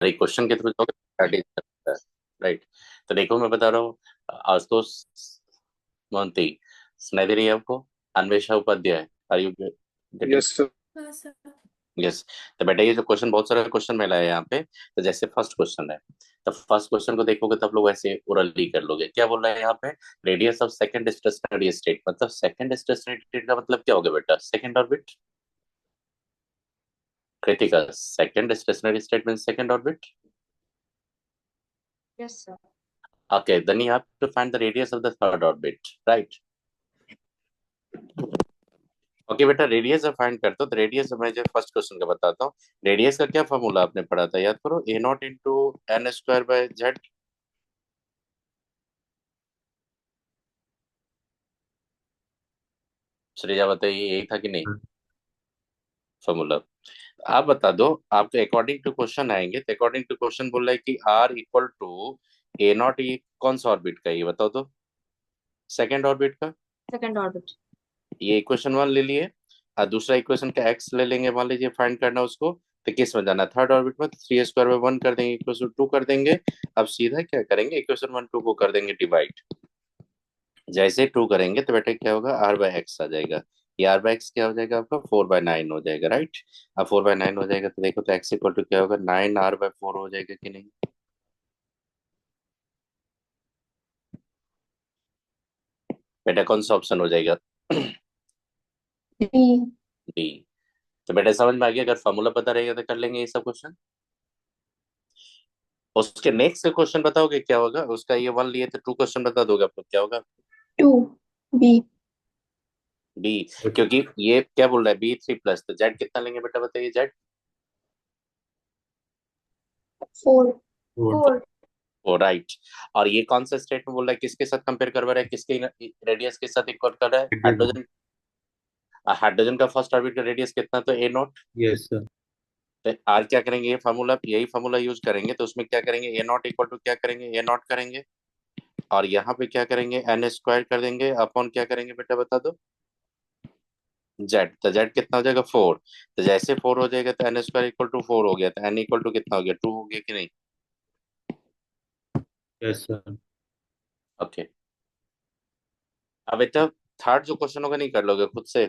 Question के through जाओगे that is right. तो देखो मैं बता रहा हूँ, आशुतोष मोहंती, स्नेहरी आपको, Anvesha Upadhyay, are you getting? Yes sir. हाँ सर। यस। तो बेटा ये जो क्वेश्चन, बहुत सारे क्वेश्चन मिला है यहाँ पे। तो जैसे फर्स्ट क्वेश्चन है, तो फर्स्ट क्वेश्चन को देखोगे तो आप लोग वैसे ओरली कर लोगे। क्या बोल रहा है यहाँ पे? Radius of second stationery state, मतलब सेकंड स्टेशनरी स्टेट का मतलब क्या होगा बेटा? Second orbit. Kritika, second stationery state mean second orbit. Yes sir. Okay, then you have to find the radius of the third orbit, right? Okay बेटा, radius जब find करते हो तो रेडियस मैं जो फर्स्ट क्वेश्चन का बताता हूँ। रेडियस का क्या फॉर्मूला आपने पढ़ा था, याद करो। A naught into N square by Z. Shreya बताइए, यही था कि नहीं फॉर्मूला? आप बता दो। आप तो अकॉर्डिंग टू क्वेश्चन आएंगे, तो अकॉर्डिंग टू क्वेश्चन बोल रहा है कि R equal to a naught, ये कौन सा ऑर्बिट का है ये बताओ तो? सेकेंड ऑर्बिट का। Second orbit. ये इक्वेशन वन ले लिए, और दूसरा इक्वेशन का एक्स ले लेंगे, मान लीजिए फाइंड करना उसको। तो किस में जाना? थर्ड ऑर्बिट में। तो थ्री स्क्वायर में वन कर देंगे, इक्वेशन टू कर देंगे। अब सीधा क्या करेंगे, इक्वेशन वन टू को कर देंगे डिवाइड। जैसे टू करेंगे तो बेटा क्या होगा, आर बाय एक्स आ जाएगा। ये आर बाय एक्स क्या हो जाएगा आपका? 4/9 हो जाएगा, राइट। अब 4/9 हो जाएगा तो देखो, तो एक्स इक्वल टू क्या होगा? 9r/4 हो जाएगा कि नहीं? बेटा कौन सा ऑप्शन हो जाएगा? डी। डी। तो बेटा समझ में आ गया, अगर फॉर्मूला पता रहेगा तो कर लेंगे ये सब क्वेश्चन। उसके नेक्स्ट क्वेश्चन बताओगे क्या होगा उसका? ये वन लिए तो टू क्वेश्चन बता दोगे आप लोग, क्या होगा? टू। बी। बी। क्योंकि ये क्या बोल रहा है, B3+, तो जेड कितना लेंगे बेटा बताइए, जेड? फोर। फोर। ओ राइट। और ये कौन सा स्टेट में बोल रहा है, किसके साथ कंपेयर कर रहा है, किसके रेडियस के साथ इक्वल कर रहा है? हाइड्रोजन। हाइड्रोजन का फर्स्ट ऑर्बिट का रेडियस कितना? तो ए नॉट। Yes sir. तो आर क्या करेंगे, ये फार्मूला, यही फार्मूला यूज करेंगे। तो उसमें क्या करेंगे, ए नॉट इक्वल टू क्या करेंगे, ए नॉट करेंगे। और यहाँ पे क्या करेंगे, एन स्क्वायर कर देंगे अपॉन क्या करेंगे बेटा बता दो? जेड। तो जेड कितना हो जाएगा? 4। तो जैसे 4 हो जाएगा तो एन स्क्वायर इक्वल टू 4 हो गया, तो एन इक्वल टू कितना हो गया? 2 हो गया कि नहीं? Yes sir. ओके। अब बेटा थर्ड जो क्वेश्चन होगा नहीं कर लोगे खुद से?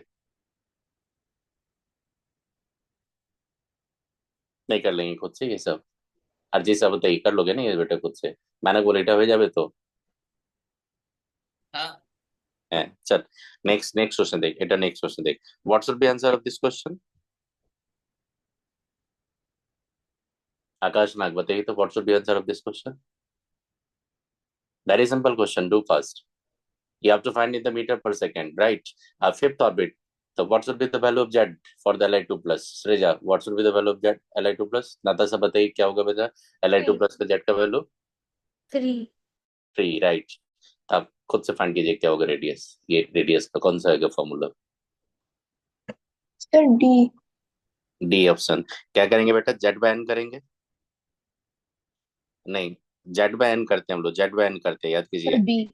नहीं कर लेंगे खुद से ये सब? अर्जी सब बताइए, कर लोगे ना ये बेटा खुद से? मैंने को लेटा भेजा बे तो हाँ। है। चल, नेक्स्ट नेक्स्ट क्वेश्चन देख, बेटा नेक्स्ट क्वेश्चन देख। What should be answer of this question? Akash Nag बताइए तो, what should be answer of this question? Very simple question, do fast. You have to find in the meter per second, right? Fifth orbit. So what should be the value of Z for the Li2 plus? Sreja, what should be the value of Z Li2 plus? नाता सा बताइए क्या होगा बेटा? Li2 three. plus का Z का value? Three. 3, right. आप खुद से फाइंड कीजिए क्या होगा रेडियस। ये रेडियस का कौन सा है formula? Sir D. D option. क्या करेंगे बेटा, जेड बाय एन करेंगे? नहीं, जेड बाय एन करते हैं हम लोग, जेड बाय एन करते हैं, याद सर कीजिए। बी।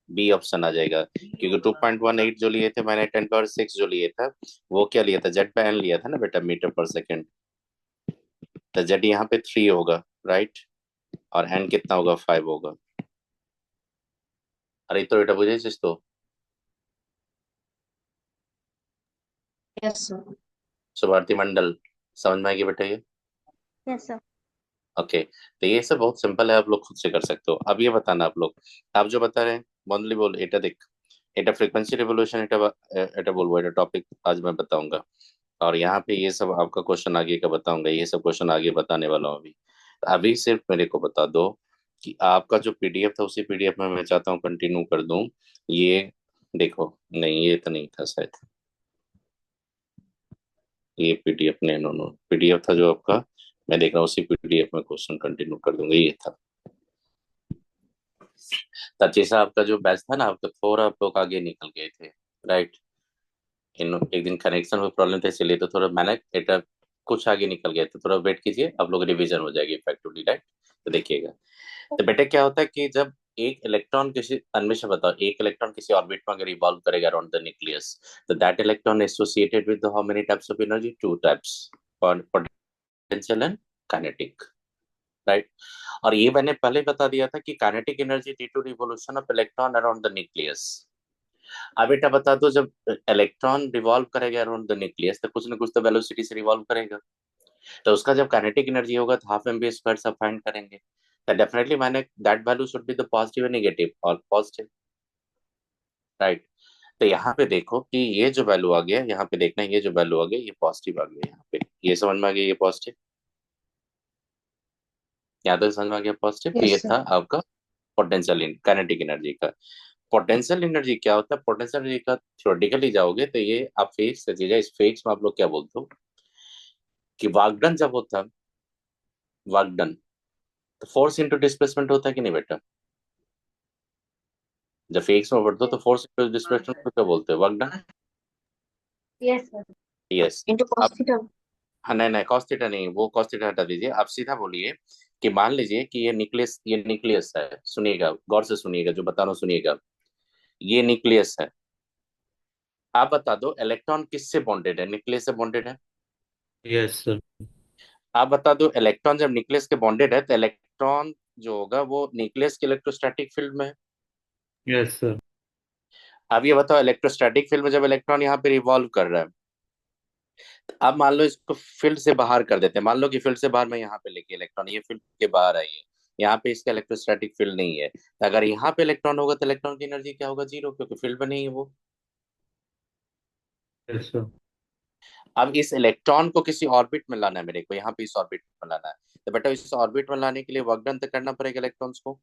बी ऑप्शन आ जाएगा, क्योंकि 2.18 जो लिए थे मैंने, 10 पावर 6 जो लिए था, वो क्या लिया था, जेड बाय एन लिया था ना बेटा, मीटर पर सेकेंड। तो जेड यहाँ पे 3 होगा, राइट। और एन कितना होगा, 5 होगा। अरे तो बेटा बुझे चीज तो। Yes sir. सुभारती मंडल, समझ में आएगी बेटा ये? Yes sir. ओके। तो ये सब बहुत सिंपल है, आप लोग खुद से कर सकते हो। अब ये बताना आप लोग, आप जो बता रहे हैं मंथली बोल, এটা देख, এটা फ्रीक्वेंसी रिवोल्यूशन, এটা बोलबो, এটা टॉपिक आज मैं बताऊंगा। और यहाँ पे ये सब आपका क्वेश्चन आगे का बताऊंगा, ये सब क्वेश्चन आगे बताने वाला हूँ अभी। तो अभी सिर्फ मेरे को बता दो कि आपका जो पीडीएफ था, उसी पीडीएफ में मैं चाहता हूँ कंटिन्यू कर दूं। ये देखो, नहीं ये तो नहीं था शायद, ये पीडीएफ नहीं, नो नो, पीडीएफ था जो आपका, मैं देख रहा हूँ उसी पीडीएफ में क्वेश्चन कंटिन्यू कर दूंगा, ये था। तब जैसा आपका जो बैच था ना, आपका थोड़ा आप लोग आगे निकल गए थे, राइट। इन एक दिन कनेक्शन में प्रॉब्लम था, इसलिए तो थोड़ा मैंने এটা कुछ आगे निकल गया, तो थोड़ा वेट कीजिए, आप लोग रिवीजन हो जाएगी इफेक्टिवली, राइट। तो देखिएगा, तो बेटा क्या होता है कि जब एक इलेक्ट्रॉन किसी, अन्वेषा बताओ, एक इलेक्ट्रॉन किसी ऑर्बिट में अगर इवॉल्व करेगा अराउंड द न्यूक्लियस, तो that electron associated with how many types of energy? Two types, potential and kinetic. Right. और ये मैंने पहले बता दिया था कि kinetic energy due to revolution of electron around the nucleus. अब बेटा बता दो, जब इलेक्ट्रॉन रिवॉल्व करेगा अराउंड द न्यूक्लियस तो कुछ ना कुछ तो वेलोसिटी से रिवॉल्व करेगा। तो उसका जब काइनेटिक एनर्जी होगा तो हाफ एम बी स्क्वायर सब फाइंड करेंगे। तो डेफिनेटली मैंने that value should be the positive और नेगेटिव और पॉजिटिव, राइट। तो यहाँ पे देखो कि ये जो वैल्यू आ गया, यहाँ पे देखना ये जो वैल्यू आ गया ये पॉजिटिव आ गया, यहाँ पे ये समझ में आ गया, ये पॉजिटिव, यहाँ तक समझ में आ गया पॉजिटिव। तो ये Yes, sir. था आपका पोटेंशियल काइनेटिक एनर्जी का। पोटेंशियल एनर्जी क्या होता है? पोटेंशियल एनर्जी का थ्योरेटिकली जाओगे तो ये आप फेज से चीजें, इस फेज में आप लोग क्या बोलते हो कि वर्क डन जब होता है, वर्क डन तो फोर्स इंटू डिस्प्लेसमेंट होता है कि नहीं बेटा? जब फेज में बढ़ते हो तो फोर्स इंटू डिस्प्लेसमेंट को क्या बोलते हैं? Work done. Yes, sir. Yes. Into अब cos theta. हाँ, नहीं नहीं कॉस थीटा नहीं, वो कॉस थीटा हटा दीजिए, आप सीधा बोलिए कि मान लीजिए कि ये न्यूक्लियस है, सुनिएगा गौर से सुनिएगा, जो बता रहा हूँ सुनिएगा। ये न्यूक्लियस है। आप बता दो इलेक्ट्रॉन किससे बॉन्डेड है? न्यूक्लियस से बॉन्डेड है। Yes sir. आप बता दो इलेक्ट्रॉन जब न्यूक्लियस के बॉन्डेड है तो इलेक्ट्रॉन जो होगा वो न्यूक्लियस के इलेक्ट्रोस्टैटिक फील्ड में है। Yes sir. अब ये बताओ इलेक्ट्रोस्टैटिक फील्ड में जब इलेक्ट्रॉन यहाँ पे रिवॉल्व कर रहा है, अब मान लो इसको फील्ड से बाहर कर देते हैं, मान लो कि फील्ड से बाहर मैं यहाँ पे लेके इलेक्ट्रॉन, ये फील्ड के बाहर आई है, यहाँ पे इसका इलेक्ट्रोस्टैटिक फील्ड नहीं है, तो अगर यहाँ पे इलेक्ट्रॉन होगा तो इलेक्ट्रॉन की एनर्जी क्या होगा? जीरो, क्योंकि फील्ड में नहीं है वो। Yes sir. अब इस इलेक्ट्रॉन को किसी ऑर्बिट में लाना है मेरे को, यहाँ पे इस ऑर्बिट में लाना है, तो बेटा इस ऑर्बिट में लाने के लिए वर्क डन तो करना पड़ेगा इलेक्ट्रॉन्स को।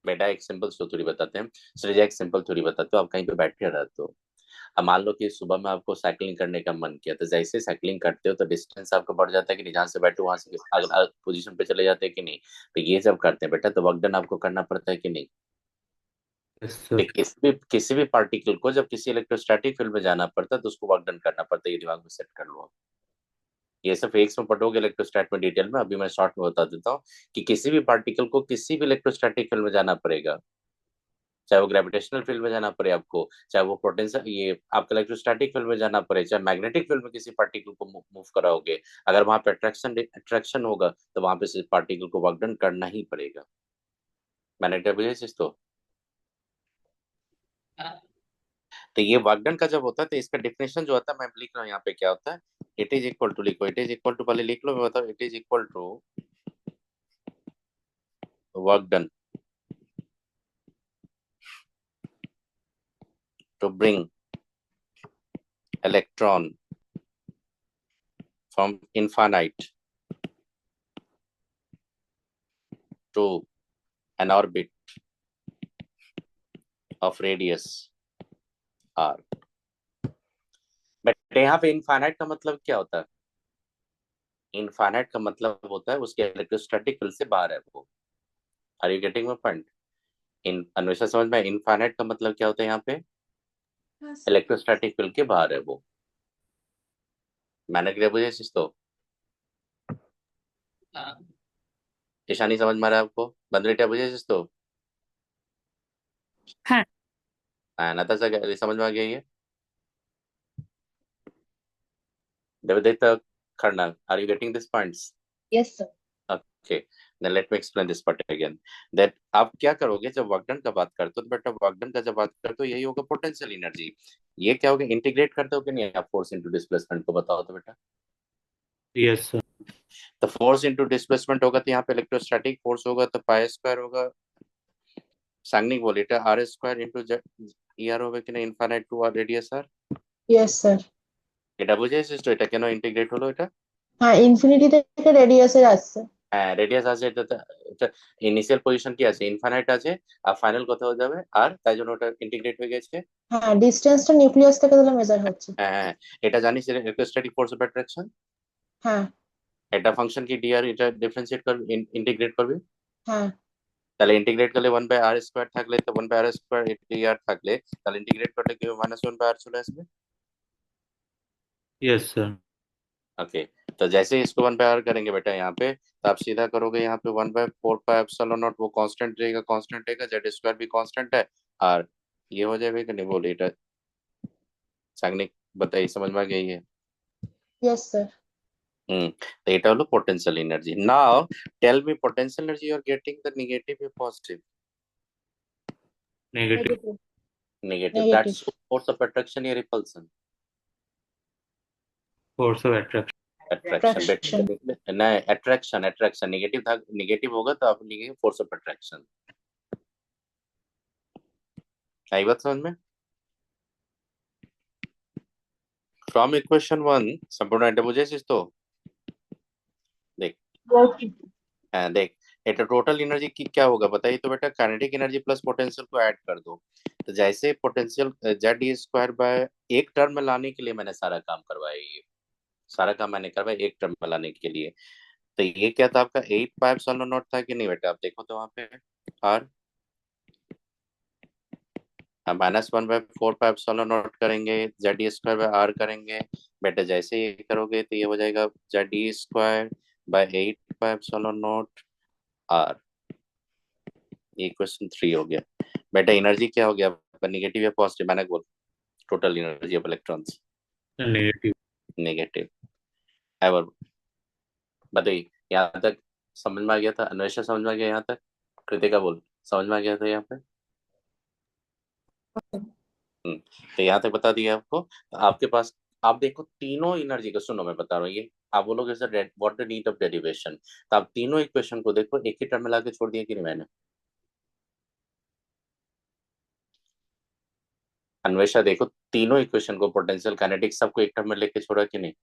बेटा एक सिंपल थ्योरी बताते हैं, सृजा एक सिंपल थ्योरी बताते हो, आप कहीं पे बैठे रहते हो, अब मान लो कि सुबह में आपको साइकिलिंग करने का मन किया, तो जैसे साइकिलिंग करते हो तो डिस्टेंस आपका बढ़ जाता है कि नहीं? जहाँ से बैठो वहां से अगला पोजीशन पे चले जाते हैं कि नहीं? तो ये जब करते हैं बेटा तो वर्क डन आपको करना पड़ता है कि नहीं? यस तो सर। किसी भी पार्टिकल को जब किसी इलेक्ट्रोस्टैटिक फील्ड में जाना पड़ता है तो उसको वर्क डन करना पड़ता है, ये दिमाग में सेट कर लो। ये सब एक में पढ़ोगे इलेक्ट्रोस्टैट में डिटेल में, अभी मैं शॉर्ट में बता देता हूँ कि किसी भी पार्टिकल को किसी भी इलेक्ट्रोस्टैटिक फील्ड में जाना पड़ेगा, चाहे वो ग्रेविटेशनल फील्ड में जाना पड़े आपको, चाहे वो पोटेंशियल ये आपका इलेक्ट्रोस्टैटिक फील्ड में जाना पड़े, चाहे मैग्नेटिक फील्ड में किसी पार्टिकल को मूव कराओगे, अगर वहां पे अट्रैक्शन होगा तो वहां पे पार्टिकल को वर्क डन करना ही पड़ेगा। मैंने बुझे चीज तो ये वर्क डन का जब होता है तो इसका डिफिनेशन जो होता है मैं लिख रहा हूँ यहाँ पे, क्या होता है? इट इज इक्वल टू, लिखो, इट इज इक्वल टू, पहले लिख लो, मैं बताऊँ, it is equal to work done to bring electron from infinite to an orbit of radius r। But यहाँ पे इनफाइनाइट का मतलब क्या होता है? इनफाइनाइट का मतलब होता है उसके इलेक्ट्रोस्टैटिक फील्ड से बाहर है वो। Are you getting my point? इन अन्वेषा समझ में? इनफाइनाइट का मतलब क्या होता है यहाँ पे? Yes. इलेक्ट्रोस्टैटिक फील्ड के बाहर है वो। मैंने क्या बुझे चीज तो ईशानी समझ में आ रहा है आपको? बंदरेटा बुझे चीज तो हाँ. नताशा समझ में आ गया ये? Devdutt Khanna, are you getting this points? Yes, sir. Okay, then let me explain this part again, that आप क्या करोगे जब वर्क डन का बात करते हो तो बेटा वर्क डन का जब बात करते हो यही होगा पोटेंशियल एनर्जी। ये क्या होगा? इंटीग्रेट करते हो कि नहीं आप फोर्स इनटू डिस्प्लेसमेंट को? बताओ तो बेटा। Yes sir. तो फोर्स इनटू डिस्प्लेसमेंट होगा तो यहाँ पे इलेक्ट्रोस्टैटिक फोर्स होगा तो पाई स्क्वायर होगा, सांगनिक बोली था R square into E R होगा कि नहीं? Infinite to R radius R. Yes, sir. এটা বুঝেছিস তো? এটা কেন ইন্টিগ্রেট হলো এটা? হ্যাঁ, ইনফিনিটি থেকে রেডিয়াসে আসছে। হ্যাঁ রেডিয়াস আছে, এটা ইনিশিয়াল পজিশন কি আছে? ইনফাইনাইট আছে, আর ফাইনাল কত হয়ে যাবে? আর তাই জন্য ওটা ইন্টিগ্রেট হয়ে গেছে। হ্যাঁ, ডিসটেন্সটা নিউক্লিয়াস থেকে তাহলে মেজার হচ্ছে। হ্যাঁ হ্যাঁ, এটা জানিস ইলেকট্রোস্ট্যাটিক ফোর্স অফ অ্যাট্রাকশন? হ্যাঁ। এটা ফাংশন কি ডিআর, এটা ডিফারেন্সিয়েট করবি, ইন্টিগ্রেট করবি, হ্যাঁ। তাহলে ইন্টিগ্রেট করলে 1/r স্কয়ার থাকলে তো 1/r স্কয়ার ডিআর থাকলে তাহলে ইন্টিগ্রেট করলে কি -1/r চলে আসবে। Yes sir. ओके, तो जैसे ही इसको 1/r करेंगे बेटा यहाँ पे, तो आप सीधा करोगे यहाँ पे 1/4πε0, वो कांस्टेंट रहेगा, कांस्टेंट रहेगा, जेड स्क्वायर भी कांस्टेंट है, और ये हो जाएगा कि नहीं? बोलिए এটা सांगनिक बताइए, समझ में आ गई है? Yes sir. তো এটা হলো potential energy. Now tell me potential energy you are getting the negative or positive? Negative. Negative. Negative. Negative. That's force of attraction or repulsion? Force of attraction. Attraction. Attraction. बेटा नहीं, attraction attraction negative था, negative होगा तो आप लिखेंगे force of attraction. आई बात समझ में? फ्रॉम इक्वेशन 1 संपूर्ण এটা বুঝেছিস তো? देख, देख, এটা टोटल एनर्जी की क्या होगा बताइए तो बेटा, काइनेटिक एनर्जी प्लस पोटेंशियल को ऐड कर दो। तो जैसे potential Z E square bye एक टर्म में लाने के लिए मैंने सारा काम करवाया, ये सारा काम मैंने करवाया एक टर्म में लाने के लिए। तो ये क्या था आपका 8 पाइप सोलो नॉट था कि नहीं बेटा? आप देखो तो वहां पे आर -1/4 पाइप सोलो नॉट करेंगे, Z E square by R करेंगे बेटा। जैसे ये करोगे तो ये हो जाएगा जेड ई स्क्वायर बाय 8 पाइप सोलो नॉट आर। ये क्वेश्चन 3 हो गया बेटा। एनर्जी क्या हो गया आपका, नेगेटिव या पॉजिटिव? मैंने बोल, total energy of electrons Negative. Negative है। और बताइए यहाँ तक समझ में आ गया था? अन्वेषा समझ में आ गया यहाँ तक? कृतिका बोल, समझ में आ गया था यहाँ पे? तो यहाँ तक बता दिया आपको। तो आपके पास आप देखो तीनों एनर्जी को, सुनो मैं बता रहा हूँ ये। आप बोलोगे sir what the need of derivation, तो आप तीनों इक्वेशन को देखो, एक ही टर्म में लाके छोड़ दिया कि नहीं मैंने? अन्वेषा देखो, तीनों इक्वेशन को, पोटेंशियल काइनेटिक सबको एक टर्म में लेके छोड़ा कि नहीं?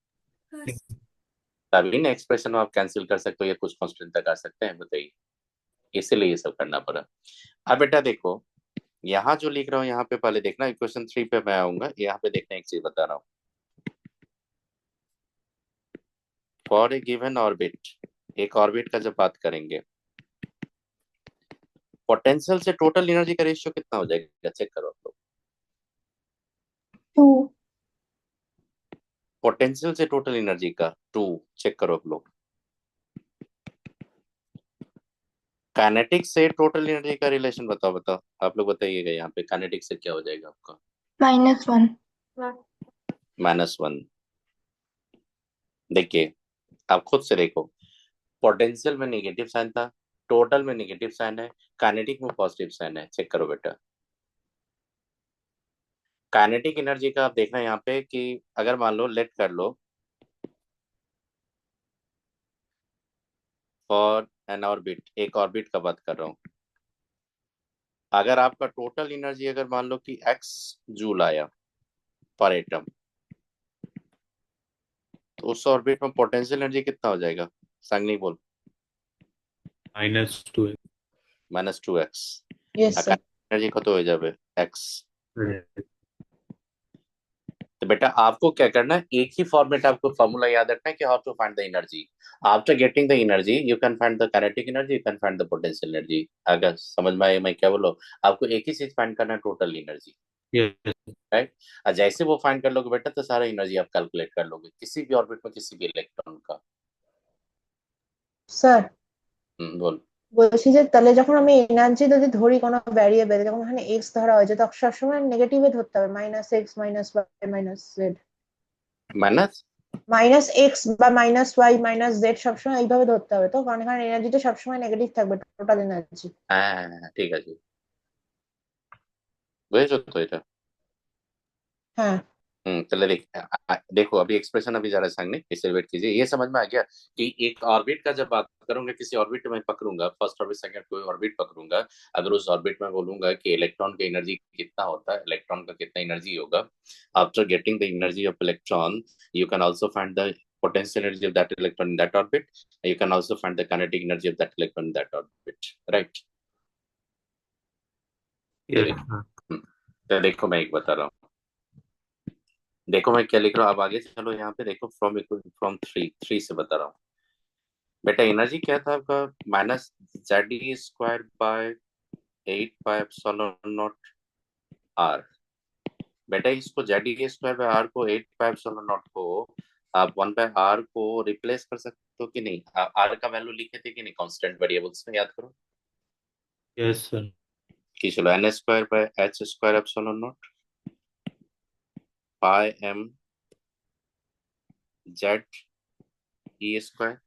तभी ना एक्सप्रेशन आप कैंसिल कर सकते हो या कुछ कांस्टेंट तक आ सकते हैं, बताइए। इसीलिए ये सब करना पड़ा। अब बेटा देखो, यहाँ जो लिख रहा हूँ यहाँ पे पहले देखना, इक्वेशन 3 पे मैं आऊंगा। यहाँ पे देखना, एक चीज बता रहा हूँ। फॉर ए गिवन ऑर्बिट, एक ऑर्बिट का जब बात करेंगे, पोटेंशियल से टोटल एनर्जी का रेशियो कितना हो जाएगा, चेक करो आप लोग। 2। पोटेंशियल से टोटल एनर्जी का 2, चेक करो आप लोग। काइनेटिक से टोटल एनर्जी का रिलेशन बताओ, बताओ आप लोग बताइएगा। यहाँ पे काइनेटिक से क्या हो जाएगा आपका? -1। -1। देखिए, आप खुद से देखो, पोटेंशियल में नेगेटिव साइन था, टोटल में नेगेटिव साइन है, काइनेटिक में पॉजिटिव साइन है। चेक करो बेटा। काइनेटिक एनर्जी का आप देखना यहाँ पे कि अगर मान लो, लेट कर लो, फॉर एन ऑर्बिट, एक ऑर्बिट का बात कर रहा हूँ। अगर आपका टोटल एनर्जी अगर मान लो कि x जूल आया पर एटम, तो उस ऑर्बिट में पोटेंशियल एनर्जी कितना हो जाएगा? संगनी बोल। -2. -2x। Yes sir. एनर्जी कत हो जाए x। Right. तो बेटा आपको क्या करना है, एक ही फॉर्मेट आपको फॉर्मूला याद रखना है कि how to find the energy. After getting the energy you can find the kinetic energy, you can find the potential energy. अगर समझ में आए मैं क्या बोलो, आपको एक ही चीज फाइंड करना है, टोटल एनर्जी। Yes. राइट? और जैसे वो फाइंड कर लोगे बेटा, तो सारा एनर्जी आप कैलकुलेट कर लोगे किसी भी ऑर्बिट में किसी भी इलेक्ट्रॉन का। স্যার बोल। বলছি যে তাহলে যখন আমি এনার্জি যদি ধরি কোনো ভ্যারিয়েবল, যখন ওখানে এক্স ধরা হয়েছে তখন সবসময় নেগেটিভে ধরতে হবে, -x -y -z। Minus. -x বা -y -z সবসময় এইভাবে ধরতে হবে তো, কারণ এখানে এনার্জিটা সবসময় নেগেটিভ থাকবে, টোটাল এনার্জি। হ্যাঁ ঠিক আছে, বুঝেছো তো এটা? হ্যাঁ। चलो देखो अभी एक्सप्रेशन अभी जरा सामने, इसे वेट कीजिए। ये समझ में आ गया कि एक ऑर्बिट का जब बात करूंगा, किसी ऑर्बिट में पकड़ूंगा, फर्स्ट ऑर्बिट सेकंड कोई ऑर्बिट पकड़ूंगा, अगर उस ऑर्बिट में बोलूंगा कि इलेक्ट्रॉन का एनर्जी कितना होता है, इलेक्ट्रॉन का कितना एनर्जी होगा, after getting the energy of electron you can also find the potential energy of that electron in that orbit. You can also find the kinetic energy of that electron in that orbit, right? Yes. तो देखो मैं एक बता रहा हूँ, देखो मैं क्या लिख रहा हूँ। अब आगे चलो, यहाँ पे देखो, फ्रॉम थ्री से बता रहा हूँ बेटा। एनर्जी क्या था आपका? -ZE² / 8πε0 बेटा इसको ZE² / r को 8πε0 को आप 1/r को रिप्लेस कर सकते हो कि नहीं? r का वैल्यू लिखे थे कि नहीं कांस्टेंट वेरिएबल्स में, याद करो। Yes, sir. कि चलो n² / h² πm z E square.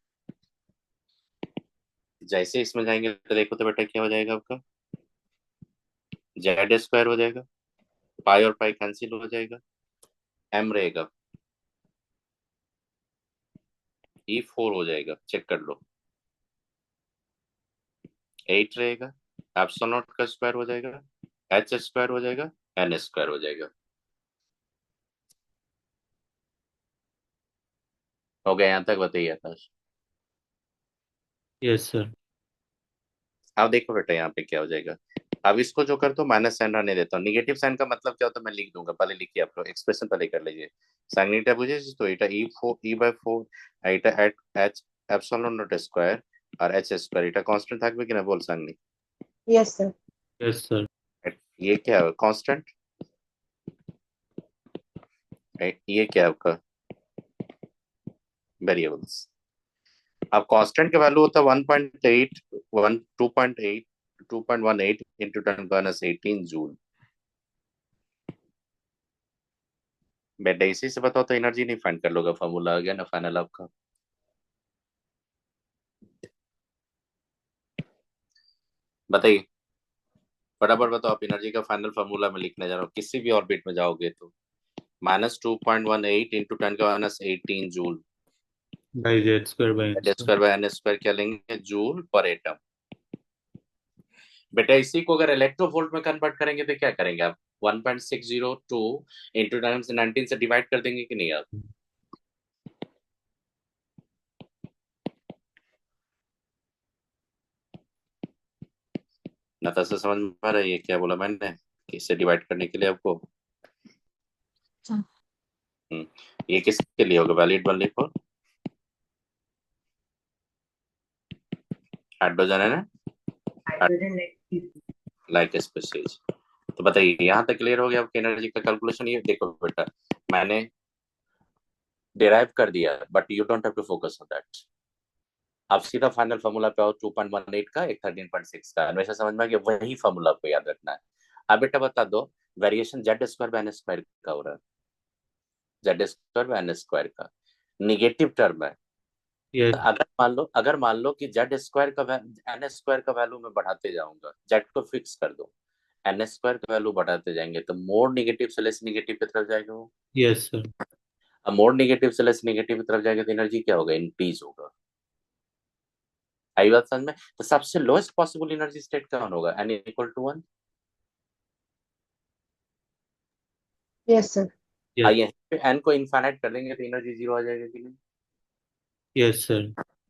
जैसे इसमें जाएंगे तो देखो तो बेटा क्या हो जाएगा आपका, जेड स्क्वायर हो जाएगा, पाई और पाई कैंसिल हो जाएगा, एम रहेगा, ई 4 हो जाएगा, चेक कर लो, 8 रहेगा, एप्सिलॉन नॉट का स्क्वायर हो जाएगा, एच स्क्वायर हो जाएगा, एन स्क्वायर हो जाएगा। हो गया यहाँ तक, बताइए आकाश। Yes sir. अब देखो बेटा यहाँ पे क्या हो जाएगा। अब इसको जो कर दो, माइनस साइन रहने देता हूँ। निगेटिव साइन का मतलब क्या होता है मैं लिख दूंगा, पहले लिखिए आप लोग, एक्सप्रेशन पहले कर लीजिए। साइन এটা বুঝেছিস তো, এটা e/4 এটা h এপসিলন নট স্কয়ার আর h স্কয়ার, এটা कांस्टेंट থাকবে কিনা বল Sunny. Yes sir. Yes sir. ये क्या है कांस्टेंट, ये क्या है आपका वेरिएबल्स। अब कांस्टेंट का वैल्यू होता है 1.8 1 2.8 2.18 इंटू 10⁻18 जूल। बेटा इसी से बताओ तो एनर्जी नहीं फाइंड कर लोगे, फॉर्मूला आ गया ना फाइनल आपका। बताइए फटाफट बताओ, आप एनर्जी का फाइनल फॉर्मूला में लिखने जा रहा हूँ, किसी भी ऑर्बिट में जाओगे तो -2.18 into 10⁻18 joule, by Z square by n Z square by n square क्या लेंगे, जूल पर एटम। बेटा इसी को अगर इलेक्ट्रोवोल्ट में कन्वर्ट करेंगे तो क्या करेंगे आप, 1.602 इंटू 10⁻19 से डिवाइड कर देंगे कि नहीं आप। नताशा समझ में आ रहा है ये क्या बोला मैंने, कि इससे डिवाइड करने के लिए आपको। ये किसके लिए होगा, वैलिड वन लिखो, हाइड्रोजन है ना, लाइक स्पेसीज। तो बताइए यहाँ तक क्लियर हो गया आपकी एनर्जी का कैलकुलेशन। ये देखो बेटा मैंने डिराइव कर दिया, but you don't have to focus on that. आप सीधा फाइनल फॉर्मूला पे आओ, 2.18 का एक 13.6 का, हमेशा समझ में आ गया, वही फॉर्मूला आपको याद रखना है। अब बेटा बता दो, variation Z square by n square का हो रहा है, Z square by n square का निगेटिव टर्म है। यस। तो अगर मान लो कि जेड स्क्वायर का एन स्क्वायर का वैल्यू मैं बढ़ाते जाऊंगा, जेड को फिक्स कर दो, एन स्क्वायर का वैल्यू बढ़ाते जाएंगे तो मोर निगेटिव से लेस निगेटिव की तरफ जाएगा वो। Yes sir. अब मोर निगेटिव से लेस निगेटिव की तरफ जाएगा तो एनर्जी क्या होगा, इंक्रीज होगा। आई बात समझ में। तो सबसे लोएस्ट पॉसिबल एनर्जी स्टेट कौन होगा, n equal to 1। Yes sir. Yes. आइए एन को इनफाइनाइट कर देंगे तो एनर्जी जीरो आ जाएगा कि नहीं। Yes sir.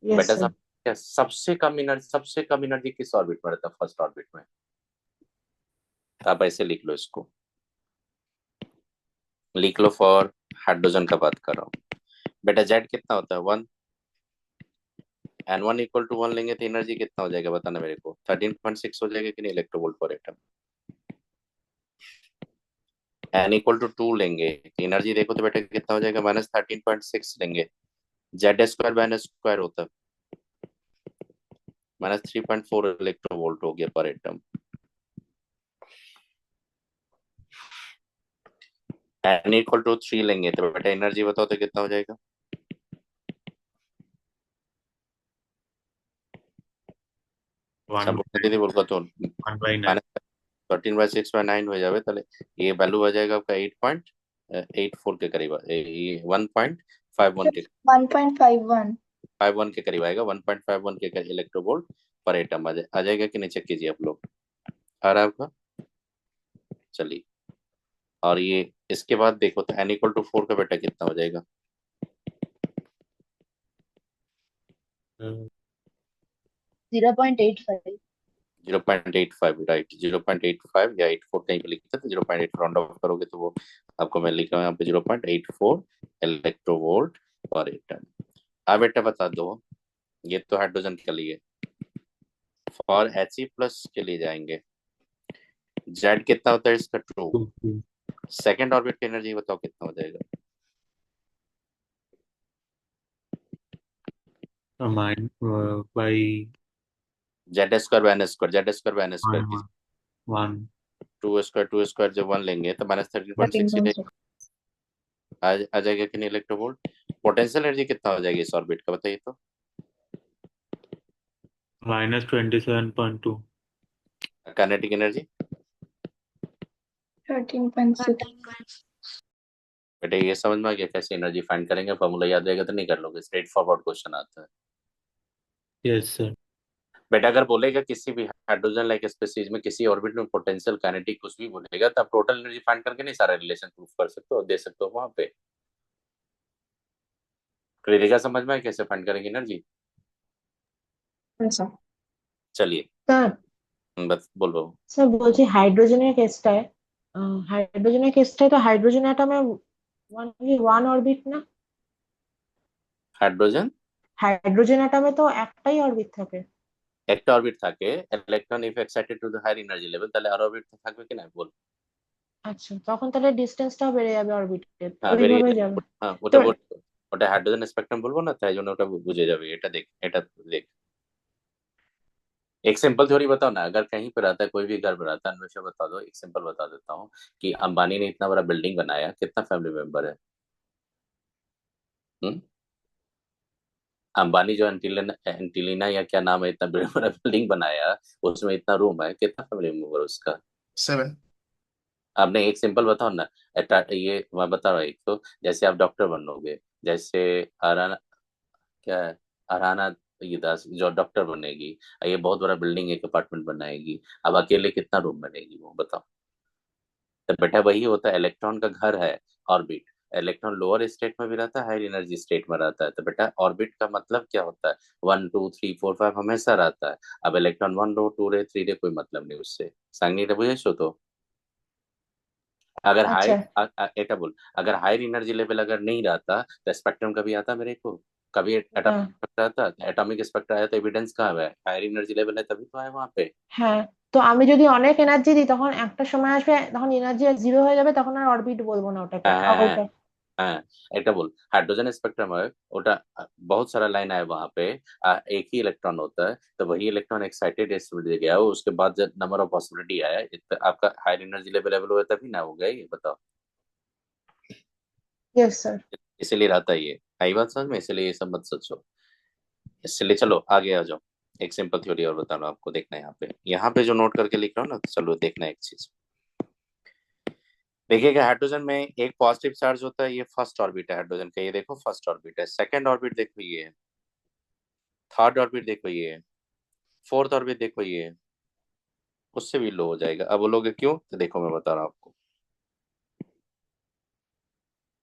यस बेटा सर। सबसे कम एनर्जी किस ऑर्बिट में रहता है, फर्स्ट ऑर्बिट में। तो आप ऐसे लिख लो इसको, लिख लो फॉर हाइड्रोजन का बात कर रहा हूँ। बेटा जेड कितना होता है 1, एन 1 इक्वल टू 1 लेंगे तो एनर्जी कितना हो जाएगा बताना मेरे को, 13.6 हो जाएगा कि नहीं इलेक्ट्रोवोल्ट पर एटम। एन इक्वल टू 2 लेंगे तो एनर्जी देखो तो बेटा कितना हो जाएगा, -13.6 लेंगे, Z square by n square होता है, -3.4 इलेक्ट्रोवोल्ट हो गया पर एटम। एन इक्वल टू 3 लेंगे तो बेटा एनर्जी बताओ तो कितना हो जाएगा, 1 दीदी बोल तो 1/9। -13/6/9 हो जावे তাহলে ये वैल्यू आ जाएगा आपका 8.84 के करीब, ये 1.51 के 1.51। 51 के करीब आएगा, 1.51 के इलेक्ट्रोवोल्ट पर एटम आ जाएगा कि नहीं, चेक कीजिए आप लोग, आ रहा है आपका। चलिए और ये इसके बाद देखो तो एन इक्वल टू 4 का बेटा कितना हो जाएगा, 0.85। 0.85 राइट, 0.85 या 84 कहीं पे लिखते थे, 0.8 राउंड ऑफ करोगे तो वो आपको मैं लिखा हूँ यहाँ पे 0.84 इलेक्ट्रोवोल्ट पर एटम। अब बेटा बता दो, ये तो हाइड्रोजन के लिए, फॉर He+ के लिए जाएंगे, जेड कितना होता है इसका 2, सेकेंड ऑर्बिट की एनर्जी बताओ कितना हो जाएगा, minus by Z square by n square, Z square by n square की 1 टू स्क्वायर जब 1 लेंगे तो -13.6 13.6। आ जाएगा कि नहीं इलेक्ट्रोवोल्ट। पोटेंशियल एनर्जी कितना हो जाएगी इस ऑर्बिट का, बताइए तो। -27.2। Kinetic energy 13.6। बेटा ये समझ में आ गया कैसे एनर्जी फाइंड करेंगे, फॉर्मूला याद रहेगा तो नहीं कर लोगे, स्ट्रेट फॉरवर्ड क्वेश्चन आता है। Yes sir. बेटा अगर बोलेगा किसी भी हाइड्रोजन लाइक स्पीसीज में किसी ऑर्बिट में पोटेंशियल काइनेटिक कुछ भी बोलेगा तो आप टोटल एनर्जी फाइंड करके नहीं सारा रिलेशन प्रूफ कर सकते हो और दे सकते हो वहां पे। क्लियर समझ में आया कैसे फाइंड करेंगे एनर्जी। আচ্ছা चलिए স্যার, बस बोलो। স্যার বলছি হাইড্রোজেনের কেসটায়, হাইড্রোজেনের কেসটায় তো হাইড্রোজেন অ্যাটমে অনলি ওয়ান অরবিট না? হাইড্রোজেন হাইড্রোজেন অ্যাটমে তো একটাই অরবিট থাকে। একটা অরবিট থাকে, electron if excited to the higher energy level, তাহলে আর অরবিট থাকবে কি না বল। আচ্ছা, তখন তাহলে ডিস্টেন্সটাও বেড়ে যাবে অরবিটের, হ্যাঁ বেরিয়ে ওইভাবেই যাবে। যাবে। হ্যাঁ তো ওটা হাইড্রোজেন স্পেক্ট্রাম বলবো না, তাই জন্য ওটা বুঝে যাবে। এটা देख এটা देख एक सिंपल थ्योरी बताओ ना, अगर कहीं पर रहता है कोई भी घर पर रहता है, हमेशा बता दो, एक सिंपल बता देता हूँ कि अंबानी ने इतना बड़ा बिल्डिंग बनाया, कितना फैमिली मेंबर है। हम्म अंबानी जो एंटीलिना एंटीलिना या क्या नाम है, इतना बड़ा बिल्डिंग बनाया, उसमें इतना रूम है, कितना फैमिली मेंबर उसका। 7। आपने एक सिंपल बताओ ना। ये मैं बता रहा हूँ एक तो, जैसे आप डॉक्टर बनोगे, जैसे अराना, क्या है, अराना ये दास जो डॉक्टर बनेगी, ये बहुत बड़ा बिल्डिंग एक अपार्टमेंट बनाएगी, अब अकेले कितना रूम बनेगी वो बताओ। तो बेटा वही होता है, इलेक्ट्रॉन का घर है ऑर्बिट। इलेक्ट्रॉन लोअर स्टेट में भी रहता है, हायर एनर्जी स्टेट में रहता है, तो बेटा ऑर्बिट का मतलब क्या होता है, 1 2 3 4 5 हमेशा रहता है। अब इलेक्ट्रॉन 1 रो 2 रे 3 रे कोई मतलब नहीं उससे। सांगनी बुझेছো तो। अगर আচ্ছা। এটা बोल, अगर हायर एनर्जी लेवल अगर नहीं रहता तो स्पेक्ट्रम कभी आता मेरे को, कभी एटॉमिक হ্যাঁ स्पेक्ट्रा आता, एटॉमिक स्पेक्ट्रा आया तो एविडेंस कहाँ है, हायर एनर्जी लेवल है तभी तो है वहां पे। হ্যাঁ, তো আমি যদি অনেক এনার্জি দিই তখন একটা সময় আসবে, তখন এনার্জি জিরো হয়ে যাবে, তখন আর অরবিট বলবো না ওটাকে, হ্যাঁ হ্যাঁ হ্যাঁ আউটার। হ্যাঁ এটা बोल, हाइड्रोजन स्पेक्ट्रम है, ওটা बहुत सारा लाइन है वहां पे, एक ही इलेक्ट्रॉन होता है, तो वही इलेक्ट्रॉन एक्साइटेड दे गया, उसके बाद जब नंबर ऑफ पॉसिबिलिटी आया, आपका हायर एनर्जी लेवल लेवल हुआ तभी ना हो गया, ये बताओ। Yes sir. इसीलिए रहता है ये, आई बात समझ में, इसलिए ये सब मत सोचो। इसलिए चलो आगे आ जाओ, एक सिंपल थ्योरी और बता रहा हूँ आपको, देखना यहाँ पे जो नोट करके लिख रहा हूँ ना, तो चलो देखना एक चीज। देखिएगा हाइड्रोजन में एक पॉजिटिव चार्ज होता है, ये फर्स्ट ऑर्बिट है हाइड्रोजन का, ये देखो फर्स्ट ऑर्बिट है। सेकंड ऑर्बिट देखो ये है, थर्ड ऑर्बिट देखो ये है, फोर्थ ऑर्बिट देखो ये है, उससे भी लो हो जाएगा। अब बोलोगे क्यों, तो देखो मैं बता रहा हूँ आपको,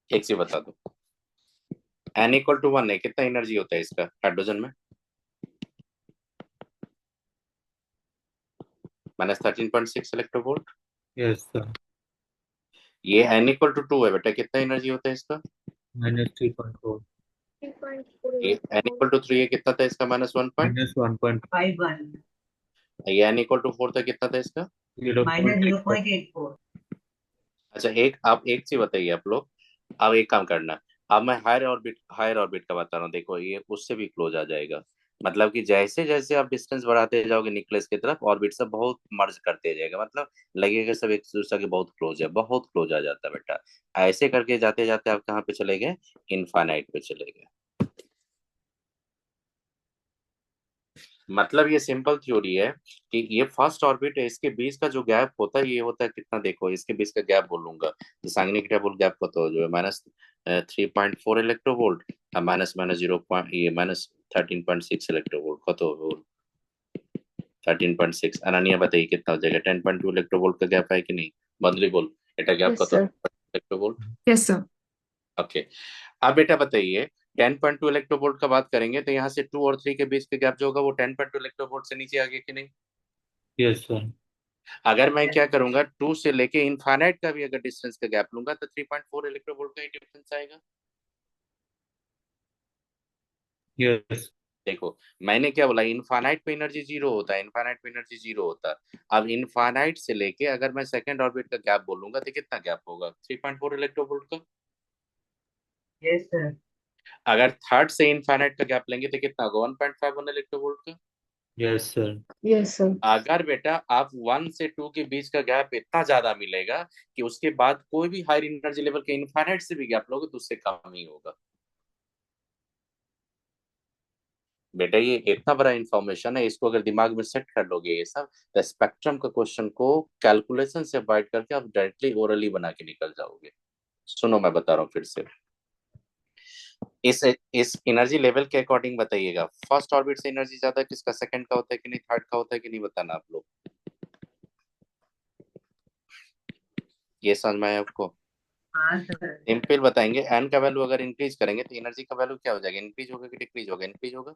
एक चीज बता दो, n = 1 है, कितना एनर्जी होता है इसका हाइड्रोजन में, -13.6 इलेक्ट्रोवोल्ट। Yes sir. ये n = 2 है बेटा, कितना एनर्जी होता है इसका, -3.4। ये n = 3 है, कितना था इसका, -1 पॉइंट। -1.51। ये n = 4 था, कितना था इसका, 0.84। अच्छा एक आप एक चीज बताइए आप लोग, अब एक काम करना, अब मैं हायर ऑर्बिट का बता रहा हूँ, देखो ये उससे भी क्लोज आ जाएगा। मतलब कि जैसे जैसे आप डिस्टेंस बढ़ाते जाओगे न्यूक्लियस की तरफ, ऑर्बिट सब बहुत मर्ज करते जाएगा, मतलब लगेगा सब एक दूसरे के बहुत क्लोज है, बहुत क्लोज आ जाता है बेटा। ऐसे करके जाते जाते आप कहाँ पे चले गए, इनफाइनाइट पे चले गए। मतलब ये सिंपल थ्योरी है कि ये फर्स्ट ऑर्बिट है, इसके बीच का जो गैप होता है, ये होता है कितना, देखो इसके बीच का गैप बोलूंगा तो सांगनी टेबल गैप कत हो जो है, -3.4 इलेक्ट्रोवोल्ट, माइनस माइनस 13.6 इलेक्ट्रोवोल्ट, कत हो 13.6। अनन्या बताइए कितना हो जाएगा, 10.2 इलेक्ट्रोवोल्ट का गैप है कि नहीं, बदली बोल, এটা गैप यस कत sir. Electronvolt. Yes sir. Okay, अब बेटा बताइए 10.2 इलेक्ट्रोवोल्ट का बात करेंगे तो यहाँ से 2 और 3 के बीच का गैप जो होगा वो 10.2 इलेक्ट्रोवोल्ट से नीचे आ गया कि नहीं। Yes sir. अगर मैं क्या करूंगा, 2 से लेके इनफाइनाइट का भी अगर डिस्टेंस का गैप लूंगा तो 3.4 इलेक्ट्रोवोल्ट का ही डिफरेंस आएगा। यस। देखो मैंने क्या बोला, इनफाइनाइट पे एनर्जी जीरो होता है, इनफाइनाइट पे एनर्जी जीरो होता है। अब इनफाइनाइट से लेके अगर मैं सेकंड ऑर्बिट का गैप बोलूंगा तो कितना गैप होगा, 3.4 इलेक्ट्रोवोल्ट का। Yes sir. अगर थर्ड से इनफाइनाइट का गैप लेंगे तो कितना होगा, 1.51 इलेक्ट्रोवोल्ट का। Yes sir. Yes sir. अगर बेटा आप 1 से 2 के बीच का गैप इतना ज्यादा मिलेगा कि उसके बाद कोई भी हायर एनर्जी लेवल के इनफाइनाइट से भी गैप लोगे तो उससे कम ही होगा। बेटा ये इतना बड़ा इंफॉर्मेशन है, इसको अगर दिमाग में सेट कर लोगे ये सब, तो स्पेक्ट्रम का क्वेश्चन को कैलकुलेशन से अवॉइड करके आप डायरेक्टली ओरली बना के निकल जाओगे। सुनो मैं बता रहा हूँ फिर से। इस एनर्जी लेवल के अकॉर्डिंग बताइएगा, फर्स्ट ऑर्बिट से एनर्जी ज्यादा किसका, सेकंड का होता है कि नहीं, थर्ड का होता है कि नहीं, बताना आप लोग। ये समझ में आया आपको? हाँ सर। सिंपल बताएंगे, एन का वैल्यू अगर इंक्रीज करेंगे तो एनर्जी का वैल्यू क्या हो जाएगा, इंक्रीज होगा कि डिक्रीज होगा? इंक्रीज होगा।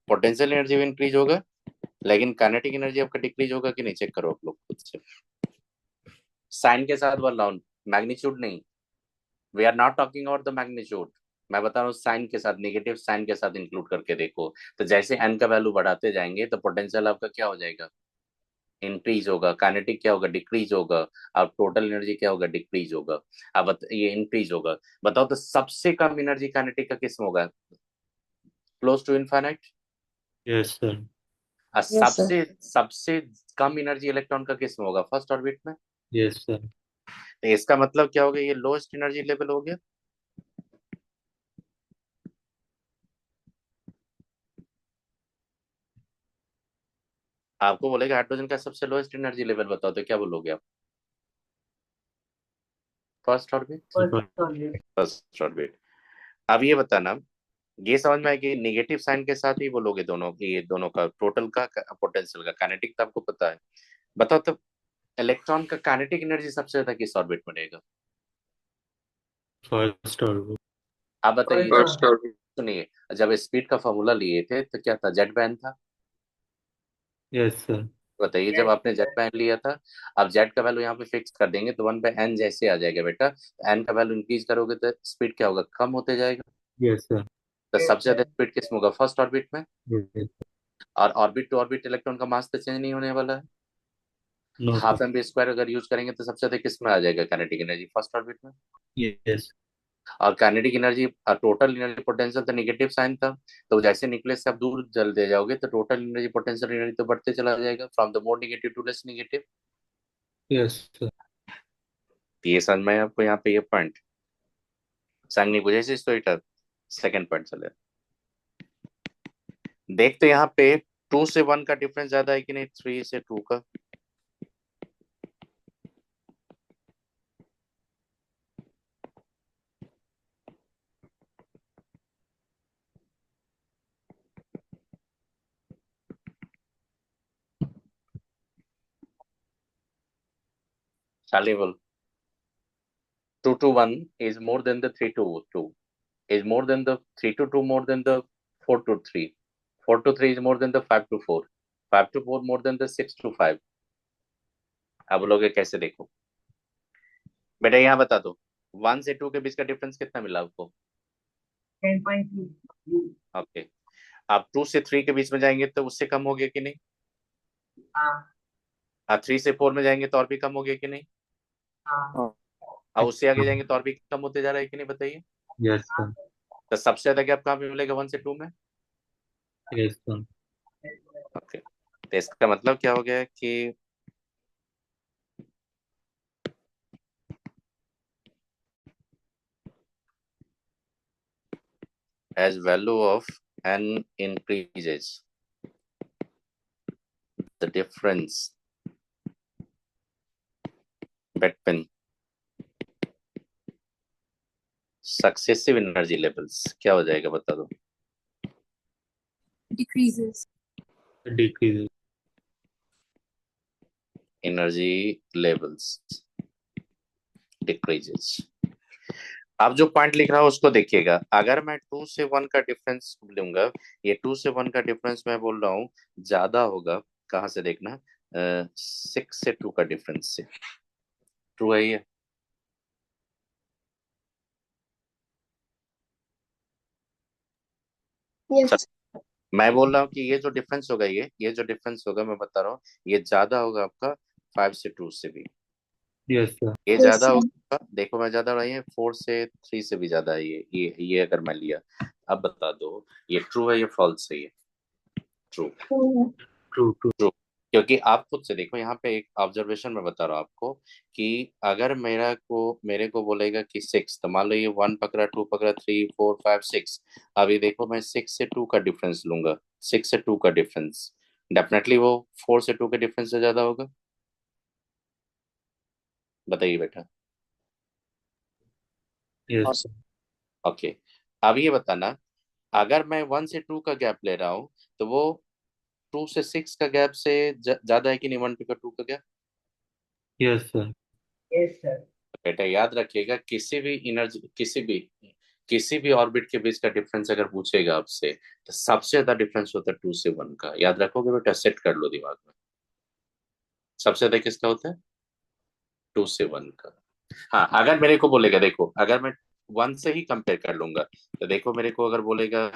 पोटेंशियल एनर्जी भी इंक्रीज होगा, लेकिन काइनेटिक एनर्जी आपका डिक्रीज होगा कि नहीं, चेक करो आप लोग खुद से। साइन के साथ बोल रहा हूँ, मैग्नीट्यूड नहीं। We are not talking about the magnitude, मैं बता रहा हूँ साइन के साथ, नेगेटिव साइन के साथ इंक्लूड करके देखो। तो जैसे एन का वैल्यू बढ़ाते जाएंगे तो पोटेंशियल आपका क्या हो जाएगा, इंक्रीज होगा। काइनेटिक क्या होगा, डिक्रीज होगा। अब टोटल एनर्जी क्या होगा, डिक्रीज होगा। अब ये इंक्रीज होगा। बताओ तो सबसे कम एनर्जी काइनेटिक का किस में होगा, close to infinite. Yes sir. और यस सर। सबसे सबसे कम एनर्जी इलेक्ट्रॉन का किस में होगा, फर्स्ट ऑर्बिट में। Yes sir. तो इसका मतलब क्या हो गया, ये लोएस्ट एनर्जी लेवल हो गया। आपको बोलेगा हाइड्रोजन का सबसे लोएस्ट एनर्जी लेवल बताओ, तो क्या बोलोगे आप, first orbit. First orbit. First orbit. अब ये बताना, ये समझ में आया कि नेगेटिव साइन के साथ ही बोलोगे दोनों की, ये दोनों का टोटल का पोटेंशियल का, काइनेटिक तो आपको पता है। बताओ तो इलेक्ट्रॉन का काइनेटिक एनर्जी सबसे ज्यादा किस ऑर्बिट में रहेगा। First orbit. आप बताइए। फर्स्ट जब सुनिए, जब स्पीड का फॉर्मूला लिए थे तो क्या था, जेट बैंड था। Yes sir. बताइए जब आपने जेट बैंड लिया था, अब जेट का वैल्यू यहाँ पे फिक्स कर देंगे तो 1/n जैसे आ जाएगा बेटा। एन का वैल्यू इंक्रीज करोगे तो स्पीड क्या होगा, कम होते जाएगा। Yes sir. तो सबसे ज्यादा स्पीड किस में होगा, फर्स्ट ऑर्बिट में। यस। और ऑर्बिट टू ऑर्बिट इलेक्ट्रॉन का मास तो चेंज नहीं होने वाला है। No half sir. M v square अगर यूज करेंगे तो सबसे ज्यादा किस में आ जाएगा, काइनेटिक एनर्जी, फर्स्ट ऑर्बिट में। यस। और kinetic energy, total energy potential तो नेगेटिव साइन था, तो जैसे न्यूक्लियस से आप दूर चल दे जाओगे तो टोटल एनर्जी पोटेंशियल एनर्जी तो बढ़ते चला जाएगा, from the more negative to less negative. Yes sir. ये समझ में आया आपको यहाँ पे ये पॉइंट, सांगनी बुझे तो इट सेकंड पॉइंट चले। देखते यहाँ पे 2 से 1 का डिफरेंस ज्यादा है कि नहीं, 3 से 2 का। चाली बोल। 2 to 1 is more than the 3 to 2, is more than the 3 to 2, more than the 4 to 3, 4 to 3 is more than the 5 to 4, 5 to 4 more than the 6 to 5। अब लोग ये कैसे देखो बेटा, यहाँ बता दो 1 से 2 के बीच का डिफरेंस कितना मिला आपको। 10.2। ओके। आप 2 से 3 के बीच में जाएंगे तो उससे कम हो गया कि नहीं। हाँ आप 3 से 4 में जाएंगे तो और भी कम हो गया कि नहीं। हाँ अब उससे आगे जाएंगे तो और भी कम होते जा रहा है कि नहीं, बताइए। Yes sir. तो सबसे ज्यादा गैप कहाँ पे मिलेगा, 1 से 2 में। Yes sir. ओके। तो इसका मतलब क्या हो गया कि as value of n increases, the difference between successive energy levels क्या हो जाएगा, बता दो। decreases, decrease. energy levels decreases। आप जो पॉइंट लिख रहा हो उसको देखिएगा, अगर मैं 2 से 1 का डिफरेंस लूंगा, ये 2 से 1 का डिफरेंस मैं बोल रहा हूँ ज्यादा होगा, कहाँ से देखना, 6 से 2 का डिफरेंस से। ट्रू है ये। यस। मैं बोल रहा हूँ कि ये जो डिफरेंस होगा, ये जो डिफरेंस होगा मैं बता रहा हूँ, ये ज्यादा होगा आपका 5 से 2 से भी। Yes sir. ये यस ज्यादा सर। होगा, देखो मैं ज्यादा रही है, 4 से 3 से भी ज्यादा है ये अगर मैं लिया। अब बता दो ये ट्रू है, ये फॉल्स है, ये ट्रू। True true. ट्रू। क्योंकि आप खुद से देखो, यहाँ पे एक ऑब्जर्वेशन में बता रहा हूँ आपको कि अगर मेरे को बोलेगा कि 6, तो मान लो ये 1 पकड़ा, 2 पकड़ा, 3 4 5 6। अभी देखो मैं 6 से 2 का डिफरेंस लूंगा, 6 से 2 का डिफरेंस, डेफिनेटली वो 4 से 2 के डिफरेंस से ज्यादा होगा। बताइए बेटा। yes हाँ sir, ओके, अब ये बताना, अगर मैं 1 से 2 का गैप ले रहा हूँ, तो वो 2 से 6 का गैप से ज्यादा है कि नहीं, 1 का 2 का gap? yes sir, yes sir, बेटा याद रखिएगा, किसी भी ऑर्बिट के बीच का डिफरेंस अगर पूछेगा आपसे, तो सबसे ज्यादा डिफरेंस होता है 2 से 1 का। याद रखोगे बेटा, सेट कर लो दिमाग में। सबसे ज्यादा किसका होता है? 2 से 1 का। हाँ, अगर मेरे को बोलेगा, देखो अगर मैं 1 से ही कंपेयर कर लूंगा, तो देखो मेरे को अगर बोलेगा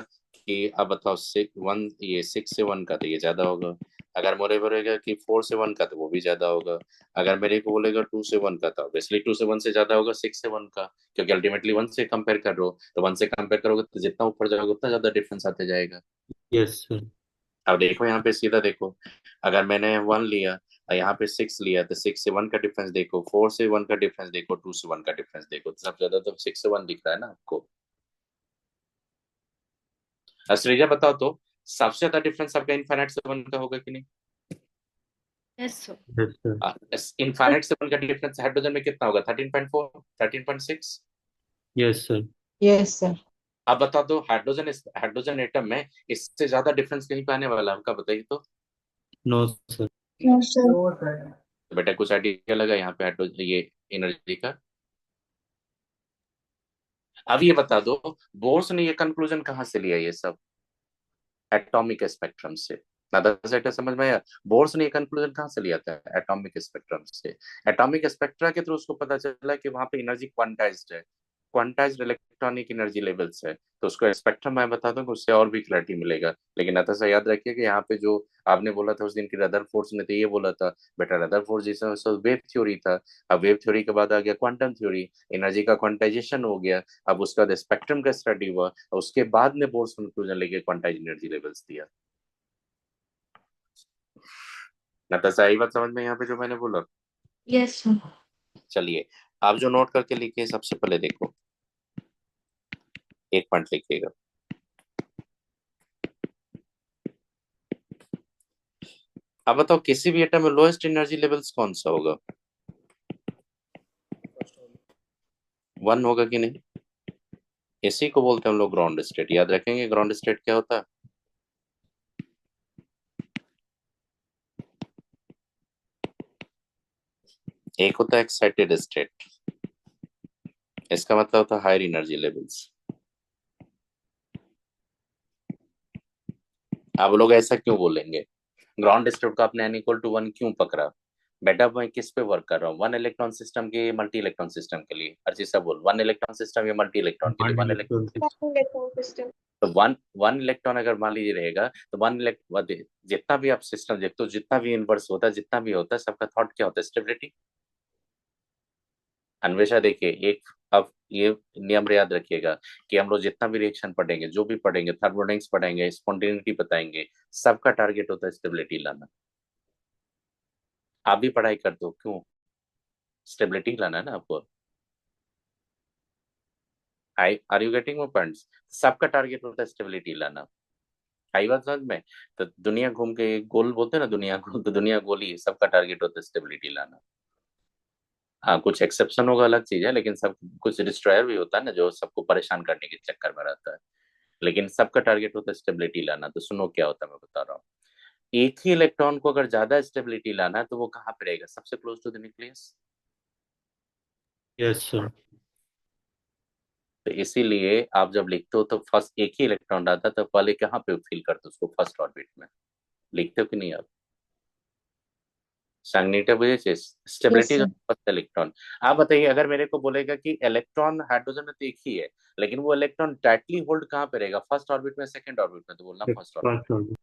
कि अब बताओ 1, ये 6 से 1 का, तो ये ज्यादा होगा। अगर मेरे बोलेगा कि 4 से 1 का, तो वो भी ज्यादा होगा। अगर मेरे को बोलेगा 2 से 1 का, तो ऑब्वियसली 2 से 1 से ज्यादा होगा 6 से 1 का, क्योंकि अल्टीमेटली 1 से कंपेयर कर रहे हो, तो 1 से कंपेयर करोगे तो जितना ऊपर जाओगे उतना ज्यादा डिफरेंस आते जाएगा। yes sir, अब देखो यहाँ पे सीधा देखो, अगर मैंने 1 लिया और यहाँ पे 6 लिया, तो 6 से 1 का डिफरेंस देखो, 4 से 1 का डिफरेंस देखो, 2 से 1 का डिफरेंस देखो, तो सबसे ज्यादा तो 6 से 1 दिख रहा है ना आपको। श्रीजा बताओ तो, सबसे ज्यादा डिफरेंस आपका इनफाइनाइट से 1 का होगा कि नहीं? Yes sir. yes sir, infinite से 1 का डिफरेंस हाइड्रोजन में कितना होगा? 13.4, 13.6। yes sir, yes sir. अब बता दो, हाइड्रोजन एटम में इससे ज्यादा डिफरेंस कहीं पे आने वाला है आपका? बताइए तो। no sir, no sir. no sir, तो बेटा कुछ आइडिया लगा यहाँ पे हाइड्रोजन, ये एनर्जी का? अब ये बता दो, बोर्स ने ये कंक्लूजन कहाँ से लिया ये सब? एटॉमिक स्पेक्ट्रम से। ना दस एटा समझ में आया? बोर्स ने ये कंक्लूजन कहाँ से लिया था? एटॉमिक स्पेक्ट्रम से। एटॉमिक स्पेक्ट्रा के थ्रू उसको पता चला कि वहां पे एनर्जी क्वांटाइज्ड है, क्वांटाइज्ड इलेक्ट्रॉनिक एनर्जी लेवल्स है। तो उसको स्पेक्ट्रम मैं बता दूं, उससे और भी क्लैरिटी मिलेगा। लेकिन अतः याद रखिए कि यहाँ पे जो आपने बोला था उस दिन की रदरफोर्ड ने तो ये बोला था, बेटा रदरफोर्ड जैसा वेव थ्योरी था। अब वेव थ्योरी के बाद आ गया क्वांटम थ्योरी, एनर्जी का क्वांटाइजेशन हो गया। अब उसका बाद स्पेक्ट्रम का स्टडी हुआ, उसके बाद में बोर्स कंक्लूजन लेके क्वांटाइज एनर्जी लेवल्स दिया। नताशा आई बात समझ में यहाँ पे जो मैंने बोला? Yes sir. चलिए, आप जो नोट करके लिखिए, सबसे पहले देखो, एक पॉइंट लिखिएगा। अब बताओ, किसी भी एटम में लोएस्ट एनर्जी लेवल्स कौन सा होगा? 1 होगा कि नहीं? इसी को बोलते हैं हम लोग ग्राउंड स्टेट। याद रखेंगे ग्राउंड स्टेट क्या होता है? एक होता है एक्साइटेड स्टेट, इसका मतलब होता है हायर एनर्जी लेवल्स। आप लोग ऐसा क्यों बोलेंगे? ग्राउंड स्टेट को आपने n=1 क्यों पकड़ा? बेटा मैं किस पे वर्क कर रहा हूँ? 1 इलेक्ट्रॉन सिस्टम के, मल्टी इलेक्ट्रॉन सिस्टम के लिए? अर्चिता बोल, 1 इलेक्ट्रॉन सिस्टम या मल्टी इलेक्ट्रॉन के लिए? one 1 electron electron. सिस्टम। तो 1 इलेक्ट्रॉन अगर मान लीजिए रहेगा, तो 1 इलेक्ट्रॉन, जितना भी आप सिस्टम देखते हो, जितना भी यूनिवर्स होता है, जितना भी होता है, सबका थॉट क्या होता है? स्टेबिलिटी। अन्वेषा देखिए, एक अब ये नियम याद रखिएगा कि हम लोग जितना भी रिएक्शन पढ़ेंगे, जो भी पढ़ेंगे, थर्मोडायनेमिक्स पढ़ेंगे, स्पॉन्टेनिटी बताएंगे, सबका टारगेट होता है स्टेबिलिटी लाना। आप भी पढ़ाई करते हो, क्यों? स्टेबिलिटी लाना है ना आपको। Are you getting my points? सबका टारगेट होता है स्टेबिलिटी लाना। आई बात समझ में? तो दुनिया घूम के गोल बोलते हैं ना, दुनिया गोल, तो दुनिया गोल ही है, सबका टारगेट होता है स्टेबिलिटी लाना। हाँ, कुछ एक्सेप्शन होगा अलग चीज है, लेकिन सब कुछ डिस्ट्रॉयर भी होता है ना, जो सबको परेशान करने के चक्कर में रहता है। लेकिन सबका टारगेट होता है स्टेबिलिटी लाना। तो सुनो क्या होता है, मैं बता रहा हूँ। एक ही इलेक्ट्रॉन को अगर ज्यादा स्टेबिलिटी लाना है, तो वो कहाँ पे रहेगा? सबसे close to the nucleus. yes sir, तो इसीलिए आप जब लिखते हो तो फर्स्ट एक ही इलेक्ट्रॉन आता है, तो पहले कहाँ पे फील करते हो उसको? फर्स्ट ऑर्बिट में। लिखते हो कि नहीं आप? संगनीटा बुझे यस स्टेबिलिटी जो सर। First electron. आप बताइए, अगर मेरे को बोलेगा कि इलेक्ट्रॉन हाइड्रोजन में तो एक ही है, लेकिन वो इलेक्ट्रॉन टाइटली होल्ड कहाँ पे रहेगा? फर्स्ट ऑर्बिट में, सेकंड ऑर्बिट में? तो बोलना the first orbit. first order,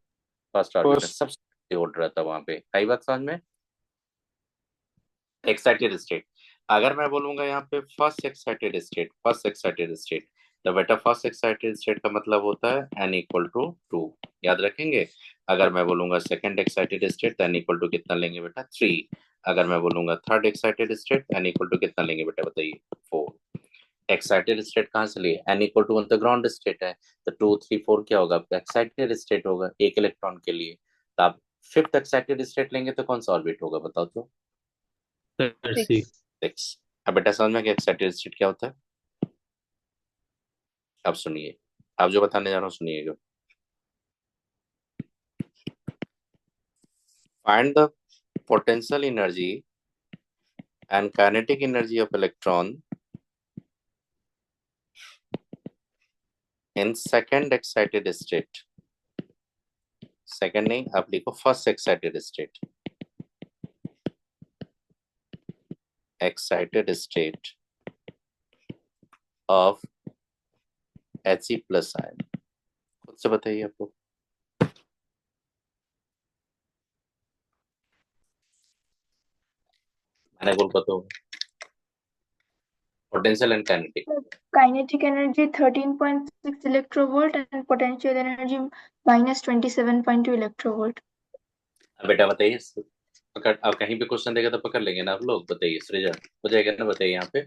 first orbit में फर्स्ट। सबसे होल्ड रहता है वहां पे। आई बात समझ में? एक्साइटेड स्टेट, अगर मैं बोलूंगा यहाँ पे first excited state, first excited state, तो बेटा फर्स्ट एक्साइटेड स्टेट का मतलब होता है n = 2। याद रखेंगे, अगर मैं बोलूंगा second excited state n equal to कितना लेंगे बेटा 3। अगर मैं बोलूंगा third excited state n equal to कितना लेंगे बेटा बताइए 4। एक्साइटेड स्टेट कहाँ से लिए n equal to the ground state है तो 2 3 4 क्या होगा एक्साइटेड स्टेट होगा एक इलेक्ट्रॉन के लिए। तो आप फिफ्थ एक्साइटेड स्टेट लेंगे तो कौन सा ऑर्बिट होगा बताओ तो सर सी। 6। अब बेटा समझ में कि एक्साइटेड स्टेट क्या होता है। अब सुनिए आप जो बताने जा रहा हूँ सुनिएगा। Find the potential energy and kinetic energy of electron in second excited state। Second नहीं आप लिखो first excited state. Excited state of He plus ion खुद से बताइए आपको। मैंने बोल पता होगा potential and kinetic. Kinetic energy 13.6 electrovolt and potential energy minus 27.2 electrovolt. अब बेटा बताइए पकड़ आप कहीं पे क्वेश्चन देगा तो पकड़ लेंगे ना आप लोग। बताइए सृजा हो जाएगा ना बताइए यहाँ पे।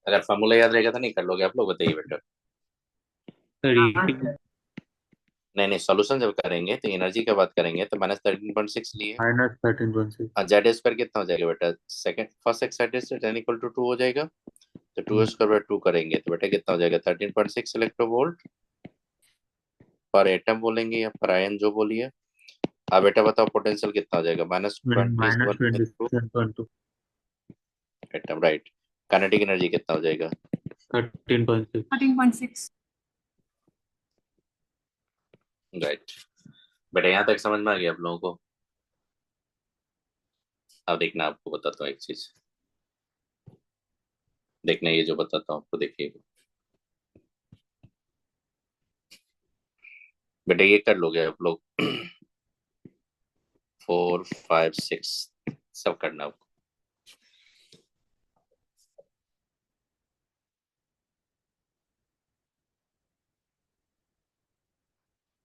अगर फॉर्मूला याद रहेगा तो नहीं कर लोगे आप लोग। बताइए बेटा। सर हाँ ईटी सर नहीं सॉल्यूशन जब करेंगे तो एनर्जी की बात करेंगे तो -13.6 लिए माइनस 13.6। जेड स्क्वायर कितना हो जाएगा बेटा second first excited state n equal to 2 हो जाएगा तो 2 स्क्वायर बाय 2 करेंगे तो बेटा कितना हो जाएगा 13.6 इलेक्ट्रोवोल्ट पर एटम बोलेंगे या पर आयन जो बोलिए। अब बेटा बताओ पोटेंशियल कितना हो जाएगा minus -27 27.2। Atom right. Kinetic energy कितना हो जाएगा 13.6। 13.6. राइट। बेटा यहाँ तक समझ में आ गया आप लोगों को। अब देखना आपको बताता हूँ एक चीज। देखना ये जो बताता हूँ आपको देखिएगा बेटा ये कर लोगे आप लोग 4 5 6 सब करना आपको।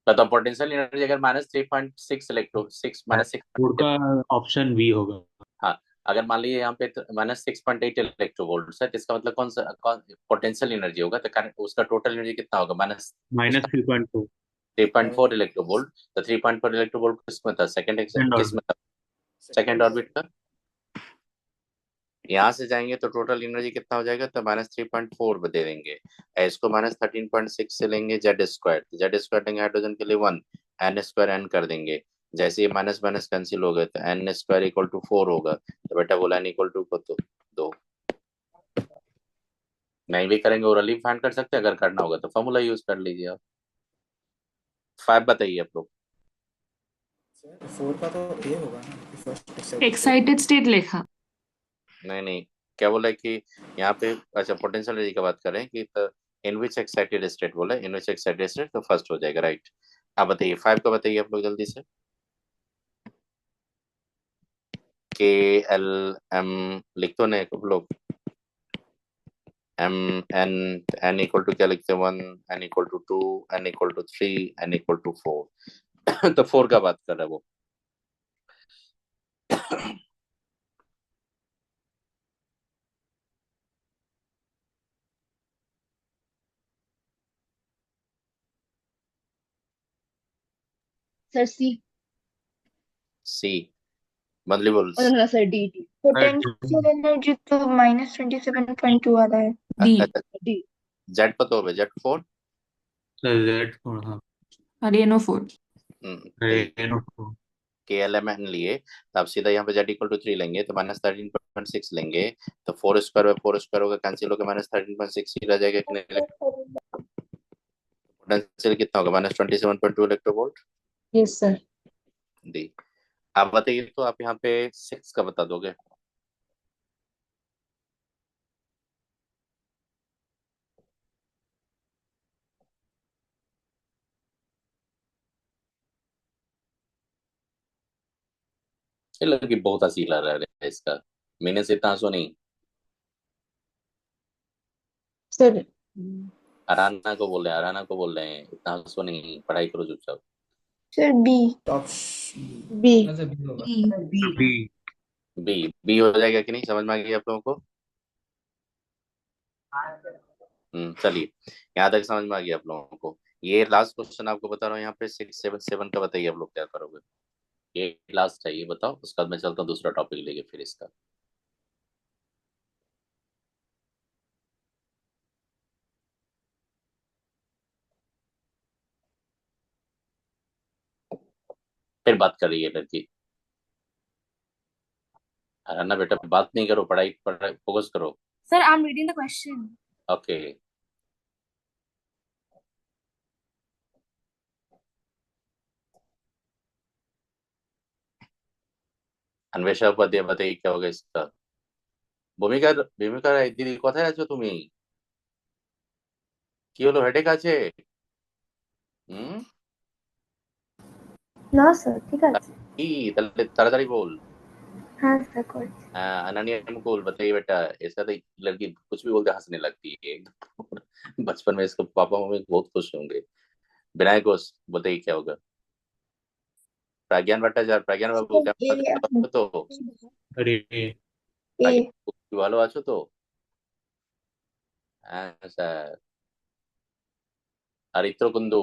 बताओ पोटेंशियल एनर्जी अगर -3.6 इलेक्ट्रो 6 -6 फोर का ऑप्शन बी होगा। हाँ अगर मान लीजिए यहाँ पे -6.8 इलेक्ट्रोवोल्ट है तो इसका मतलब कौन सा पोटेंशियल एनर्जी होगा तो उसका टोटल एनर्जी कितना होगा माइनस 3.4। 3.4 इलेक्ट्रोवोल्ट। तो 3.4 इलेक्ट्रोवोल्ट किसमें था सेकंड किसमें था सेकंड ऑर्बिट का। यहाँ से जाएंगे तो टोटल एनर्जी कितना हो जाएगा तो -3.4 दे देंगे। इसको -13.6 से लेंगे जेड स्क्वायर तो जेड स्क्वायर देंगे हाइड्रोजन के लिए 1 एन स्क्वायर एन कर देंगे। जैसे ये माइनस माइनस कैंसिल हो गए तो एन स्क्वायर इक्वल टू 4 होगा तो बेटा बोला एन इक्वल टू को तो 2। नहीं भी करेंगे ओरली फाइंड कर सकते हैं अगर करना होगा तो फॉर्मूला यूज कर लीजिए आप। 5 बताइए आप लोग। 4 का तो ए होगा ना कि फर्स्ट Excited state लिखा. नहीं क्या बोला है कि यहाँ पे अच्छा पोटेंशियल एनर्जी की बात कर रहे हैं कि इन विच एक्साइटेड स्टेट बोला इन विच एक्साइटेड स्टेट तो फर्स्ट हो जाएगा राइट। आप बताइए 5 का बताइए आप लोग जल्दी से। KLM लिख दो ना आप लोग। एन इक्वल टू क्या लिखते हैं 1 n equal to 2 n equal to 3 n equal to 4 तो 4 का बात कर रहा है वो। Sir C. सी बदली बोल Oh no sir D. Potential energy तो -27.2 आ रहा है. D. D. जेड पता हो जेड 4 सर जेड फोर हाँ। Areno 4. रेनो 4। KLMN लिए तो आप सीधा यहाँ पे जेड इक्वल टू 3 लेंगे तो -13.6 लेंगे तो 4 स्क्वायर बाय 4 स्क्वायर होगा कैंसिल होगा -13.6 ही रह जाएगा कि नहीं। पोटेंशियल कितना होगा -27.2 इलेक्ट्रोवोल्ट। Yes sir. दी आप बताइए तो आप यहाँ पे 6 का बता दोगे। ये लड़की बहुत हंसी ला रहा है इसका मैंने से इतना हंसो नहीं। सर अराना को बोल रहे हैं, अराना को बोल रहे हैं, इतना हंसो नहीं, पढ़ाई करो चुपचाप। Sir B. Option B. अच्छा बी होगा। E. B. B. B. B हो जाएगा कि नहीं, समझ में आ गई आप लोगों को? हाँ सर। चलिए, यहाँ तक समझ में आ गया आप लोगों को। ये लास्ट क्वेश्चन आपको बता रहा हूँ, यहाँ पे 6 7 7 का बताइए आप लोग क्या करोगे। ये लास्ट है, ये बताओ, उसके बाद मैं चलता हूँ दूसरा टॉपिक लेके फिर इसका। फिर बात कर रही है लड़की। अरे ना बेटा, बात नहीं करो, पढ़ाई पढ़ाई फोकस करो। Sir, I'm reading the question. Okay. Anvesha Upadhyay बताइए क्या होगा इसका। ভূমিকার ভূমিকার দিদি কোথায় আছো তুমি? কি হলো, হেডেক আছে? হুম। না স্যার ঠিক আছে। কি তাহলে তাড়াতাড়ি बोल। হ্যাঁ স্যার করছি। हाँ, अनन्या अनुकूल बताइए बेटा। ऐसा तो लड़की कुछ भी बोलते हंसने लगती है एकदम। बचपन में इसके पापा मम्मी बहुत खुश होंगे। विनायक घोष बताइए क्या होगा। प्रज्ञान भट्टाचार्य, प्रज्ञान बाबू স্যার এ। क्या আছো তো? अरे এ। প্রজ্ঞান ভালো আছো তো? হ্যাঁ স্যার। हरित्र कुंदू,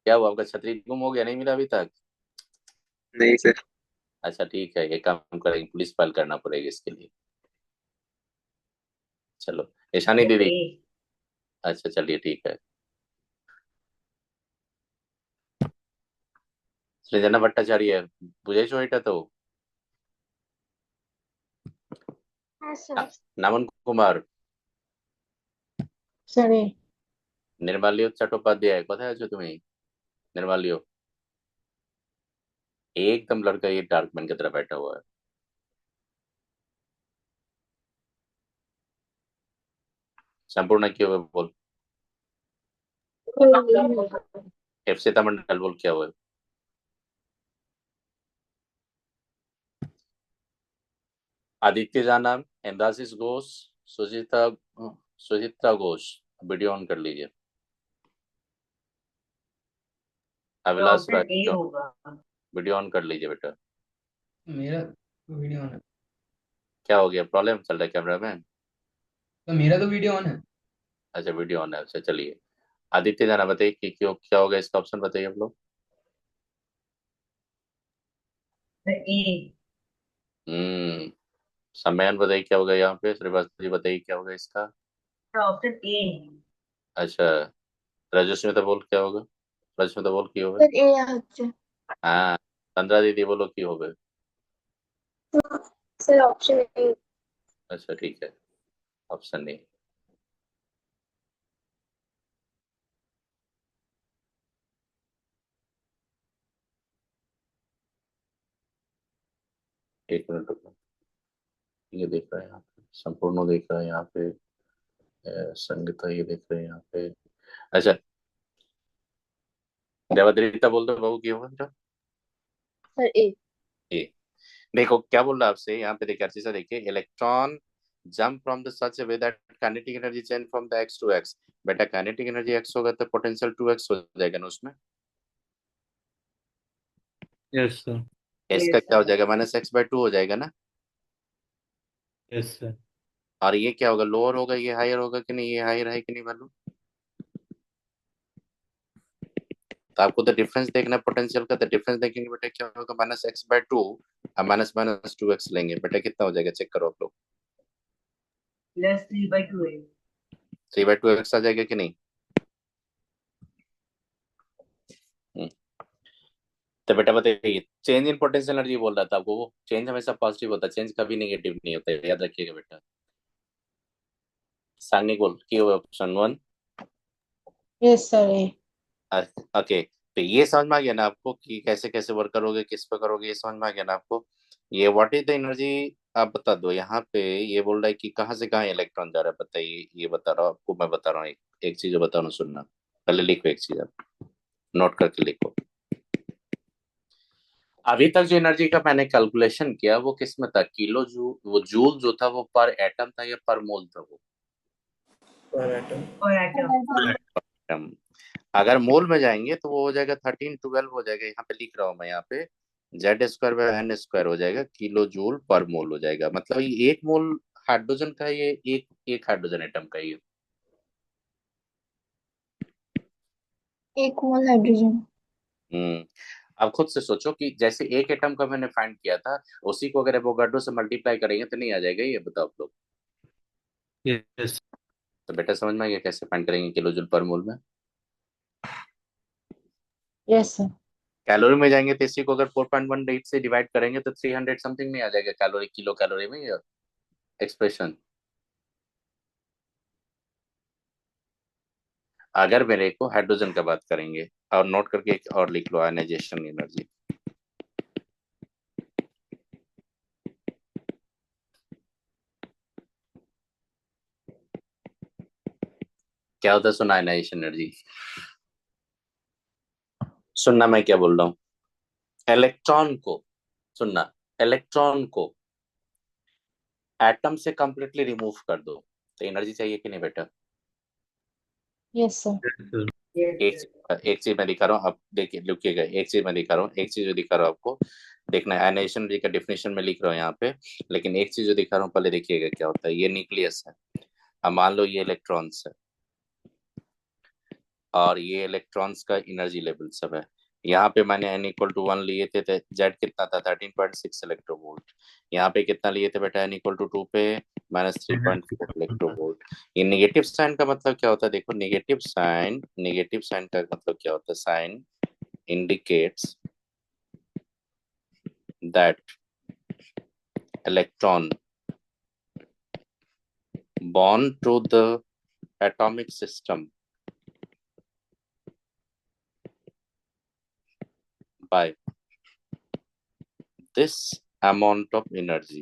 क्या हुआ, आपका छतरी गुम हो गया, नहीं मिला अभी तक? नहीं सर। अच्छा ठीक है, ये काम करेंगे, पुलिस फाइल करना पड़ेगा इसके लिए। चलो, ईशानी दीदी। ए। अच्छा चलिए ठीक है। सृजना भट्टाचार्य बुझेছো এটা তো? হ্যাঁ স্যার। নামন কুমার, স্যার এ। निर्माल्य चट्टोपाध्याय কোথায় আছো তুমি? निर्माल्य, एकदम लड़का ये डार्क मैन की तरह बैठा हुआ है। संपूर्ण क्या हुआ बोल। एफ सीता मंडल बोल क्या हुआ। आदित्य जाना, इंद्राशिष घोष, सुचिता सुचित्रा घोष। वीडियो ऑन कर लीजिए। अभिलाष ऑप्शन ए राय, होगा। वीडियो ऑन कर लीजिए बेटा। मेरा वीडियो ऑन है। क्या हो गया, प्रॉब्लम चल रहा है कैमरा में? तो मेरा तो वीडियो ऑन है। अच्छा वीडियो ऑन है, अच्छा चलिए। आदित्य जाना बताइए कि क्यों क्या होगा इसका, ऑप्शन बताइए आप लोग। ए। हम्म। सम्मेलन बताइए क्या होगा यहाँ पे, श्रीवास्तव जी बताइए क्या होगा इसका। Option A. अच्छा, रजस्मिता बोल क्या होगा, रजस्मिता बोल की होगा। স্যার এ হচ্ছে। हाँ, चंद्रा दीदी बोलो की होगा। Sir option A. अच्छा ठीक है, ऑप्शन नहीं। एक मिनट रुको, ये देख रहा है यहाँ पे, संपूर्ण देख रहा है यहाँ पे, संगीता ये देख रहे हैं यहाँ पे। अच्छा, देवद्रिता बोल दो बाबू की होगा बेटा। স্যার এ। ये देखो क्या बोल रहा है आपसे यहाँ पे, देखिए अच्छे से देखिए, electron jump from the such way that kinetic energy change from the x to x. बेटा काइनेटिक एनर्जी एक्स होगा तो पोटेंशियल 2x हो जाएगा ना उसमें। Yes sir. एक्स का यस क्या हो सर। जाएगा, -x/2 हो जाएगा ना। Yes sir. और ये क्या होगा, लोअर होगा, ये हायर होगा कि नहीं, ये हायर है कि नहीं मालूम। तो आपको तो डिफरेंस देखना है पोटेंशियल का, तो डिफरेंस देखेंगे बेटा क्या होगा, -x/2 और -2x लेंगे बेटा, कितना हो जाएगा चेक करो आप लोग। +3/2 है। 3/2x आ जाएगा कि नहीं। हम्म, तो बेटा बताइए, चेंज इन पोटेंशियल एनर्जी बोल रहा था आपको, वो चेंज हमेशा पॉजिटिव होता है, चेंज कभी नेगेटिव नहीं होता है, याद रखिएगा बेटा। सानी बोल की ऑप्शन 1। यस सर ए। ओके, तो ये समझ में आ गया ना आपको कि कैसे कैसे वर्क करोगे, किस पर करोगे, ये समझ में आ गया ना आपको। ये व्हाट इज द एनर्जी, आप बता दो यहाँ पे। ये बोल रहा है कि कहाँ से कहाँ इलेक्ट्रॉन जा रहा है, बताइए, ये बता रहा हूँ आपको, मैं बता रहा हूँ, एक चीज बता रहा हूँ, सुनना। पहले लिखो एक चीज, आप नोट करके लिखो। अभी तक जो एनर्जी का मैंने कैलकुलेशन किया वो किस में था, किलो जूल, वो जूल जो था वो पर एटम था या पर मोल था वो। पर एटम per atom. एटम। अगर मोल में जाएंगे तो वो हो जाएगा 1312 हो जाएगा। यहाँ पे लिख रहा हूँ मैं, यहाँ पे Z²/N² हो जाएगा, किलो जूल पर मोल हो जाएगा। मतलब ये एक मोल हाइड्रोजन का, ये एक हाइड्रोजन एटम का ये। 1 मोल हाइड्रोजन। हम्म। अब खुद से सोचो कि जैसे एक एटम का मैंने फाइंड किया था, उसी को अगर एवोगाड्रो से मल्टीप्लाई करेंगे तो नहीं आ जाएगा? ये बताओ आप लोग। Yes. तो बेटा समझ में आ गया कैसे फाइंड करेंगे किलो जूल पर मोल में? Yes sir. कैलोरी में जाएंगे तो इसी को अगर 4.18 से डिवाइड करेंगे तो 300 समथिंग में आ जाएगा कैलोरी, किलो कैलोरी में ये एक्सप्रेशन। अगर मेरे को हाइड्रोजन का बात करेंगे, और नोट करके एक और लिख लो, आयनाइजेशन एनर्जी। क्या होता है सुना आयनाइजेशन एनर्जी? सुनना मैं क्या बोल रहा हूँ। इलेक्ट्रॉन को, सुनना, इलेक्ट्रॉन को एटम से कंप्लीटली रिमूव कर दो तो एनर्जी चाहिए कि नहीं बेटा? Yes sir. Yes, sir. Yes. एक चीज मैं दिखा रहा हूँ, अब देखिए लिखिएगा। एक चीज मैं दिखा रहा हूँ, एक चीज जो दिखा रहा हूँ आपको देखना है। आयनाइजेशन एनर्जी का डेफिनेशन में लिख रहा हूँ यहाँ पे, लेकिन एक चीज जो दिखा रहा हूँ पहले देखिएगा क्या होता है। ये न्यूक्लियस है, अब मान लो ये इलेक्ट्रॉन्स है, और ये इलेक्ट्रॉन्स का एनर्जी लेवल सब है। यहाँ पे मैंने n=1 लिए थे तो जेड कितना था? 13.6 इलेक्ट्रोवोल्ट। यहाँ पे कितना लिए थे बेटा? n=2 पे -3.4 इलेक्ट्रोवोल्ट। ये नेगेटिव साइन का मतलब क्या होता है? देखो, नेगेटिव साइन का मतलब क्या होता है? Sign indicates that electron bond to the atomic system by this amount of energy.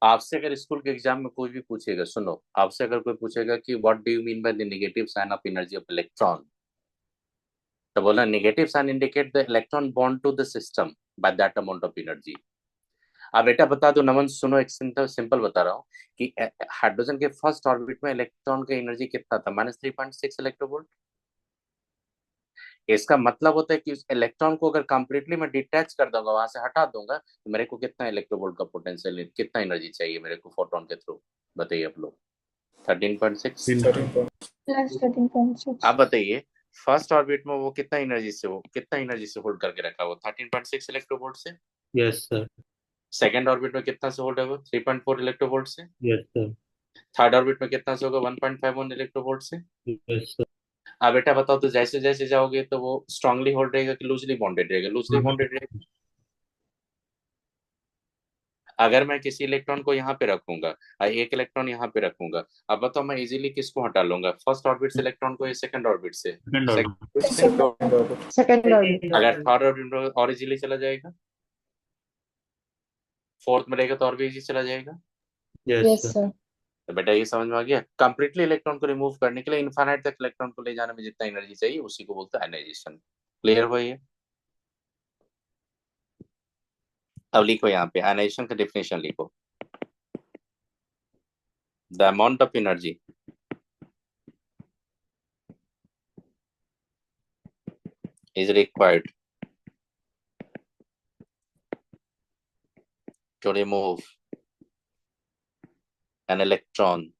आपसे अगर स्कूल के एग्जाम में कोई भी पूछेगा, सुनो, आपसे अगर कोई पूछेगा कि what do you mean by the negative sign of energy of electron, तो बोला negative sign indicate the electron bond to the system by that amount of energy. अब बेटा बता दो नमन, सुनो, एक सिंपल बता रहा हूँ कि हाइड्रोजन के फर्स्ट ऑर्बिट में इलेक्ट्रॉन का एनर्जी कितना था? -3.6 इलेक्ट्रोवोल्ट। इसका मतलब होता है कि उस इलेक्ट्रॉन को अगर कंप्लीटली मैं डिटैच कर दूंगा, वहां से हटा दूंगा, तो मेरे को कितना इलेक्ट्रोवोल्ट का पोटेंशियल, कितना एनर्जी चाहिए मेरे को फोटोन के थ्रू? बताइए आप लोग। 13.6। 13 प्लस 13.6। आप बताइए, फर्स्ट ऑर्बिट में वो कितना एनर्जी से होल्ड करके रखा वो? 13.6 इलेक्ट्रोवोल्ट से। Yes, sir. सेकेंड ऑर्बिट में कितना से होल्ड है वो? 3.4 इलेक्ट्रोवोल्ट से। Yes, sir. थर्ड ऑर्बिट में कितना से होगा? 1.51 इलेक्ट्रोवोल्ट से। Yes, sir. अब बेटा बताओ, तो जैसे जैसे जाओगे तो वो स्ट्रांगली होल्ड रहेगा कि लूजली बॉन्डेड रहेगा? लूजली बॉन्डेड रहेगा। अगर मैं किसी इलेक्ट्रॉन को यहाँ पे रखूंगा और एक इलेक्ट्रॉन यहाँ पे रखूंगा, अब बताओ मैं इजीली किसको हटा लूंगा? फर्स्ट ऑर्बिट से इलेक्ट्रॉन को या सेकंड ऑर्बिट से? Second order. सेकंड ऑर्बिट से। Second orbit. Second orbit. अगर थर्ड ऑर्बिट में और इजीली चला जाएगा, फोर्थ में रहेगा तो और भी इजी चला जाएगा। Yes, yes sir. सर। तो बेटा ये समझ में आ गया। कंप्लीटली इलेक्ट्रॉन को रिमूव करने के लिए इनफाइनाइट तक इलेक्ट्रॉन को ले जाने में जितना एनर्जी चाहिए उसी को बोलते हैं आयनाइजेशन। क्लियर हुआ ये? अब लिखो यहाँ पे आयनाइजेशन का डेफिनेशन लिखो। The amount of energy is required to remove an electron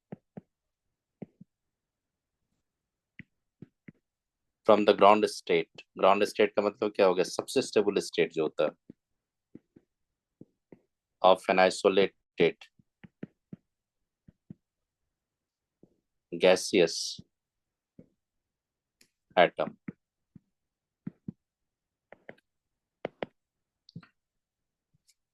from the ground state। ground state का मतलब क्या हो गया? सबसे स्टेबल स्टेट जो होता है of an isolated gaseous atom।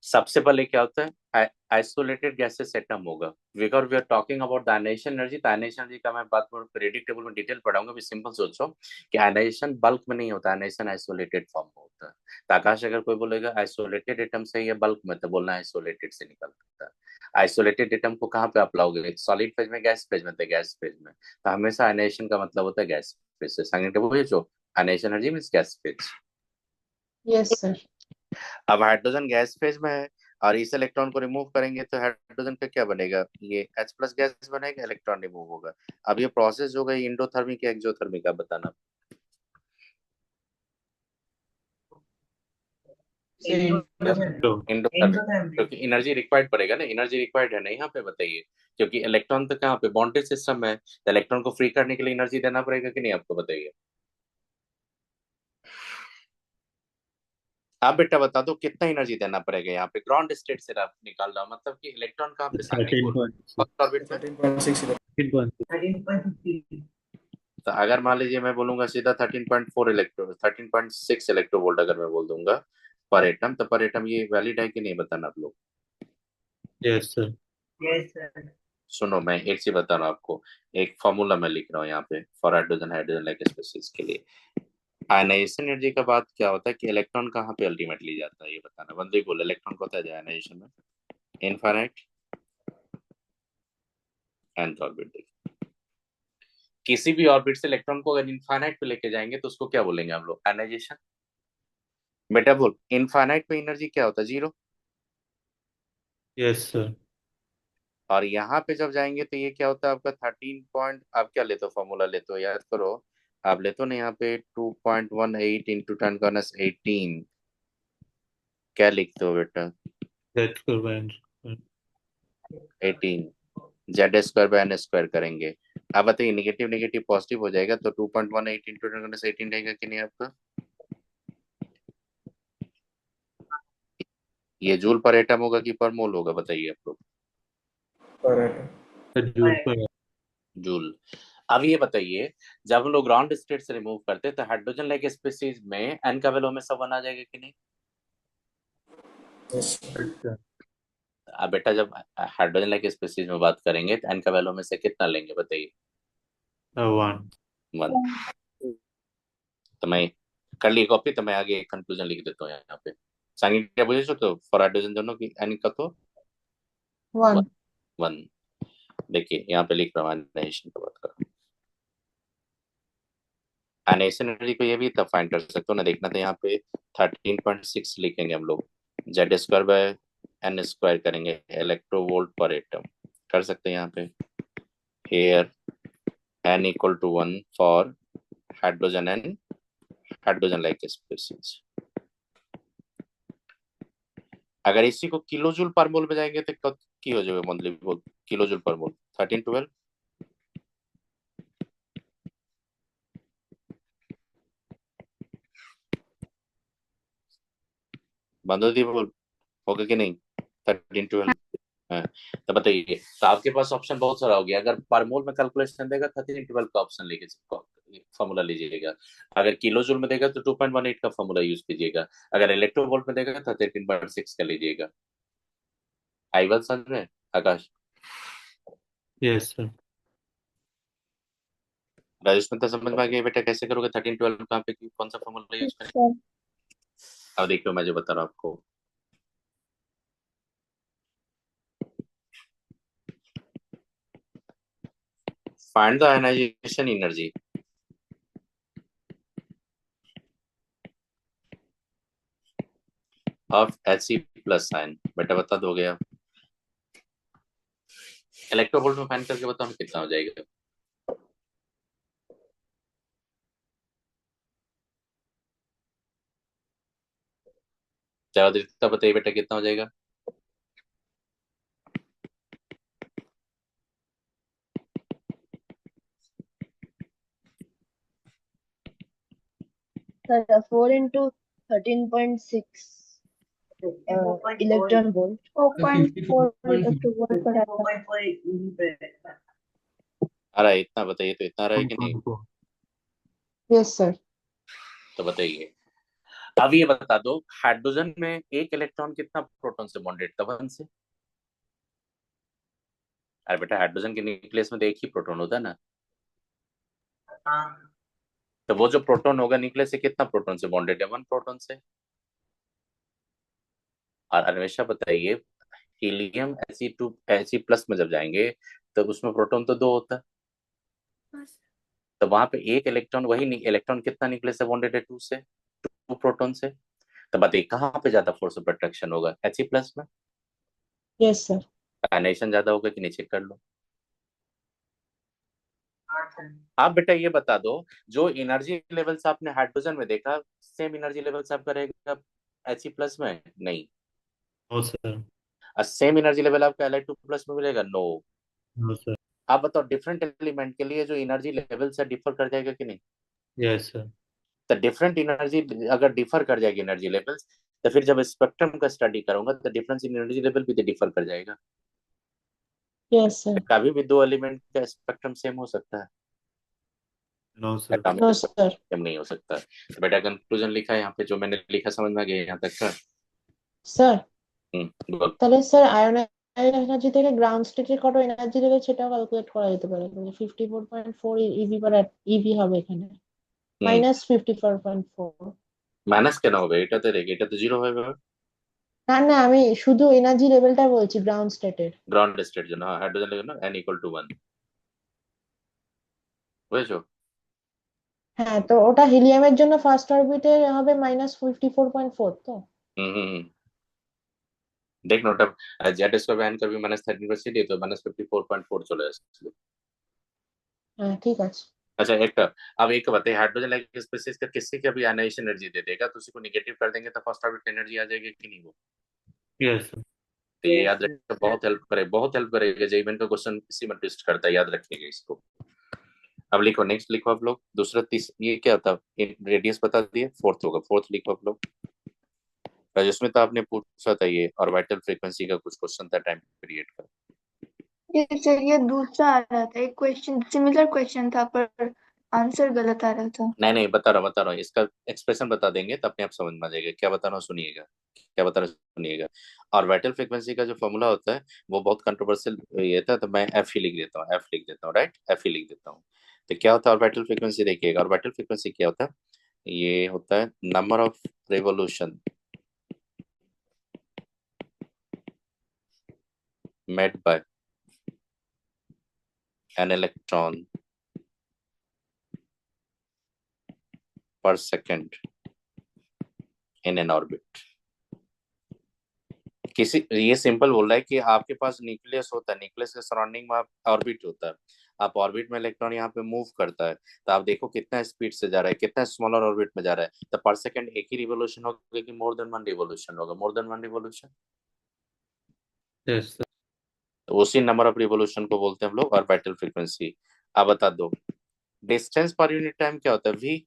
सबसे पहले क्या होता है? आइसोलेटेड गैसेस एटम होगा। Because we are talking about the ionisation energy, तो आयनाइजेशन एनर्जी का मैं बात प्रेडिक्टेबल में डिटेल पढ़ाऊंगा। भी सिंपल सोचो कि आयनाइजेशन बल्क में नहीं होता, आयनाइजेशन आइसोलेटेड फॉर्म में होता है। तो आकाश अगर कोई बोलेगा आइसोलेटेड एटम से या बल्क में, तो बोलना आइसोलेटेड से निकल सकता है। आइसोलेटेड एटम को कहाँ पे आप लाओगे? सॉलिड फेज में, गैस फेज में? तो गैस फेज में। तो हमेशा आयनाइजेशन का मतलब होता है गैस फेज से। संगठन जो ionisation energy means gas phase. Yes sir. अब हाइड्रोजन गैस फेज में है, और इस इलेक्ट्रॉन को रिमूव करेंगे तो हाइड्रोजन का क्या बनेगा, ये H प्लस गैस बनेगा, इलेक्ट्रॉन रिमूव होगा। अब ये प्रोसेस जो है इंडोथर्मिक या एक्सोथर्मिक आप बताना। Endothermic. Endothermic, Endothermic. क्योंकि एनर्जी रिक्वायर्ड पड़ेगा ना, एनर्जी रिक्वायर्ड है ना यहाँ पे, बताइए। क्योंकि इलेक्ट्रॉन तो कहाँ पे बॉन्डेड सिस्टम है, तो इलेक्ट्रॉन को फ्री करने के लिए एनर्जी देना पड़ेगा कि नहीं, आपको बताइए। आप बेटा बता दो कितना एनर्जी देना पड़ेगा यहाँ पे, ग्राउंड स्टेट से आप निकाल रहा हूँ, मतलब कि इलेक्ट्रॉन कहाँ पे सामने फर्स्ट ऑर्बिट में। 13.6 13.50. तो अगर मान लीजिए मैं बोलूंगा सीधा 13.4 इलेक्ट्रो 13.6 इलेक्ट्रोवोल्ट अगर मैं बोल दूंगा पर एटम, तो पर एटम ये वैलिड है कि नहीं बताना आप लोग। Yes, sir. Yes, sir. सुनो मैं एक चीज बता रहा हूँ आपको, एक फॉर्मूला मैं लिख रहा हूँ यहाँ पे for hydrogen hydrogen like species के लिए। आयनाइजेशन एनर्जी का बात क्या होता है कि इलेक्ट्रॉन कहाँ पे अल्टीमेटली जाता है ये बताना। बंदे बोल इलेक्ट्रॉन को होता है आयनाइजेशन में इनफाइनाइट nth ऑर्बिट। किसी भी ऑर्बिट से इलेक्ट्रॉन को अगर इनफाइनाइट पे लेके जाएंगे तो उसको क्या बोलेंगे हम लोग, आयनाइजेशन। बेटा बोल इनफाइनाइट पे एनर्जी क्या होता है, जीरो। Yes, sir. और यहाँ पे जब जाएंगे तो ये क्या होता है आपका 13 पॉइंट, आप क्या लेते हो फॉर्मूला लेते हो याद करो, आप लेते हो ना यहाँ पे 2.18 इंटू 10⁻18, क्या लिखते हो बेटा, That's correct. 18 Z² bye N² करेंगे। अब बताइए निगेटिव निगेटिव पॉजिटिव हो जाएगा तो 2.18 इंटू 10⁻18 रहेगा कि नहीं आपका। ये जूल पर एटम होगा कि पर मोल होगा बताइए आप लोग। पर एटम। Joule. जूल। अब ये बताइए जब हम लोग ग्राउंड स्टेट से रिमूव करते हैं तो हाइड्रोजन लाइक स्पीसीज में एन का वैल्यू हमेशा 1 आ जाएगा कि नहीं। Yes Sir. अब बेटा जब हाइड्रोजन लाइक स्पीसीज में बात करेंगे तो एन का वैल्यू में से कितना लेंगे बताइए। 1. 1। तो मैं कर ली कॉपी, तो मैं आगे कंक्लूजन लिख देता हूँ यहाँ पे। सांगी क्या बुझे तो फॉर हाइड्रोजन दोनों की एन का तो 1. 1। देखिए यहाँ पे लिख रहा हूँ आयनाइजेशन की बात कर रहा हूँ। आयनाइजेशन एनर्जी को ये भी तब फाइंड कर सकते हो ना, देखना था यहाँ पे 13.6 लिखेंगे हम लोग, Z² बाय N² करेंगे इलेक्ट्रोवोल्ट पर एटम, कर सकते हैं यहाँ पे। Here n equal to 1 for hydrogen and hydrogen like species. अगर इसी को किलो जूल पर मोल में जाएंगे तो कब की हो जाएगा मंथली बोल, किलो जूल पर मोल 1312। बंदोदी बोल होगा कि नहीं 1312। हाँ, तो बताइए, तो आपके पास ऑप्शन बहुत सारा हो गया। अगर पर मोल में कैलकुलेशन देगा 1312 का ऑप्शन लेके फॉर्मूला लीजिएगा। अगर किलो जूल में देगा तो 2.18 का फॉर्मूला यूज कीजिएगा। अगर इलेक्ट्रोवोल्ट में देगा तो 13.6 का लीजिएगा। आई बात समझ में आकाश। Yes, sir. राजेश में तो समझ में आ गया बेटा, कैसे करोगे 1312 कहाँ पे कौन सा फॉर्मूला यूज करें। Sir. अब देखियो मैं जो बता रहा हूँ आपको, find the ionisation energy of He+ ion. बेटा बता दोगे आप, इलेक्ट्रोवोल्ट में फाइंड करके बताओ कितना हो जाएगा। ज्यादा बताइए बेटा कितना हो जाएगा। Sir, 4 into 13.6 electron volt. 4.4 electron volt per atom. 4.4 आ रहा है इतना, बताइए तो इतना आ रहा है कि नहीं। 1.4. Yes, sir. तो बताइए, अब ये बता दो हाइड्रोजन में एक इलेक्ट्रॉन कितना प्रोटॉन से बॉन्डेड था, 1 से। अरे बेटा हाइड्रोजन के न्यूक्लियस में तो एक ही प्रोटॉन होता है ना, तो वो जो प्रोटॉन होगा न्यूक्लियस से कितना प्रोटॉन से बॉन्डेड है, 1 प्रोटॉन से। और हमेशा बताइए हीलियम He+ में जब जाएंगे तो उसमें प्रोटॉन तो 2 होता है, तो वहां पे एक इलेक्ट्रॉन, वही इलेक्ट्रॉन कितना न्यूक्लियस से बॉन्डेड है, 2 से, 2 प्रोटॉन से। तो बताइए कहाँ पे ज्यादा फोर्स ऑफ अट्रैक्शन होगा, He+ में यस सर। आयनाइजेशन ज्यादा होगा कि नहीं, चेक कर लो। हाँ सर। आप बेटा ये बता दो, जो एनर्जी लेवल्स आपने हाइड्रोजन में देखा, सेम एनर्जी लेवल्स आपका रहेगा He+ में? नहीं। No, sir. और सेम एनर्जी लेवल आपका Li2+ में मिलेगा? नो। No, sir. आप बताओ, डिफरेंट एलिमेंट के लिए जो एनर्जी लेवल से डिफर कर जाएगा कि नहीं? Yes, sir. तो डिफरेंट एनर्जी अगर डिफर कर जाएगी एनर्जी लेवल्स, तो फिर जब स्पेक्ट्रम का स्टडी करूंगा तो डिफरेंस इन एनर्जी लेवल भी तो डिफर कर जाएगा। Yes sir. कभी भी दो एलिमेंट का स्पेक्ट्रम सेम हो सकता है? No, sir. No sir. Same नहीं हो सकता। तो बेटा कंक्लूजन लिखा है यहाँ पे, जो मैंने लिखा समझ में आ गया यहाँ तक का? স্যার बोल। তাহলে স্যার আয়োনাইজ এনার্জি থেকে গ্রাউন্ড স্টেটে কত এনার্জি দেবে সেটাও ক্যালকুলেট করা যেতে পারে, 54.4 ইভি পার ইভি হবে এখানে, মাইনাস 54.4। মাইনাস কেন হবে? এটাতে রেখে এটা তো জিরো হয়ে যাবে। না না, আমি শুধু এনার্জি লেভেলটা বলছি গ্রাউন্ড স্টেটের। গ্রাউন্ড স্টেট জন্য হাইড্রোজেন জন্য n=1 বুঝেছো? হ্যাঁ, তো ওটা হিলিয়ামের জন্য ফার্স্ট অরবিটে হবে মাইনাস 54.4 তো। हम्म हम्म, हम्म। देख नो तब Z² n का भी -13 तो -54.4 চলে আসছে। হ্যাঁ ঠিক আছে। अच्छा एक, अब एक बताइए, हाइड्रोजन लाइक स्पीसीज का किसी का भी आयनाइजेशन एनर्जी दे देगा तो उसी को निगेटिव कर देंगे तो फर्स्ट ऑर्बिट एनर्जी आ जाएगी कि नहीं? वो Yes, sir. तो ये Yes, याद sir. रखिए, बहुत हेल्प करेगा। जेईमेन का क्वेश्चन इसी में ट्विस्ट करता है, याद रखिएगा इसको। अब लिखो, नेक्स्ट लिखो आप लोग। दूसरा तीस ये क्या था, रेडियस बता दिए। फोर्थ होगा, फोर्थ लिखो आप लोग। जिसमें तो आपने पूछा था ये ऑर्बिटल फ्रीक्वेंसी का कुछ क्वेश्चन था टाइम पीरियड का। ये सर ये दूसरा आ रहा था, एक क्वेश्चन सिमिलर क्वेश्चन था पर आंसर गलत आ रहा था। नहीं नहीं, बता रहा हूँ, इसका एक्सप्रेशन बता देंगे तो अपने आप समझ में आ जाएगा। क्या बता रहा हूँ सुनिएगा, क्या बता रहा हूँ सुनिएगा। ऑर्बिटल फ्रीक्वेंसी का जो फॉर्मूला होता है वो बहुत कंट्रोवर्शियल ये था, तो मैं एफ ही लिख देता हूँ, एफ लिख देता हूँ, राइट, एफ ही लिख देता हूँ। तो क्या होता है ऑर्बिटल फ्रीक्वेंसी? देखिएगा, ऑर्बिटल फ्रीक्वेंसी क्या होता है, ये होता है number of revolution made by an electron पर सेकेंड इन एन ऑर्बिट। किसी ये सिंपल बोल रहा है कि आपके पास न्यूक्लियस होता है, न्यूक्लियस के सराउंडिंग में आप ऑर्बिट होता है, आप ऑर्बिट में इलेक्ट्रॉन यहाँ पे मूव करता है, तो आप देखो कितना स्पीड से जा रहा है, कितना स्मॉलर ऑर्बिट में जा रहा है। तो पर सेकंड एक ही रिवोल्यूशन होगा कि मोर देन वन रिवोल्यूशन होगा? More than one revolution. Yes, sir. तो उसी नंबर ऑफ रिवोल्यूशन को बोलते हैं हम लोग ऑर्बिटल फ्रीक्वेंसी। आप बता दो डिस्टेंस पर यूनिट टाइम क्या होता है? वी।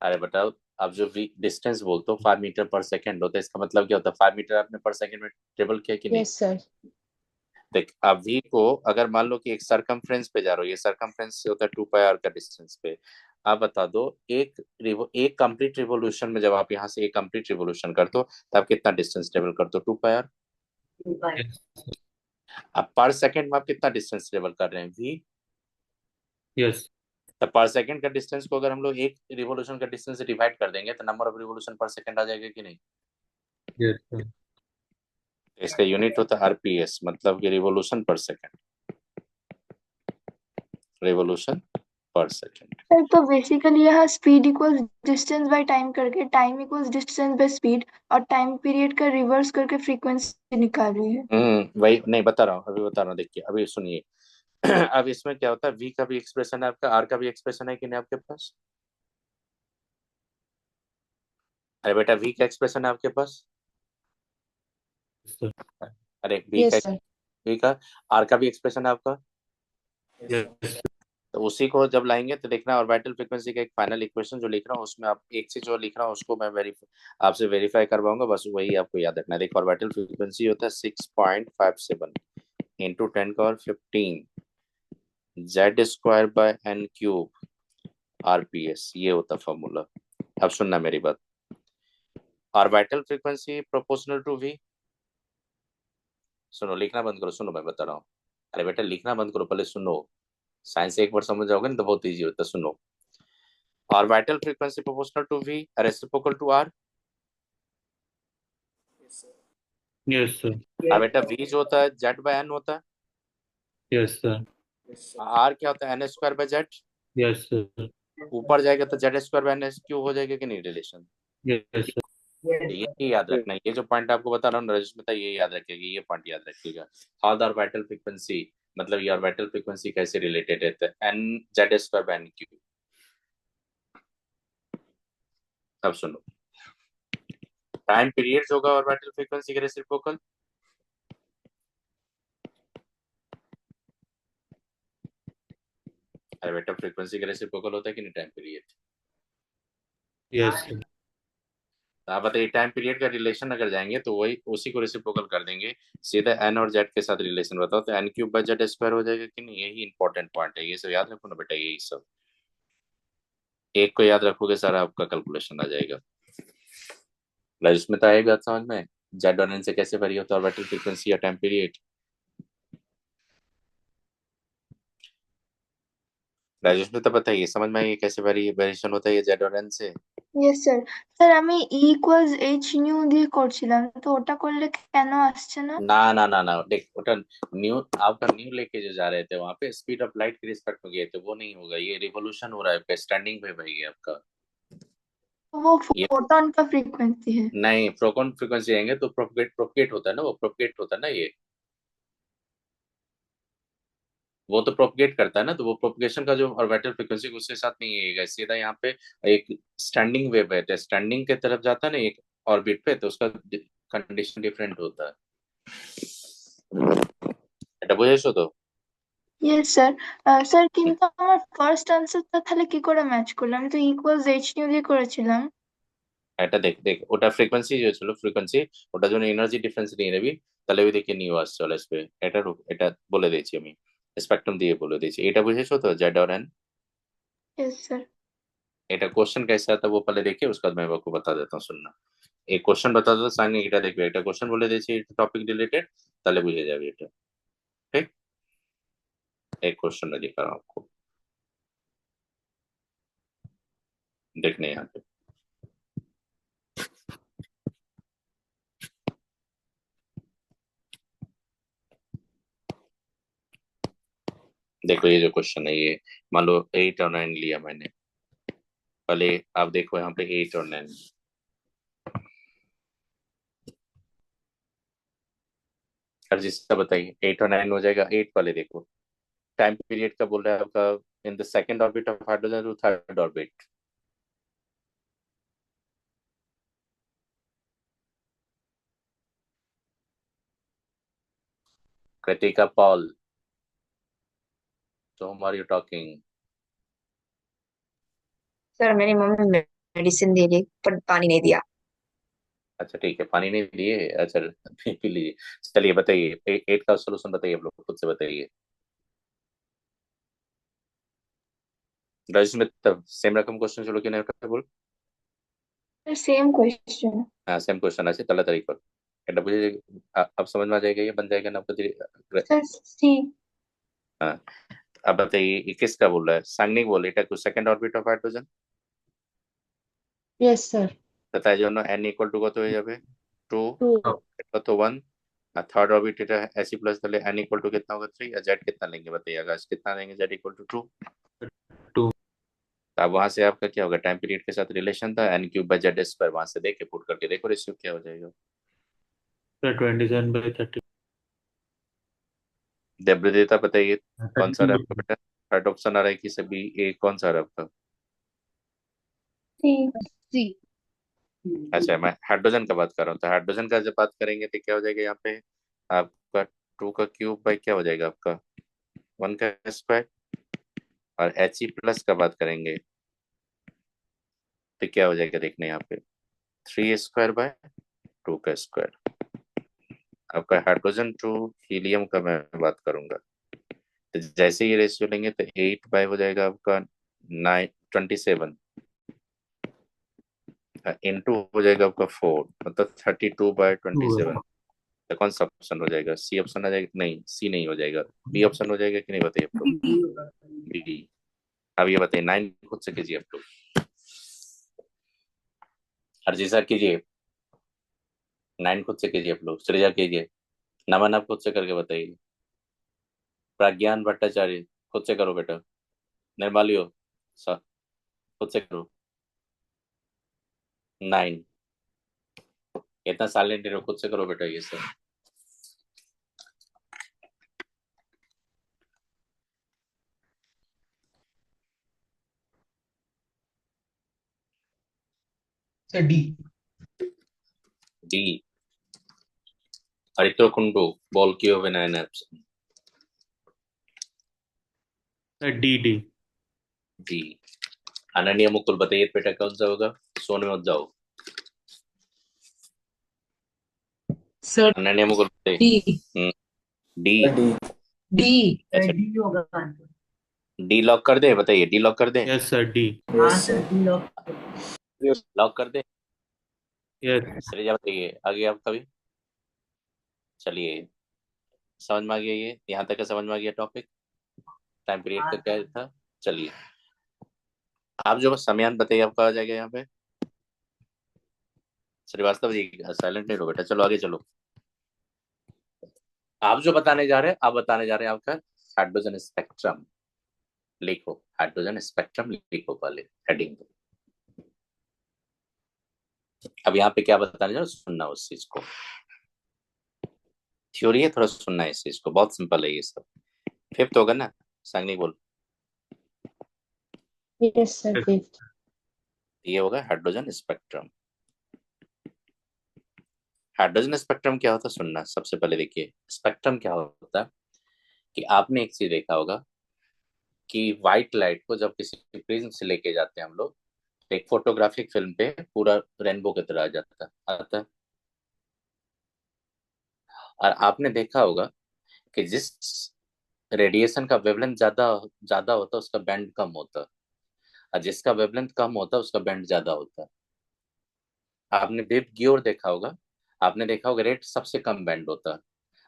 अरे बताओ, आप जो वी डिस्टेंस बोलते हो 5 मीटर पर सेकंड होता है, इसका मतलब क्या होता है? 5 मीटर आपने पर सेकंड में ट्रेवल किया कि नहीं? Yes sir. देख, अब वी को अगर मान लो कि एक सरकमफ्रेंस पे जा रहे हो, ये सरकमफ्रेंस से होता है 2πr का डिस्टेंस पे। आप बता दो एक कंप्लीट रिवोल्यूशन में जब आप यहाँ से एक कंप्लीट रिवोल्यूशन करते हो तो आप कितना डिस्टेंस ट्रेवल करते हो? 2πr। Bye. Yes, sir. अब पर सेकंड में आप कितना डिस्टेंस ट्रेवल कर रहे हैं? वी। Yes. तो पर सेकंड का डिस्टेंस को अगर हम लोग एक रिवोल्यूशन का डिस्टेंस से डिवाइड कर देंगे तो number of revolution per second आ जाएगा कि नहीं? Yes, sir. इसका यूनिट होता है आरपीएस, मतलब कि revolution per second, revolution per second. Sir तो बेसिकली यहाँ speed equals distance by time करके time equals distance by speed और टाइम पीरियड का रिवर्स करके फ्रीक्वेंसी निकाल रही है। वही नहीं बता रहा हूँ, अभी बता रहा हूँ, देखिए अभी सुनिए। अब इसमें क्या होता है, वी का भी एक्सप्रेशन है आपका, आर का भी एक्सप्रेशन है कि नहीं आपके पास? अरे बेटा वी का एक्सप्रेशन है आपके पास? Yes, sir. अरे वी यस का, सर। वी का, आर का भी एक्सप्रेशन है आपका? Yes, sir. तो उसी को जब लाएंगे तो देखना ऑर्बिटल फ्रीक्वेंसी का एक फाइनल इक्वेशन जो लिख रहा हूँ उसमें आप एक चीज जो लिख रहा हूँ उसको मैं आपसे वेरीफाई करवाऊंगा, बस वही आपको याद रखना है। देखो ऑर्बिटल फ्रीक्वेंसी होता है 6.57 इंटू 10⁻15 Z²/n³ RPS, ये होता फॉर्मूला। अब सुनना मेरी बात, orbital frequency proportional to v. सुनो, लिखना बंद करो, सुनो मैं बता रहा हूँ। अरे बेटा लिखना बंद करो, पहले सुनो। साइंस एक बार समझ जाओगे ना तो बहुत इजी होता है। सुनो, orbital frequency proportional to v, reciprocal to r. Yes, sir. Yes, sir. अब बेटा वी जो होता है Z/n होता है, Yes, sir. Yes, sir. R क्या होता है? n²/z। Yes, sir. ऊपर जाएगा तो Z² n क्यू हो जाएगा कि नहीं रिलेशन? Yes, sir. ये याद रखना, ये जो पॉइंट आपको बता रहा हूँ रजस्मिता, ये याद रखिएगा, ये पॉइंट याद रखिएगा। हाउ द वाइटल फ्रीक्वेंसी, मतलब योर वाइटल फ्रीक्वेंसी कैसे रिलेटेड है, n Z square by n cube. अब सुनो, टाइम पीरियड्स होगा और वाइटल फ्रीक्वेंसी के रेसिप्रोकल। अरे वाइटल फ्रीक्वेंसी के रेसिप्रोकल होता है कि नहीं टाइम पीरियड? Yes, sir. तो आप बताइए, टाइम पीरियड का रिलेशन अगर जाएंगे तो वही उसी को रेसिप्रोकल कर देंगे, सीधा एन और जेड के साथ रिलेशन बताओ, तो n cube by Z square हो जाएगा कि नहीं? यही इंपॉर्टेंट पॉइंट है, ये सब याद रखो ना बेटा, यही सब एक को याद रखोगे सारा आपका कैलकुलेशन आ जाएगा। इसमें तो आएगा समझ में, जेड और एन से कैसे वेरी होता है ऑर्बिटल फ्रीक्वेंसी या टाइम पीरियड। राजेश में तो बताइए, समझ में आइए कैसे वेरिएशन होता है ये जेड और एन से। Yes sir. স্যার আমি E ইকুয়ালস এইচ নিউ দিয়ে করছিলাম, তো ওটা করলে কেন আসছে না? ना ना ना ना देख, ওটা न्यू आपका न्यू लेके जो जा रहे थे वहां पे स्पीड ऑफ लाइट के रिस्पेक्ट में गए थे, वो नहीं होगा, ये रिवोल्यूशन हो रहा है आपका, स्टैंडिंग वेव है ये आपका। वो ये फोटोन का फ्रीक्वेंसी है। नहीं, प्रोकॉन फ्रीक्वेंसी आएंगे तो प्रोपगेट होता है ना, वो प्रोपगेट होता है ना, ये वो तो प्रोपगेट करता है ना, तो वो प्रोपगेशन का जो ऑर्बिटल फ्रीक्वेंसी उसके साथ नहीं आएगा, सीधा यहाँ पे एक स्टैंडिंग वेव है, तो स्टैंडिंग के तरफ जाता है ना एक ऑर्बिट पे, तो उसका कंडीशन डिफरेंट होता है। এটা বুঝেছো তো? Yes sir. স্যার কিন্তু আমার ফার্স্ট আনসারটা তাহলে কি করে ম্যাচ করলাম? আমি তো ইকুয়ালস এইচ নিউ দিয়ে করেছিলাম। এটা দেখ দেখ, ওটা ফ্রিকোয়েন্সি যে ছিল ফ্রিকোয়েন্সি, ওটার জন্য এনার্জি ডিফারেন্স নিয়ে নিবি, তাহলে ওই দিকে নিউ আসছে, চলে আসবে। এটা বলে দিয়েছি আমি, स्पेक्ट्रम दिए बोले दीजिए, এটা বুঝেছো तो जेड और एन। Yes sir. এটা क्वेश्चन कैसा आता है वो पहले देखिए, उसके बाद मैं आपको बता देता हूँ, सुनना। एक क्वेश्चन बता दो सामने, এটা দেখবে, এটা क्वेश्चन বলে দিয়েছি টপিক রিলেটেড, তাহলে বুঝে যাবে এটা। ठीक, एक क्वेश्चन में दिखा रहा हूँ आपको, देखने यहाँ पे। देखो ये जो क्वेश्चन है, ये मान लो 8 और 9 लिया मैंने, पहले आप देखो यहाँ पे 8 और 9, हर चीज का बताइए, 8 और 9 हो जाएगा। 8 पहले देखो, टाइम पीरियड का बोल रहा है आपका, in the second orbit of hydrogen to third orbit. Kritika Paul, तो whom are you talking? Sir मेरी मम्मी मेडिसिन दे दी पर पानी नहीं दिया। अच्छा ठीक है, पानी नहीं दिए, अच्छा पी लीजिए। चलिए बताइए, 8 का सोल्यूशन बताइए, आप लोग खुद से बताइए। राजेश में तब सेम रकम क्वेश्चन चलो कि नहीं बोल। Same question. हाँ सेम क्वेश्चन আছে, তাহলে তারিখ पर এটা বুঝে अब समझ में आ जाएगा, ये बन जाएगा ना आपको স্যার সি। हाँ, अब बताइए ये किसका बोल रहा है, साइनिक बोल रहा है, second orbit of hydrogen, yes sir. তাই জন্য n ইকুয়াল টু কত হয়ে যাবে 2, 2। কত 1, और थर्ड ऑर्बिट এটা ऐसी प्लस, তাহলে n इक्वल टू कितना होगा 3, या z कितना लेंगे बताइए, आकाश कितना लेंगे, z इक्वल टू 2। 2. तो अब वहां से आपका क्या होगा, टाइम पीरियड के साथ रिलेशन था, n cube by Z square, वहां से देख के पुट करके देखो रेशियो क्या हो जाएगा। Sir, 27/30. देवृदिता बताइए कौन सा रहा आपका बेटा, थर्ड ऑप्शन आ रहा है कि सभी ए, कौन सा रहा आपका? সি। सी। अच्छा मैं हाइड्रोजन का बात कर रहा हूँ, तो हाइड्रोजन का जब बात करेंगे तो क्या हो जाएगा यहाँ पे आपका 2 का क्यूब बाई क्या हो जाएगा आपका 1 का स्क्वायर, और He प्लस का बात करेंगे तो क्या हो जाएगा देखने यहाँ पे 3 स्क्वायर बाय 2 का स्क्वायर। आपका हाइड्रोजन टू हीलियम का मैं बात करूंगा, तो जैसे ये रेशियो लेंगे तो 8 बाय हो जाएगा आपका 27 इनटू हो जाएगा आपका 4, मतलब 32/27। तो कौन सा ऑप्शन हो जाएगा, सी ऑप्शन आ जाएगा, नहीं सी नहीं हो जाएगा, बी ऑप्शन हो जाएगा कि नहीं बताइए आप लोग, बी। अब ये बताइए 9 खुद से कीजिए आप लोग, हरजी सर कीजिए, 9 खुद से कीजिए आप लोग, सृजा कीजिए, नमन आप खुद से करके बताइए, प्रज्ञान भट्टाचार्य खुद से करो बेटा, निर्मालियो सर खुद से करो 9। इतना साइलेंट रहो, खुद से करो बेटा ये सब। Sir D. डी। हरितकुंडू बॉल किए हुए 9 apps. D D. D. Ananya Mukul बताइए बेटा कौन सा होगा? सोने मत जाओ। सर अनन्या मुकुल बताइए। डी। डी। डी। डी। अच्छा डी होगा आंसर। डी लॉक कर दे, बताइए डी लॉक कर दे। Yes sir D. हाँ yes sir sir. D lock. Lock कर दे। यस। श्रेया बताइए आगे आपका भी। चलिए समझ में आ गया, ये यहाँ तक का समझ में आ गया टॉपिक। टाइम पीरियड का क्या था? चलिए आप जो समयान बताइए आपका आ जाएगा यहाँ पे। श्रीवास्तव जी साइलेंट नहीं रहो बेटा, चलो आगे चलो। आप जो बताने जा रहे हैं, आप बताने जा रहे हैं आपका हाइड्रोजन स्पेक्ट्रम। लिखो हाइड्रोजन स्पेक्ट्रम, लिखो पहले हेडिंग। अब यहाँ पे क्या बताने जा रहे हो, सुनना उस चीज को। थ्योरी है, थोड़ा सुनना है इस चीज को, बहुत सिंपल है ये सब। फिफ्थ होगा ना सांगनी बोल। Yes sir fifth. ये होगा हाइड्रोजन स्पेक्ट्रम। हाइड्रोजन स्पेक्ट्रम क्या होता है सुनना सबसे पहले। देखिए स्पेक्ट्रम क्या होता है कि आपने एक चीज देखा होगा कि व्हाइट लाइट को जब किसी प्रिज्म से लेके जाते हैं हम लोग, एक फोटोग्राफिक फिल्म पे पूरा रेनबो की तरह आ जाता आता है। और आपने देखा होगा कि जिस रेडिएशन का वेवलेंथ ज्यादा ज्यादा होता है उसका बैंड कम होता है, और जिसका वेवलेंथ कम होता है उसका बैंड ज्यादा होता है। आपने वेव की ओर देखा होगा, आपने देखा होगा रेड सबसे कम बैंड होता है,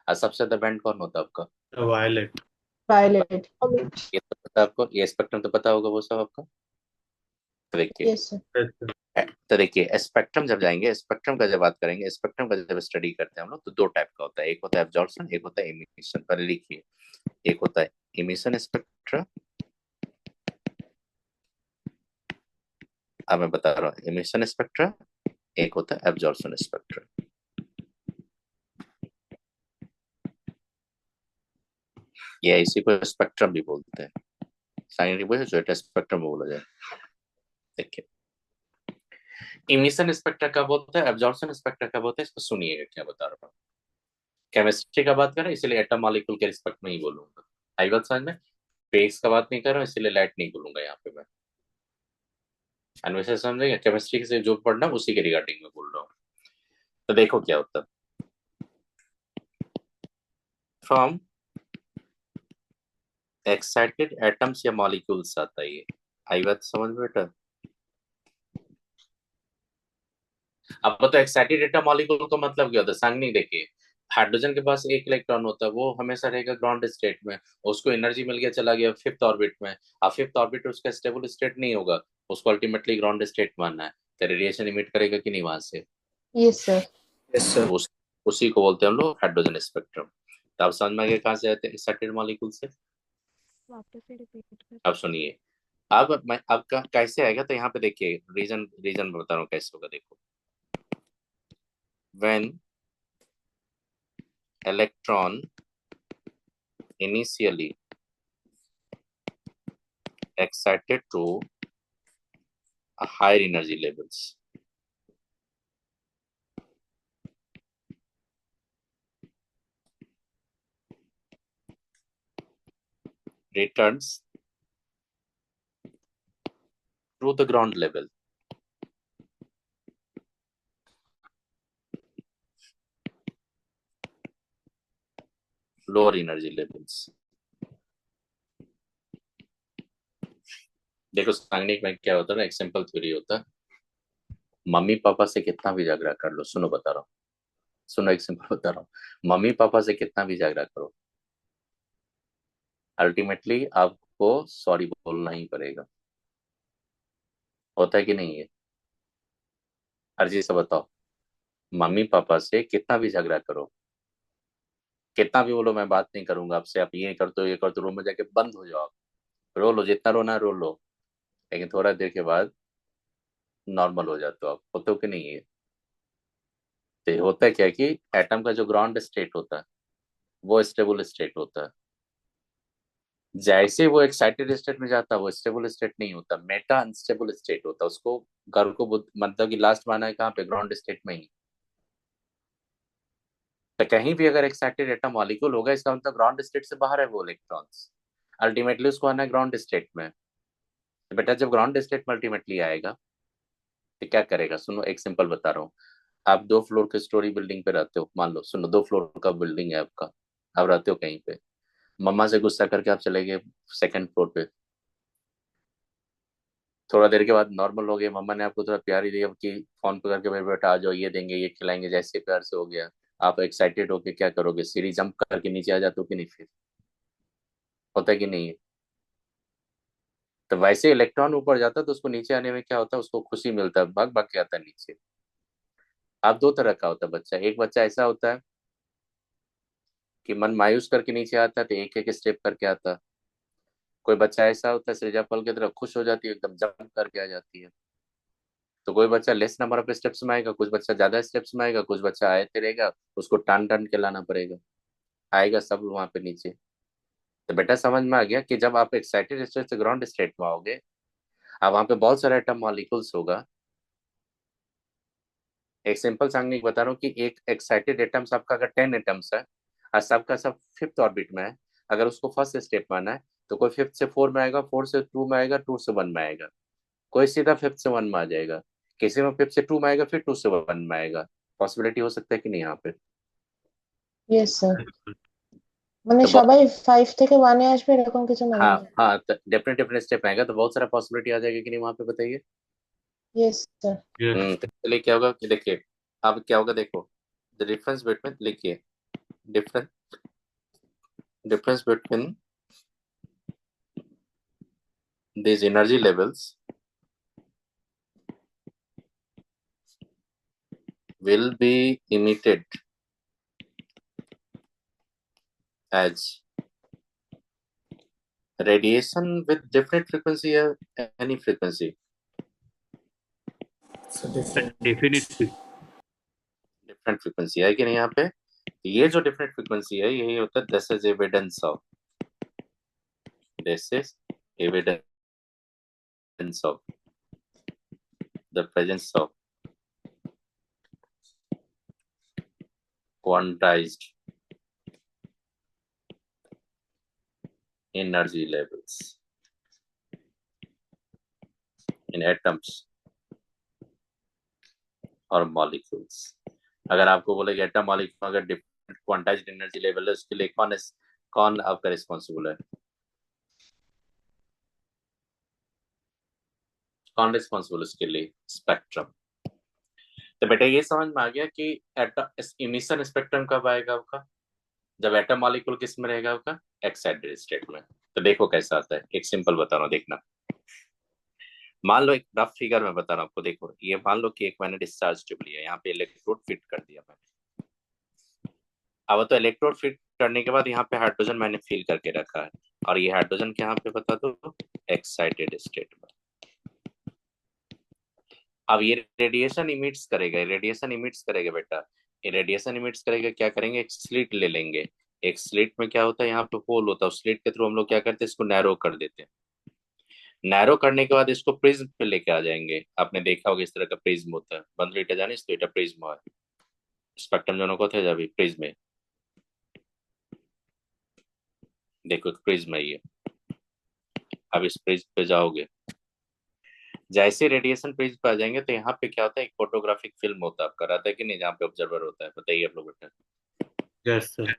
और सबसे ज्यादा बैंड कौन होता है आपका? वायलेट। वायलेट। ये तो पता है आपको, ये स्पेक्ट्रम तो पता होगा वो सब आपका। तो देखिए, यस सर। तो देखिए स्पेक्ट्रम जब जाएंगे, स्पेक्ट्रम का जब बात करेंगे, स्पेक्ट्रम का जब स्टडी करते हैं हम लोग, तो दो टाइप का होता है। एक होता है एब्जॉर्प्शन, एक होता है इमिशन। पहले लिखिए, एक होता है इमिशन स्पेक्ट्रा। अब मैं बता रहा हूँ इमिशन स्पेक्ट्रा, एक होता है एब्जॉर्प्शन स्पेक्ट्रा। ये इसी को स्पेक्ट्रम भी बोलते हैं। साइंटिफिक स्पेक्ट्रम बोला जाए। देखिए इमिशन स्पेक्ट्रा कब होता है, एब्जॉर्प्शन स्पेक्ट्रा कब होता है, इसको सुनिएगा क्या बता रहा हूँ। केमिस्ट्री का बात करें इसलिए एटम मॉलिक्यूल के रिस्पेक्ट में ही बोलूंगा। आई बात समझ में? फेस का बात नहीं कर रहा हूँ इसलिए लाइट नहीं बोलूंगा यहाँ पे मैं। अन्वेषण समझेगा, केमिस्ट्री से जो पढ़ना उसी के रिगार्डिंग में बोल रहा हूँ। तो देखो क्या होता है। फ्रॉम एक्साइटेड एटम्स या मॉलिक्यूल्स आता है ये। आई बात समझ में बेटा? अब तो एक्साइटेड एटम मॉलिक्यूल का मतलब क्या होता है सांगनी। देखिए हाइड्रोजन के पास एक इलेक्ट्रॉन होता है, वो हमेशा रहेगा ग्राउंड स्टेट में। उसको एनर्जी मिल गया, चला गया फिफ्थ ऑर्बिट में। अब फिफ्थ ऑर्बिट उसका स्टेबल स्टेट नहीं होगा, उसको अल्टीमेटली ग्राउंड स्टेट मानना है। तो रेडिएशन इमिट करेगा कि नहीं वहां से? Yes sir. Yes sir. तो उसी को बोलते हैं हम लोग हाइड्रोजन स्पेक्ट्रम। तो आप समझ में आ गया कहाँ से आते हैं एक्साइटेड मॉलिक्यूल से। वापस से रिपीट कर। अब सुनिए, अब मैं आपका कैसे आएगा, तो यहाँ पे देखिए रीजन रीजन बता रहा हूँ कैसे होगा। देखो when electron initially excited to a higher energy levels, returns to the ground level. Lower energy levels. देखो सांगनिक में क्या होता है ना, एक सिंपल थ्योरी होता है। मम्मी पापा से कितना भी झगड़ा कर लो, सुनो बता रहा हूँ, सुनो एक सिंपल बता रहा हूँ। मम्मी पापा से कितना भी झगड़ा करो, अल्टीमेटली आपको सॉरी बोलना ही पड़ेगा। होता है कि नहीं है? अर्जी से बताओ, मम्मी पापा से कितना भी झगड़ा करो, कितना भी बोलो मैं बात नहीं करूंगा आपसे, आप ये कर दो, रूम में जाके बंद हो जाओ, आप रो लो जितना रोना है रो लो, लेकिन थोड़ा देर के बाद नॉर्मल हो जाते हो आप। होते हो कि नहीं है? तो होता क्या है कि एटम का जो ग्राउंड स्टेट होता है वो स्टेबल स्टेट होता है। जैसे वो एक्साइटेड स्टेट में जाता है वो स्टेबल स्टेट नहीं होता, मेटा अनस्टेबल स्टेट होता है। उसको घर को मतलब कि लास्ट माना है कहाँ पे, ग्राउंड स्टेट में ही। तो कहीं भी अगर एक्साइटेड एटम मॉलिक्यूल होगा इसका मतलब ग्राउंड स्टेट से बाहर है वो इलेक्ट्रॉन्स, अल्टीमेटली उसको आना है ग्राउंड स्टेट में। तो बेटा जब ग्राउंड स्टेट में अल्टीमेटली आएगा तो क्या करेगा, सुनो एक सिंपल बता रहा हूँ। आप 2 फ्लोर की स्टोरी बिल्डिंग पे रहते हो, मान लो, सुनो 2 फ्लोर का बिल्डिंग है आपका, आप रहते हो कहीं पे, मम्मा से गुस्सा करके आप चले गए 2nd फ्लोर पे। थोड़ा देर के बाद नॉर्मल हो गए, मम्मा ने आपको थोड़ा प्यार ही दिया कि फोन पे करके, मेरे बेटा आ जाओ ये देंगे ये खिलाएंगे, जैसे प्यार से हो गया। आप एक्साइटेड होके क्या करोगे, सीढ़ी जंप करके नीचे आ जाते हो कि नहीं, फिर होता है कि नहीं है। तो वैसे इलेक्ट्रॉन ऊपर जाता है तो उसको नीचे आने में क्या होता है, उसको खुशी मिलता है, भाग भाग के आता है नीचे। अब 2 तरह का होता है बच्चा, एक बच्चा ऐसा होता है कि मन मायूस करके नीचे आता है तो एक एक स्टेप करके आता है। कोई बच्चा ऐसा होता है सृजा पल की तरह खुश हो जाती है, एकदम जंप करके आ जाती है। तो कोई बच्चा लेस नंबर ऑफ स्टेप्स में आएगा, कुछ बच्चा ज्यादा स्टेप्स में आएगा, कुछ बच्चा आते रहेगा, उसको टान टान के लाना पड़ेगा, आएगा सब वहां पे नीचे। तो बेटा समझ में आ गया कि जब आप एक्साइटेड स्टेट से ग्राउंड स्टेट में आओगे, अब वहां पे बहुत सारे एटम मॉलिक्यूल्स होगा। एक सिंपल सांगनिक बता रहा हूँ कि एक एक्साइटेड एटम्स आपका अगर 10 एटम्स है और सबका सब 5th ऑर्बिट में है, अगर उसको फर्स्ट स्टेप में आना है तो कोई 5th से 4 में आएगा, 4 से 2 में आएगा, 2 से 1 में आएगा, कोई सीधा 5th से 1 में आ जाएगा, किसी में 5th से 2 में आएगा, फिर 2 से 1 में आएगा। पॉसिबिलिटी हो सकता है कि नहीं यहाँ पे। ইয়েস স্যার, মানে तो बहुत, সবাই 5 থেকে 1-এ আসবে এরকম কিছু মানে हाँ না? हाँ, तो डिफरेंट डिफरेंट स्टेप आएगा तो बहुत सारा पॉसिबिलिटी आ जाएगा कि नहीं वहां पे, बताइए। Yes sir. Yes. तो चलिए क्या होगा कि देखिए, अब क्या होगा देखो, द डिफरेंस बिटवीन, लिखिए, difference difference between these energy levels will be emitted as radiation with different frequency or any frequency, So different. Definitely. different frequency है कि नहीं यहाँ पे। ये जो different frequency है यही होता है this is evidence of, this is evidence of the presence of quantized energy levels in atoms और molecules। अगर आपको बोले एटम मॉलिक्यूल अगर डिफरेंट क्वांटाइज्ड एनर्जी लेवल है उसके लिए कौन आपका रिस्पॉन्सिबल है, कौन रिस्पॉन्सिबल उसके लिए, स्पेक्ट्रम। तो बेटा ये समझ में आ गया कि इमिशन स्पेक्ट्रम कब आएगा आपका, जब एटम मॉलिक्यूल किस में रहेगा आपका, एक्साइटेड स्टेट में। तो देखो कैसा आता है, एक सिंपल बता रहा हूँ देखना। मान लो एक रफ फिगर में बता रहा हूँ आपको, देखो ये मान लो कि एक मैंने डिस्चार्ज ट्यूब लिया, यहाँ पे इलेक्ट्रोड फिट कर दिया मैंने। अब तो इलेक्ट्रोड फिट करने के बाद यहाँ पे हाइड्रोजन मैंने फिल करके रखा है, और ये हाइड्रोजन के यहाँ पे बता दो एक्साइटेड स्टेट में। अब ये रेडिएशन इमिट्स करेगा, रेडिएशन इमिट्स करेगा बेटा, ये रेडिएशन इमिट्स करेगा, क्या करेंगे, एक स्लिट ले लेंगे। एक स्लिट में क्या होता है, यहाँ पे होल होता है, उस स्लिट के थ्रू हम लोग क्या करते हैं, इसको नैरो कर देते हैं। नैरो करने के बाद इसको प्रिज्म पे लेके आ जाएंगे। आपने देखा होगा इस तरह का प्रिज्म होता है, बंद इटा जाने तो इटा प्रिज्म है, स्पेक्ट्रम जनों को थे जब प्रिज्म में, देखो प्रिज्म है ये। अब इस प्रिज्म पे जाओगे, जैसे रेडिएशन प्रिज्म पे आ जाएंगे तो यहाँ पे क्या होता है, एक फोटोग्राफिक फिल्म होता है आपका, रहता है कि नहीं, जहाँ पे ऑब्जर्वर होता है, बताइए आप लोग बेटा। Yes, sir.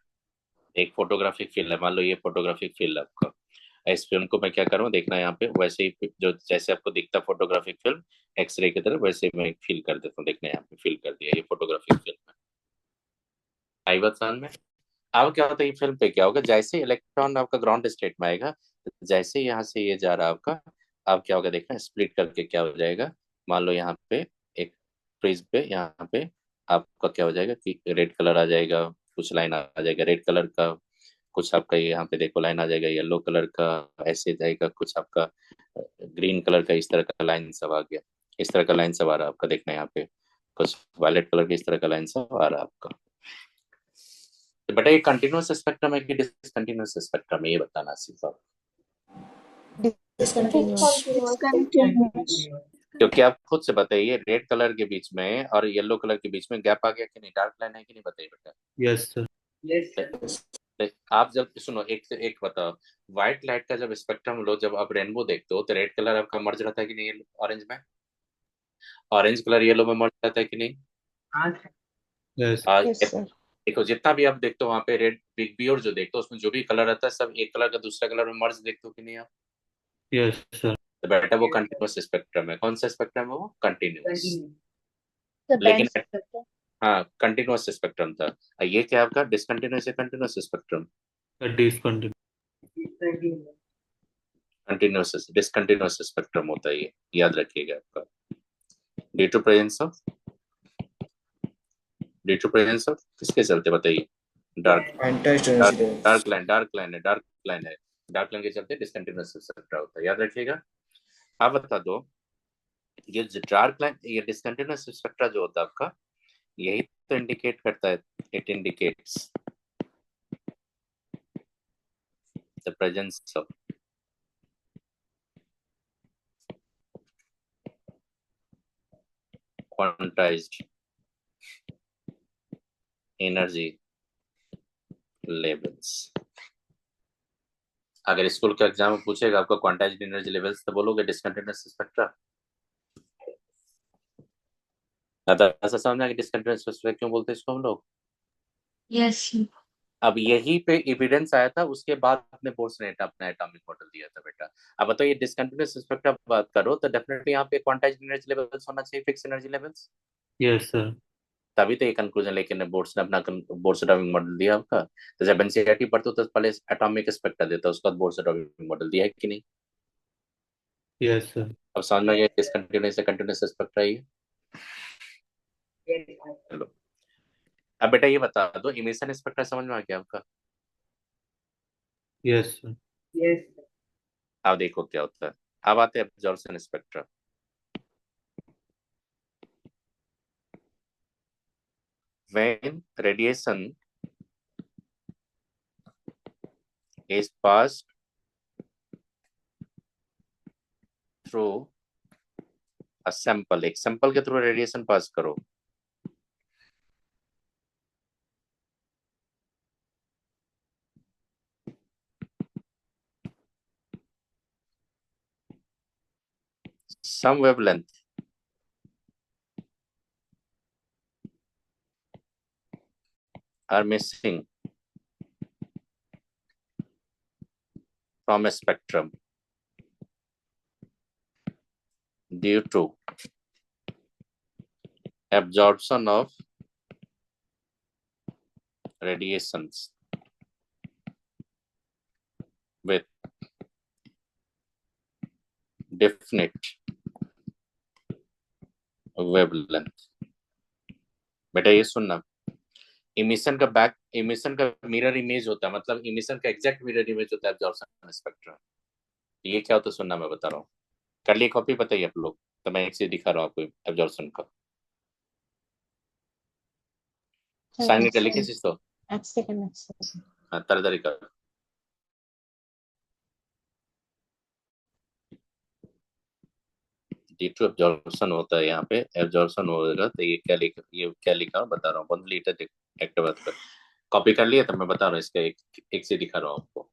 एक फोटोग्राफिक फिल्म है, मान लो ये फोटोग्राफिक फिल्म आपका, इस फिल्म को मैं क्या करूँ देखना, यहाँ पे वैसे ही जो जैसे आपको दिखता फोटोग्राफिक फिल्म एक्सरे की तरह, वैसे मैं फिल कर देता हूँ, देखना यहाँ पे फिल कर दिया, ये फोटोग्राफिक फिल्म है। आई बात समझ में। अब क्या होता है, ये फिल्म पे क्या होगा, जैसे इलेक्ट्रॉन आपका ग्राउंड स्टेट में आएगा, जैसे यहाँ से ये जा रहा है आपका, अब क्या होगा देखना, स्प्लिट करके क्या हो जाएगा, मान लो यहाँ पे एक प्रिज्म पे, यहाँ पे आपका क्या हो जाएगा कि रेड कलर आ जाएगा, कुछ लाइन आ जाएगा रेड कलर का, कुछ आपका यहाँ पे देखो लाइन आ जाएगा येलो कलर का, ऐसे जाएगा कुछ आपका ग्रीन कलर का, इस तरह का लाइन सब आ गया, इस तरह का लाइन सब आ रहा है आपका, देखना यहाँ पे कुछ वायलेट कलर के इस तरह का लाइन सब आ रहा है आपका। तो बेटा ये कंटिन्यूअस स्पेक्ट्रम है कि डिसकंटिन्यूअस स्पेक्ट्रम है, ये बताना सिर्फ आप। डिसकंटिन्यूअस। Continuous. क्योंकि आप खुद से बताइए, रेड कलर के बीच में और येलो कलर के बीच में गैप आ गया कि नहीं, डार्क लाइन है कि नहीं, बताइए बेटा। Yes, sir. तो आप जब सुनो, एक से एक बताओ, व्हाइट लाइट का जब स्पेक्ट्रम लो, जब आप रेनबो देखते हो तो रेड कलर आपका मर्ज रहता है कि नहीं ऑरेंज में, ऑरेंज कलर येलो में मर्ज रहता है कि नहीं। Yes. Yes sir. देखो जितना भी आप देखते हो वहां पे रेड बिग बी और जो देखते हो उसमें जो भी कलर रहता है सब एक कलर का दूसरा कलर में मर्ज देखते हो कि नहीं आप। Yes, sir. तो बेटा वो कंटिन्यूअस स्पेक्ट्रम है। कौन सा स्पेक्ट्रम है वो, कंटिन्यूअस। द बैंड लेकिन स्पेक्ट्रम। हाँ कंटिन्यूअस स्पेक्ट्रम था। ये क्या आपका डिसकंटिन्यूअस या continuous spectrum. Discontinuous. Continuous discontinuous spectrum होता है ये, याद रखिएगा आपका। ड्यू टू प्रेजेंस ऑफ किसके चलते बताइए, dark Quantized dark energy levels. Dark line है, डार्क लाइन के चलते डिसकंटिन्यूअस स्पेक्ट्रम होता है, याद रखिएगा। आप बता दो, ये जो डार्क लाइन, ये डिसकंटिन्यूअस स्पेक्ट्रा जो होता है आपका, यही तो इंडिकेट करता है, it indicates the presence of quantized energy levels. अगर स्कूल के एग्जाम में पूछेगा आपको क्वांटाइज्ड एनर्जी लेवल्स, तो बोलोगे डिसकंटिन्यूअस स्पेक्ट्रा। ऐसा समझना कि डिसकंटिन्यूअस स्पेक्ट्रा क्यों बोलते हैं इसको हम लोग। Yes. अब यही पे एविडेंस आया था, उसके बाद अपने बोर्ड्स ने अपना एटॉमिक मॉडल दिया था बेटा। अब बताओ ये डिसकंटिन्यूअस स्पेक्ट्रा बात करो तो डेफिनेटली यहाँ पे क्वांटाइज्ड एनर्जी लेवल्स होना चाहिए, fix energy levels. Yes, sir. तभी तो ये कंक्लूजन लेके बोर्ड्स ने अपना बोर्ड्स एटॉमिक मॉडल दिया आपका। तो जब एनसीईआरटी पढ़ते हो तो पहले एटॉमिक स्पेक्ट्रा देता है, उसके बाद बोर्ड्स एटॉमिक मॉडल दिया है कि नहीं। Yes, sir. अब समझ में आ गया डिसकंटिन्यूअस कंटिन्यूअस स्पेक्ट्रा ये। चलो अब बेटा ये बता दो, इमिशन स्पेक्ट्रा समझ में आ गया आपका। Yes, sir. अब देखो क्या होता है, अब आते हैं absorption spectra. When radiation is passed through a sample, एक सैंपल के थ्रू रेडिएशन पास करो, some wavelength are missing from a spectrum due to absorption of radiations with definite wavelength। बेटा ये सुनना, इमिशन का मिरर इमेज होता है, मतलब इमिशन का एग्जैक्ट मिरर इमेज होता है एब्जॉर्प्शन स्पेक्ट्रम। ये क्या होता है सुनना, मैं बता रहा हूँ। कर लिए कॉपी, बताइए आप लोग, तो मैं एक से दिखा रहा हूँ आपको एब्जॉर्प्शन का। साइन इट लिखे तो एक सेकंड। हाँ तरह का D2 एब्जॉर्प्शन होता है, यहाँ पे एब्जॉर्प्शन होगा तो ये क्या लिखा हूँ बता रहा हूँ। 1 लीटर एक बात कर, कॉपी कर लिया, तो मैं बता रहा हूँ इसका एक से दिखा रहा हूँ आपको,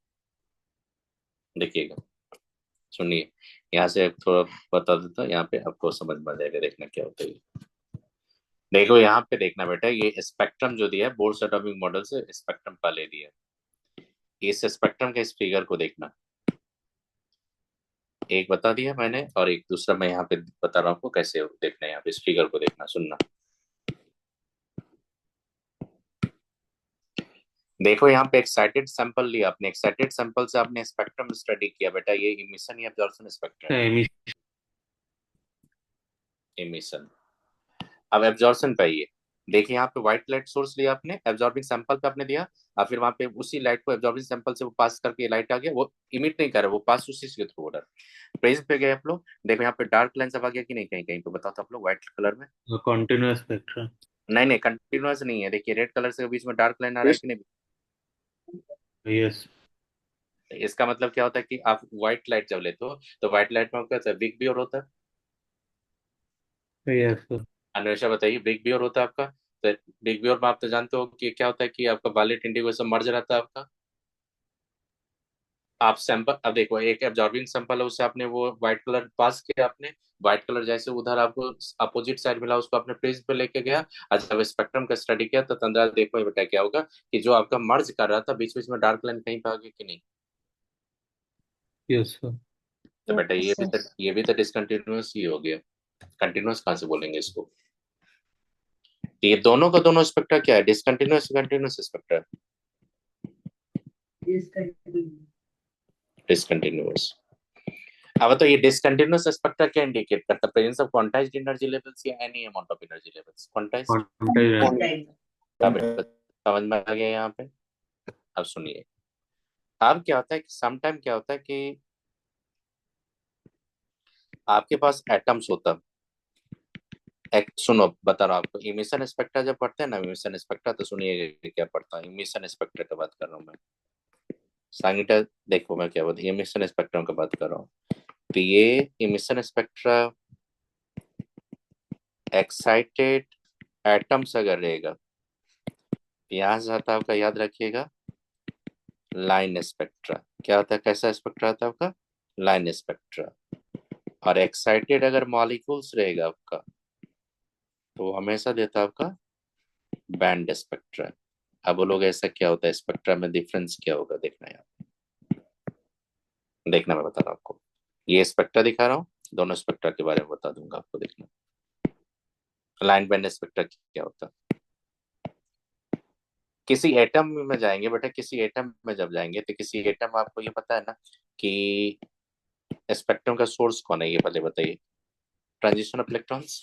देखिएगा सुनिए। यहाँ से थोड़ा बता देता हूँ, यहाँ पे आपको समझ में आ जाएगा, देखना क्या होता है। देखो यहाँ पे देखना बेटा, ये स्पेक्ट्रम जो दिया है बोर्ड्स एटॉमिक मॉडल से स्पेक्ट्रम का ले दिया, इस स्पेक्ट्रम के इस फिगर को देखना, एक बता दिया मैंने और एक दूसरा मैं यहाँ पे बता रहा हूँ आपको कैसे देखना है। यहाँ पे इस फिगर को देखना, सुनना। देखो यहाँ पे एक्साइटेड सैंपल लिया आपने, एक्साइटेड सैंपल से आपने स्पेक्ट्रम स्टडी किया बेटा, ये इमिशन या एब्जॉर्प्शन स्पेक्ट्रम। इमिशन। अब एब्जॉर्प्शन पे आइए, देखिए यहाँ पे व्हाइट लाइट सोर्स लिया आपने, एब्जॉर्बिंग सैंपल पे आपने दिया, और फिर वहां पे उसी लाइट को एब्जॉर्बिंग सैंपल से वो पास करके लाइट आ गया, वो इमिट नहीं कर रहा, वो पास उसी के थ्रू हो रहा है। प्रेजेंट पे गए आप लोग, देखो यहाँ पे डार्क लाइन सब आ गया कि नहीं, कहीं कहीं पे बताओ तो आप लोग व्हाइट कलर में। continuous spectra. नहीं नहीं, कंटिन्यूअस नहीं है, देखिए रेड कलर से बीच में डार्क लाइन आ रहा है कि नहीं। Yes. इसका मतलब क्या होता है कि आप व्हाइट लाइट जब लेते हो तो व्हाइट लाइट में क्या होता है, बिग बियर होता है। Yes, sir. अन्वेषा बताइए, बिग बियर होता है आपका। तो बिग बियर में आप तो जानते हो कि क्या होता है कि आपका वायलेट इंडिगो सब मर्ज रहता है आपका। आप सैंपल, अब देखो एक एब्जॉर्बिंग सैंपल है, उससे आपने वो व्हाइट कलर पास किया आपने, व्हाइट कलर जैसे उधर आपको अपोजिट साइड मिला, उसको आपने प्रिज्म पे लेके गया, और जब स्पेक्ट्रम का स्टडी किया तो अंदर देखो ये बेटा क्या होगा कि जो आपका मर्ज कर रहा था बीच बीच में डार्क लाइन कहीं पे आ गया कि नहीं। Yes, sir. तो बेटा यस यस ये भी तो डिसकंटिन्यूअस ही हो गया, कंटिन्यूअस कहाँ से बोलेंगे इसको। तो ये दोनों का दोनों स्पेक्ट्रा क्या है, डिसकंटिन्यूअस कंटिन्यूअस स्पेक्ट्रा, डिसकंटिन्यूअस। अब तो ये डिसकंटिन्यूअस स्पेक्ट्रा क्या इंडिकेट करता है, presence of quantized energy levels या any amount of energy levels, quantized. Quantized. अब समझ में आ गया यहाँ पे। अब सुनिए, अब क्या होता है कि समटाइम क्या होता है कि आपके पास एटम्स होता है, एक सुनो बता रहा हूँ आपको, इमिशन स्पेक्ट्रा जब पढ़ते हैं ना, इमिशन स्पेक्ट्रा, तो सुनिए क्या पढ़ता है, इमिशन स्पेक्ट्रा की बात कर रहा हूँ मैं। सांगिटा देखो मैं क्या बोलता हूँ, इमिशन स्पेक्ट्रम की बात कर रहा हूँ। तो ये इमिशन स्पेक्ट्रा एक्साइटेड एटम्स अगर रहेगा, यहाँ से आता है आपका, याद रखिएगा, लाइन स्पेक्ट्रा। क्या होता है, कैसा स्पेक्ट्रा आता है आपका, लाइन स्पेक्ट्रा। और एक्साइटेड अगर मॉलिक्यूल्स रहेगा आपका, तो वो हमेशा देता है आपका बैंड स्पेक्ट्रा। अब बोलोगे ऐसा क्या होता है, स्पेक्ट्रा में डिफरेंस क्या होगा, देखना यार, देखना मैं बता रहा हूँ आपको। ये स्पेक्ट्रा दिखा रहा हूँ, दोनों स्पेक्ट्रा के बारे में बता दूंगा आपको, देखना। लाइन बैंड स्पेक्ट्रा क्या होता है, किसी एटम में जाएंगे बेटा, किसी एटम में जब जाएंगे तो किसी एटम, आपको ये पता है ना कि स्पेक्ट्रम का सोर्स कौन है, ये पहले बताइए, transition of electrons.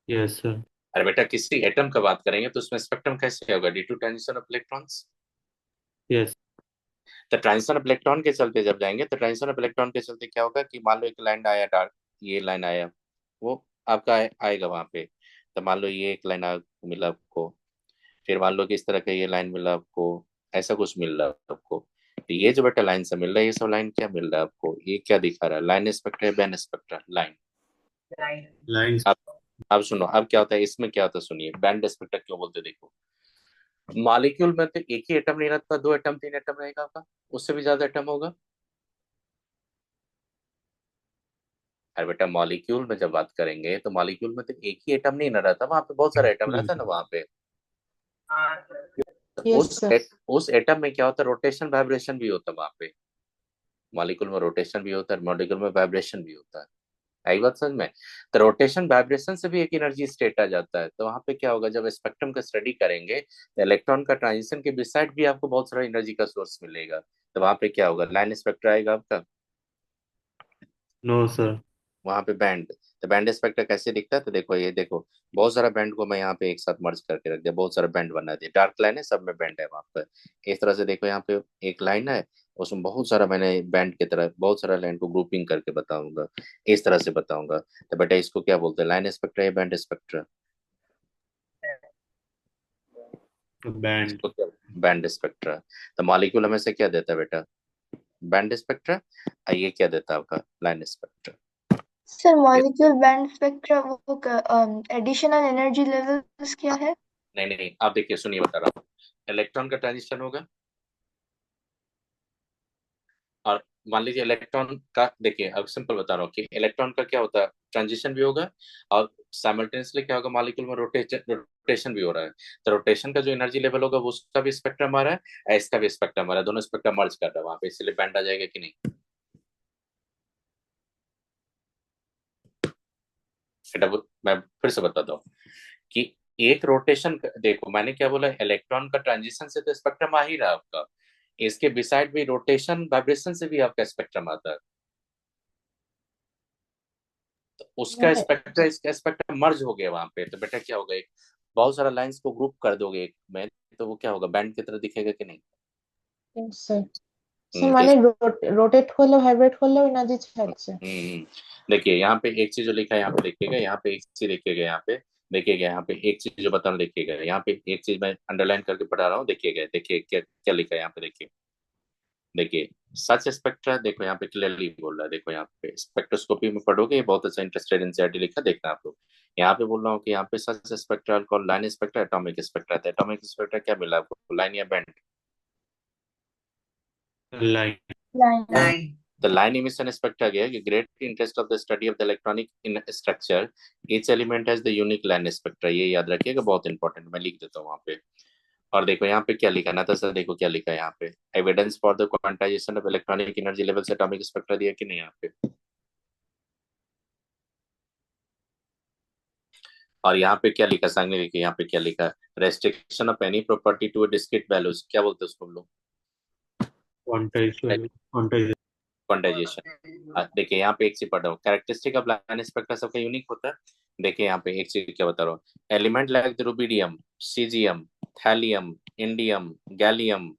Yes, sir. अरे बेटा किसी एटम का बात करेंगे तो उसमें स्पेक्ट्रम कैसे होगा, due to transition of electrons. Yes. तो ट्रांजिशन ऑफ इलेक्ट्रॉन के चलते जब जाएंगे तो ट्रांजिशन ऑफ इलेक्ट्रॉन के चलते क्या होगा कि मान लो एक लाइन आया डार्क, ये लाइन आया, वो आपका आएगा वहां पे। तो मान लो ये एक लाइन मिला आपको, फिर मान लो कि इस तरह का ये लाइन मिला आपको, ऐसा कुछ मिल रहा है आपको। तो ये जो बेटा लाइन से मिल रहा है, ये सब लाइन क्या मिल रहा है आपको, ये क्या दिखा रहा है, लाइन स्पेक्ट्रा है, बैंड स्पेक्ट्रा, लाइन। Lines. अब सुनो, अब क्या होता है इसमें, क्या होता है सुनिए, बैंड स्पेक्ट्रा क्यों बोलते हैं, देखो मॉलिक्यूल में तो एक ही एटम नहीं रहता, दो एटम तीन एटम रहेगा आपका, उससे भी ज्यादा एटम होगा। अरे बेटा मॉलिक्यूल में जब बात करेंगे तो मॉलिक्यूल में तो एक ही एटम नहीं ना रहता, वहां पे बहुत सारा एटम रहता है ना वहां पे। तो यस सर उस एटम में क्या होता है, रोटेशन वाइब्रेशन भी होता है वहां पे। मॉलिक्यूल में रोटेशन भी होता है, मॉलिक्यूल में वाइब्रेशन भी होता है, आई बात समझ में। तो रोटेशन वाइब्रेशन से भी एक एनर्जी स्टेट आ जाता है, तो वहां पे क्या होगा, जब स्पेक्ट्रम का स्टडी करेंगे तो इलेक्ट्रॉन का ट्रांजिशन के बिसाइड भी आपको बहुत सारा एनर्जी का सोर्स मिलेगा। तो वहां पे क्या होगा, लाइन स्पेक्ट्रा आएगा आपका, No, sir. वहां पे बैंड। तो बैंड स्पेक्ट्रा कैसे दिखता है, तो देखो ये देखो, बहुत सारा बैंड को मैं यहाँ पे एक साथ मर्ज करके रख दिया, बहुत सारा बैंड बना दिया, डार्क लाइन है सब में बैंड है वहां पर। इस तरह से देखो यहाँ पे एक लाइन है, उसमें बहुत सारा मैंने बैंड की तरह बहुत सारा लाइन को ग्रुपिंग करके बताऊंगा, इस तरह से बताऊंगा। तो बेटा इसको क्या बोलते हैं, लाइन स्पेक्ट्रा या बैंड स्पेक्ट्रा, Band. इसको क्या, बैंड स्पेक्ट्रा। तो मॉलिक्यूल हमें से क्या देता है बेटा, बैंड स्पेक्ट्रा, ये क्या देता है आपका, line spectra. Sir molecule band spectra वो एडिशनल एनर्जी लेवल्स क्या है? नहीं नहीं, आप देखिए सुनिए बता रहा हूँ, इलेक्ट्रॉन का ट्रांजिशन होगा, और मान लीजिए इलेक्ट्रॉन का, देखिए अब सिंपल बता रहा हूँ कि इलेक्ट्रॉन का क्या होता है, ट्रांजिशन भी होगा, और साइमल्टेनियसली क्या होगा, मॉलिक्यूल में रोटेशन भी हो रहा है। तो रोटेशन का जो एनर्जी लेवल होगा वो उसका भी स्पेक्ट्रम आ रहा है, इसका भी स्पेक्ट्रम आ रहा है, दोनों स्पेक्ट्रम मर्ज कर रहा है वहां पे, इसलिए बैंड आ जाएगा कि नहीं। बेटा मैं फिर से बताता हूँ कि एक रोटेशन, देखो मैंने क्या बोला, इलेक्ट्रॉन का ट्रांजिशन से तो स्पेक्ट्रम आ ही रहा है आपका, इसके बिसाइड भी रोटेशन वाइब्रेशन से भी आपका स्पेक्ट्रम आता है। तो उसका स्पेक्ट्रा इसका स्पेक्ट्रा मर्ज हो गया वहां पे, तो बेटा क्या होगा, एक बहुत सारा लाइंस को ग्रुप कर दोगे एक में, तो वो क्या होगा, बैंड की तरह दिखेगा कि नहीं? স্যার স্যার तो মানে রোটেট করলে ভাইব্রেট করলেও এনার্জি ছাড়ছে। देखिए यहाँ पे एक चीज जो लिखा है यहाँ पे देखिएगा, यहाँ पे एक चीज देखिएगा, यहाँ पे देखिएगा, यहाँ पे एक चीज जो बता रहा हूँ देखिएगा, यहाँ पे एक चीज मैं अंडरलाइन करके पढ़ा रहा हूँ, देखिएगा, देखिए क्या क्या लिखा है यहाँ पे, देखिए देखिए सच स्पेक्ट्रा, देखो यहाँ पे क्लियरली बोल रहा है, देखो यहाँ पे स्पेक्ट्रोस्कोपी में पढ़ोगे, ये बहुत अच्छा इंटरेस्टेड एनसीईआरटी लिखा, देखना आप लोग। यहाँ पे बोल रहा हूँ कि यहाँ पे such spectra call line spectra, atomic spectra. Atomic spectra क्या मिला आपको, लाइन या band? Line. Line. Line. The line emission spectra gave a great interest of the study of the electronic in structure. Each element has the unique line spectra. ये याद रखिएगा, बहुत important, मैं लिख देता हूँ वहाँ पे। और देखो यहाँ पे क्या लिखा ना था सर, देखो क्या लिखा है यहाँ पे, evidence for the quantization of electronic energy levels atomic spectra दिया कि नहीं यहाँ पे। और यहाँ पे क्या लिखा सामने, देखिए यहाँ पे क्या लिखा, restriction of any property to discrete values, क्या बोलते हैं उसको हम लोग, Quantization. क्वांटाइजेशन। देखिए यहाँ पे एक चीज पढ़ रहा हूँ, कैरेक्टरिस्टिक ऑफ लाइन स्पेक्ट्रा सबका यूनिक होता है। देखिए यहाँ पे एक चीज क्या बता रहा हूँ, element like the rubidium, caesium, thallium, indium, gallium,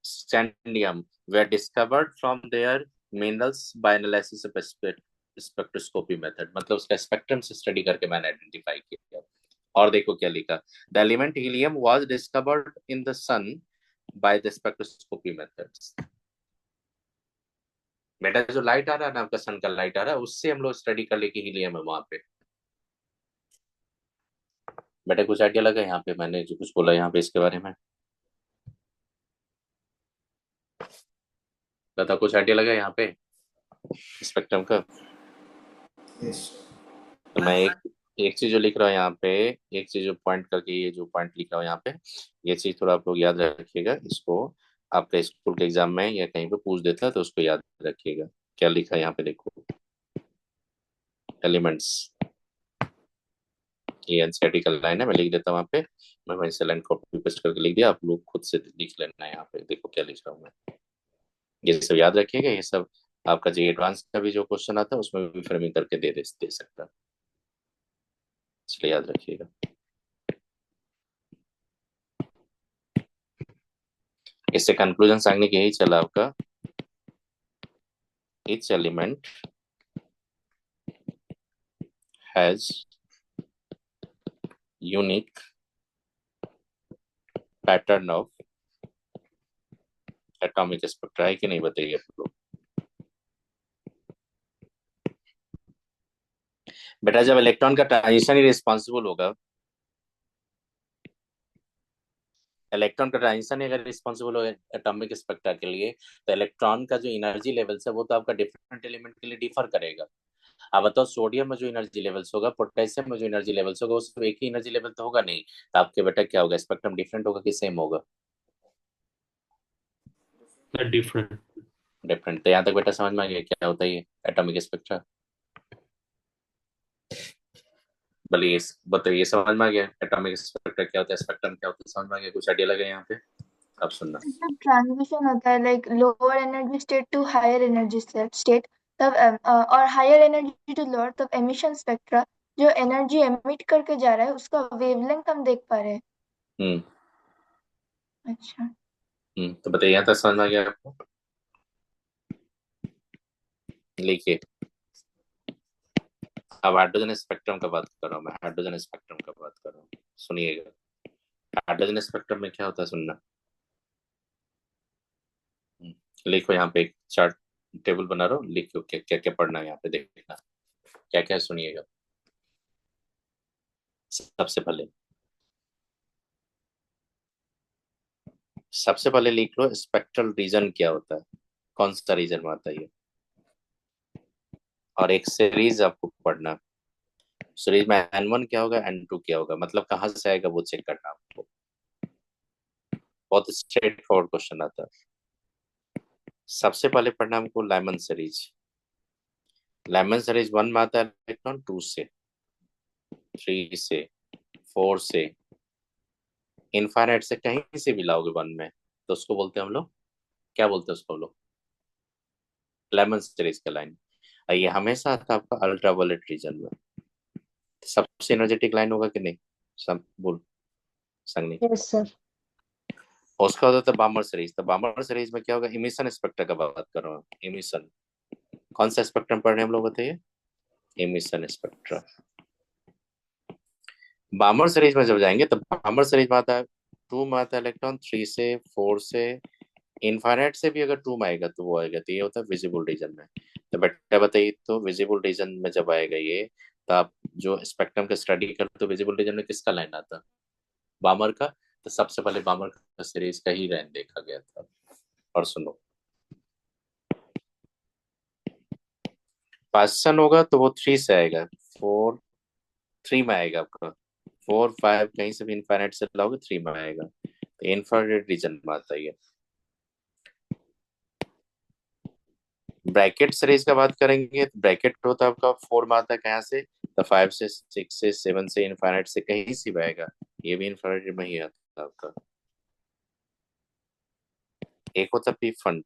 scandium were discovered from their minerals by analysis of spectroscopy method, मतलब उसका स्पेक्ट्रम से स्टडी करके मैंने आइडेंटिफाई किया। और देखो क्या लिखा, the element helium was discovered in the sun by the spectroscopy methods. बेटा जो लाइट आ रहा है ना, आपका सन का लाइट आ रहा है, उससे हम लोग स्टडी कर ले कि हीलियम है वहां पे। बेटा कुछ आइडिया लगा यहाँ पे, मैंने जो कुछ बोला यहाँ पे इसके बारे में, बता कुछ आइडिया लगा यहाँ पे स्पेक्ट्रम का। यस तो मैं एक चीज जो लिख रहा हूँ यहाँ पे, एक चीज जो पॉइंट करके, ये जो पॉइंट लिख रहा हूँ यहाँ पे, ये चीज थोड़ा आप लोग याद रखिएगा, इसको आपके स्कूल के एग्जाम में या कहीं पे पूछ देता है तो उसको याद रखिएगा। क्या लिखा है यहाँ पे देखो, एलिमेंट्स, ये एनसीईआरटी का लाइन है, मैं लिख देता हूँ वहाँ पे, मैं वहीं से लाइन कॉपी पेस्ट करके लिख दिया, आप लोग खुद से लिख लेना है यहाँ पे, देखो क्या लिख रहा हूँ मैं, ये सब याद रखिएगा, ये सब आपका जो एडवांस का भी जो क्वेश्चन आता है उसमें भी फ्रेमिंग करके दे सकता है, इसलिए याद रखिएगा। इससे कंक्लूजन सांगने की यही चला आपका, each element has unique pattern of atomic spectra, है कि नहीं बताइए आप लोग। बेटा जब इलेक्ट्रॉन का ट्रांजिशन ही रिस्पॉन्सिबल होगा, इलेक्ट्रॉन का ट्रांजिशन अगर रिस्पॉन्सिबल हो एटॉमिक स्पेक्ट्रा के लिए, तो इलेक्ट्रॉन का जो एनर्जी लेवल्स है वो तो आपका डिफरेंट एलिमेंट के लिए डिफर करेगा। अब बताओ सोडियम में जो एनर्जी लेवल्स होगा, पोटेशियम में जो एनर्जी लेवल्स होगा, उसमें एक ही एनर्जी लेवल तो होगा नहीं, तो आपके बेटा क्या होगा, स्पेक्ट्रम डिफरेंट होगा कि सेम होगा? Different. डिफरेंट। तो यहाँ तक बेटा समझ में आ गया क्या होता है ये एटॉमिक स्पेक्ट्रा? बोलिए बताइए, समझ में आ गया एटॉमिक स्पेक्ट्रा क्या होता है, स्पेक्ट्रम क्या होता है, समझ में आ गया? कुछ आइडिया लगे यहाँ पे? अब सुनना, ट्रांजिशन होता है like lower energy state to higher energy state, तब और हायर एनर्जी टू लोअर, तब एमिशन स्पेक्ट्रा जो एनर्जी एमिट करके जा रहा है उसका वेवलेंथ हम देख पा रहे हैं। हम्म अच्छा, तो बताइए यहाँ तक समझ में आ गया आपको? लिखिए, अब हाइड्रोजन स्पेक्ट्रम का बात कर रहा हूँ मैं, हाइड्रोजन स्पेक्ट्रम का बात कर रहा हूँ, सुनिएगा। हाइड्रोजन स्पेक्ट्रम में क्या होता है, सुनना। लिखो यहाँ पे एक चार्ट टेबल बना रहा हूँ, लिखो क्या क्या क्या पढ़ना है यहाँ पे, देखना क्या क्या, सुनिएगा। सबसे पहले लिख लो स्पेक्ट्रल रीजन क्या होता है, कौन सा रीजन में आता है ये, और एक सीरीज आपको पढ़ना, सीरीज में N1 क्या होगा, N2 क्या होगा, मतलब कहाँ से आएगा वो चेक करना आपको, बहुत स्ट्रेट फॉरवर्ड क्वेश्चन आता है। सबसे पहले पढ़ना हमको लाइमन सीरीज, लाइमन सीरीज 1 में आता है इलेक्ट्रॉन, 2 से, 3 से, 4 से, इनफाइनाइट से कहीं से भी लाओगे 1 में, तो उसको बोलते हैं हम लोग, क्या बोलते हैं उसको हम लोग, लाइमन सीरीज का लाइन। और ये हमेशा आता है आपका अल्ट्रावायलेट रीजन में। सबसे एनर्जेटिक लाइन होगा कि नहीं? सब बोल संगनी। Yes sir. उसका होता है बामर सीरीज। तो बामर सीरीज में क्या होगा? इमिशन स्पेक्ट्रा का बात कर रहा हूँ। इमिशन कौन सा स्पेक्ट्रम पढ़ रहे हैं हम लोग बताइए? Emission spectra. बामर सीरीज में जब जाएंगे तो बामर सीरीज में आता है 2 में आता है इलेक्ट्रॉन, 3 से 4 से इनफाइनाइट से भी अगर 2 में आएगा तो वो आएगा। तो ये होता है विजिबल रीजन में। तो बेटा बताइए, तो विजिबल रीजन में जब आएगा ये, तो आप जो स्पेक्ट्रम का स्टडी करते तो विजिबल रीजन में किसका लाइन आता? बामर का। तो सबसे पहले बामर का सीरीज का ही लाइन देखा गया था। और सुनो, पासन होगा तो वो 3 से आएगा, 4 3 में आएगा आपका, 4 5 कहीं से भी इनफाइनाइट से लाओगे 3 में आएगा। तो इंफ्रारेड रीजन में आता है ये। ब्रैकेट सीरीज का बात करेंगे तो ब्रैकेट होता है आपका 4 में आता है कहाँ से? तो 5 से 6 से 7 से इनफाइनाइट से कहीं से भी आएगा। ये भी इंफ्रारेड में ही आता है आपका। एक होता है P fund.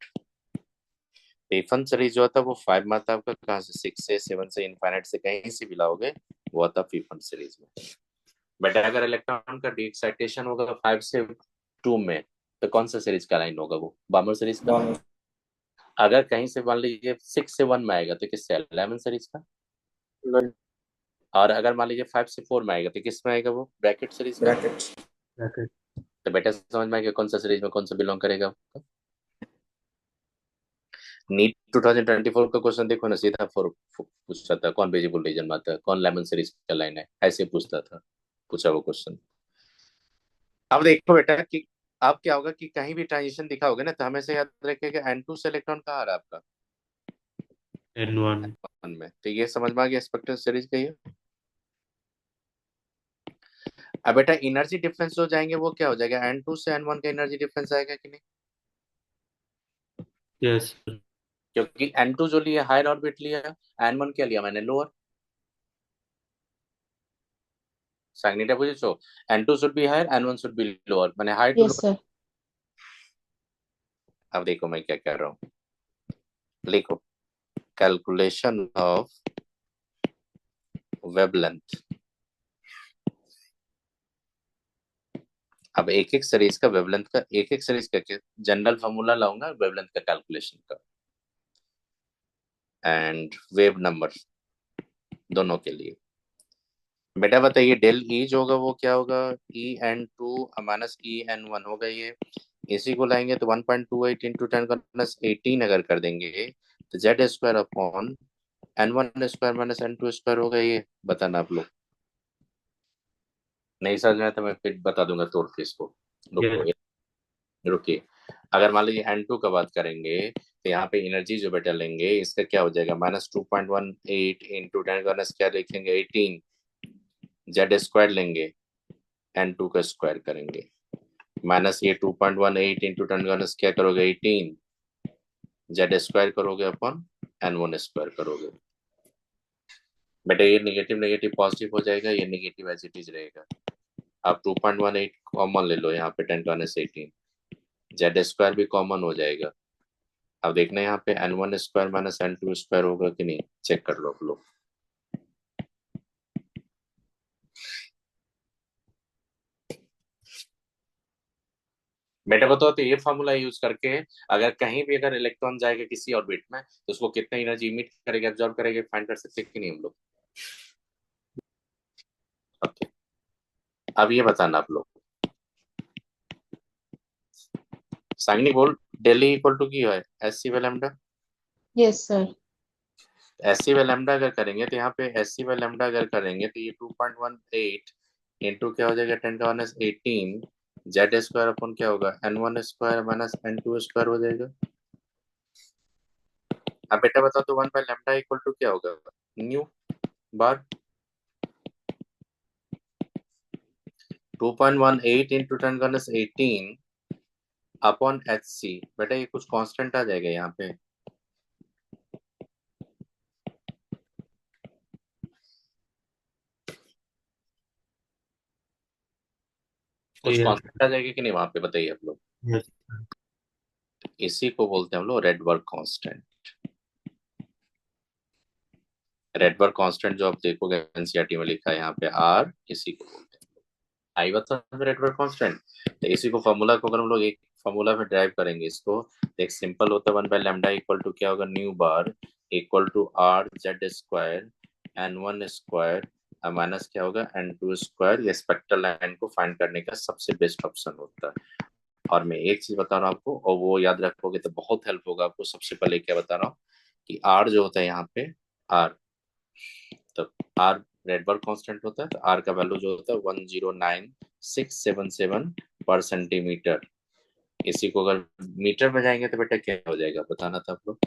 P fund series जो आता है वो 5 में आता है आपका कहाँ से? 6 से 7 से इनफाइनाइट से कहीं से भी लाओगे वो आता है पी फंड सीरीज में। बट अगर इलेक्ट्रॉन का डी एक्साइटेशन होगा 5 से 2 में, तो कौन सा सीरीज का लाइन होगा? वो बामर सीरीज का। बामर। अगर कहीं से मान लीजिए 6 से 1 में आएगा तो किससे? 11 सीरीज का। और अगर मान लीजिए 5 से 4 में आएगा तो किस में आएगा? वो ब्रैकेट सीरीज का। ब्रैकेट। Bracket. तो बेटा समझ में आएगा कौन सा सीरीज में कौन सा बिलोंग करेगा। नीट 2024 का क्वेश्चन देखो ना, सीधा पूछता था कौन विजिबल रीजन में आता है, कौन लेमन सीरीज का लाइन है, ऐसे पूछता था, पूछा वो क्वेश्चन। अब देखो बेटा कि अब क्या होगा कि कहीं भी ट्रांजिशन दिखा होगा ना तो हमेशा याद रखिएगा N2 से इलेक्ट्रॉन कहाँ आ रहा है आपका? N1. N1 में। तो ये समझ में आ गया स्पेक्ट्रल सीरीज का ये। अब बेटा एनर्जी डिफरेंस जो जाएंगे वो क्या हो जाएगा? N2 से N1 का एनर्जी डिफरेंस आएगा कि नहीं? Yes, sir. क्योंकि N2 जो लिया हायर ऑर्बिट लिया, N1 क्या लिया मैंने? लोअर। साइनिटा बुझे N2 should be higher, N1 should be lower, माने higher to yes lower. Sir. अब देखो मैं क्या कह रहा हूँ, लिखो कैलकुलेशन ऑफ वेवलेंथ। अब एक एक सीरीज का वेवलेंथ का, एक एक सीरीज का जनरल फॉर्मूला लाऊंगा वेवलेंथ का कैलकुलेशन का, एंड वेव नंबर दोनों के लिए। बेटा बताइए डेल ई जो होगा वो क्या होगा? EN2 माइनस EN1 होगा ये। इसी को लाएंगे तो 1.28 इंटू 10⁻18 अगर कर देंगे तो Z square upon N1 square minus N2 square होगा ये। बताना आप लोग। नहीं समझ में आया तो मैं फिर बता दूंगा तोड़ के इसको। रुको Yes. रुकिए। अगर मान लीजिए N2 का बात करेंगे तो यहाँ पे एनर्जी जो बेटा लेंगे इसका क्या हो जाएगा? -2.18 इंटू 10 क्या लिखेंगे? 18। जेड स्क्वायर लेंगे, N2 का स्क्वायर करेंगे, माइनस ये 2.18 इंटू 10 क्या करोगे? 18। जेड स्क्वायर करोगे अपॉन N1 स्क्वायर करोगे। बेटा ये नेगेटिव नेगेटिव पॉजिटिव हो जाएगा, ये नेगेटिव एज इट इज रहेगा। आप 2.18 कॉमन ले लो यहाँ पे 10⁻18, जेड स्क्वायर भी कॉमन हो जाएगा। अब देखना यहाँ पे N1 square minus N2 square होगा कि नहीं, चेक कर लो आप लोग। बेटा बताओ तो ये फॉर्मूला यूज करके अगर कहीं भी अगर इलेक्ट्रॉन जाएगा किसी ऑर्बिट में तो उसको कितना एनर्जी इमिट करेगा, एब्जॉर्ब करेगा, फाइंड कर सकते हैं कि नहीं हम लोग? ओके, अब ये बताना आप लोग। साइनी बोल डेली इक्वल टू की है SC by lambda. Yes sir. SC by lambda अगर करेंगे तो यहाँ पे SC बाय लैम्डा अगर करेंगे तो ये 2.18 इंटू क्या हो जाएगा? 10⁻18 जेड स्क्वायर अपन क्या होगा? N1 square minus N2 square हो जाएगा। अब बेटा बताओ तो 1 बाय लैम्डा इक्वल टू क्या होगा? न्यू बार 2.18 इंटू 10⁻18 अपॉन HC। बेटा ये कुछ कांस्टेंट आ जाएगा यहाँ पे, कुछ Yes. कांस्टेंट आ जाएगा कि नहीं वहां पे? बताइए आप लोग। Yes. इसी को बोलते हैं हम लोग रेडबर्ग कांस्टेंट। रेडबर्ग कांस्टेंट जो आप देखोगे एनसीईआरटी में लिखा है यहाँ पे आर, इसी को बोलते हैं आई बता रेडबर्ग कांस्टेंट। तो इसी को फॉर्मूला को अगर हम लोग एक फॉर्मूला में ड्राइव करेंगे इसको, तो एक सिंपल होता है 1/λ इक्वल टू क्या होगा, nu bar equal to R Z square n1 square minus क्या होगा n2 स्क्वायर। ये स्पेक्ट्रल लाइन को फाइंड करने का सबसे बेस्ट ऑप्शन होता है। और मैं एक चीज बता रहा हूँ आपको, और वो याद रखोगे तो बहुत हेल्प होगा आपको। सबसे पहले क्या बता रहा हूँ कि आर जो होता है यहाँ पे, आर, तो आर रेडबर्ग कांस्टेंट होता है, तो आर का वैल्यू जो होता है 109,677 पर सेंटीमीटर। इसी को अगर मीटर में जाएंगे तो बेटा क्या हो जाएगा बताना था आप लोग।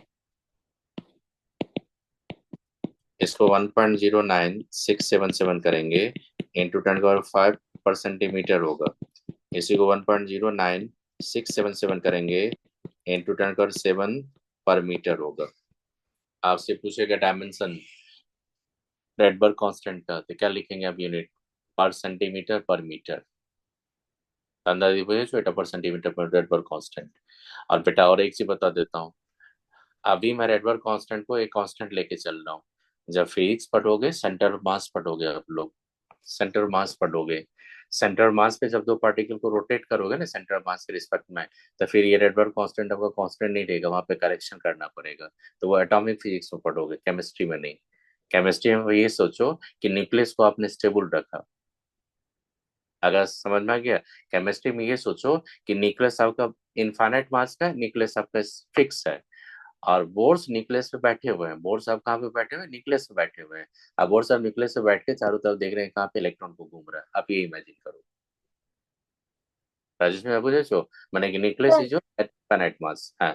इसको 1.09677 करेंगे इंटू 10⁵ पर सेंटीमीटर होगा। इसी को 1.09677 करेंगे इंटू 10⁷ पर मीटर होगा। आपसे पूछेगा डायमेंशन रेडबर्ग कांस्टेंट का, तो क्या लिखेंगे आप, यूनिट पर सेंटीमीटर पर मीटर। अंदाजी बुझे छोटा पर सेंटीमीटर पर रेडबर्ग कांस्टेंट। और बेटा और एक चीज बता देता हूँ, अभी मैं रेडबर्ग कांस्टेंट को एक कांस्टेंट लेके चल रहा हूँ। जब फिजिक्स पढ़ोगे, सेंटर ऑफ मास पढ़ोगे आप लोग, सेंटर ऑफ मास पढ़ोगे, सेंटर ऑफ मास पे जब दो पार्टिकल को रोटेट करोगे ना सेंटर ऑफ मास के रिस्पेक्ट में, तो फिर ये रेडबर्ग कांस्टेंट आपका कांस्टेंट नहीं रहेगा, वहां पे करेक्शन करना पड़ेगा। तो वो एटॉमिक फिजिक्स में पढ़ोगे, केमिस्ट्री में नहीं। केमिस्ट्री में ये सोचो कि न्यूक्लियस को आपने स्टेबल रखा, अगर समझ में आ गया। केमिस्ट्री में ये सोचो कि न्यूक्लियस आपका इनफाइनाइट मास का, न्यूक्लियस आपका फिक्स है, और बोर्स न्यूक्लियस पे बैठे हुए हैं। बोर्स आप कहाँ पे बैठे हुए हैं, न्यूक्लियस पे बैठे हुए हैं। अब बोर्स आप न्यूक्लियस पे बैठ के चारों तरफ देख रहे हैं, कहाँ पे इलेक्ट्रॉन को घूम रहा है। आप ये इमेजिन करो राजेश में, बुझेছো মানে কি নিউক্লিয়াস স্যার ইজ ইনফাইনাইট মাস। হ্যাঁ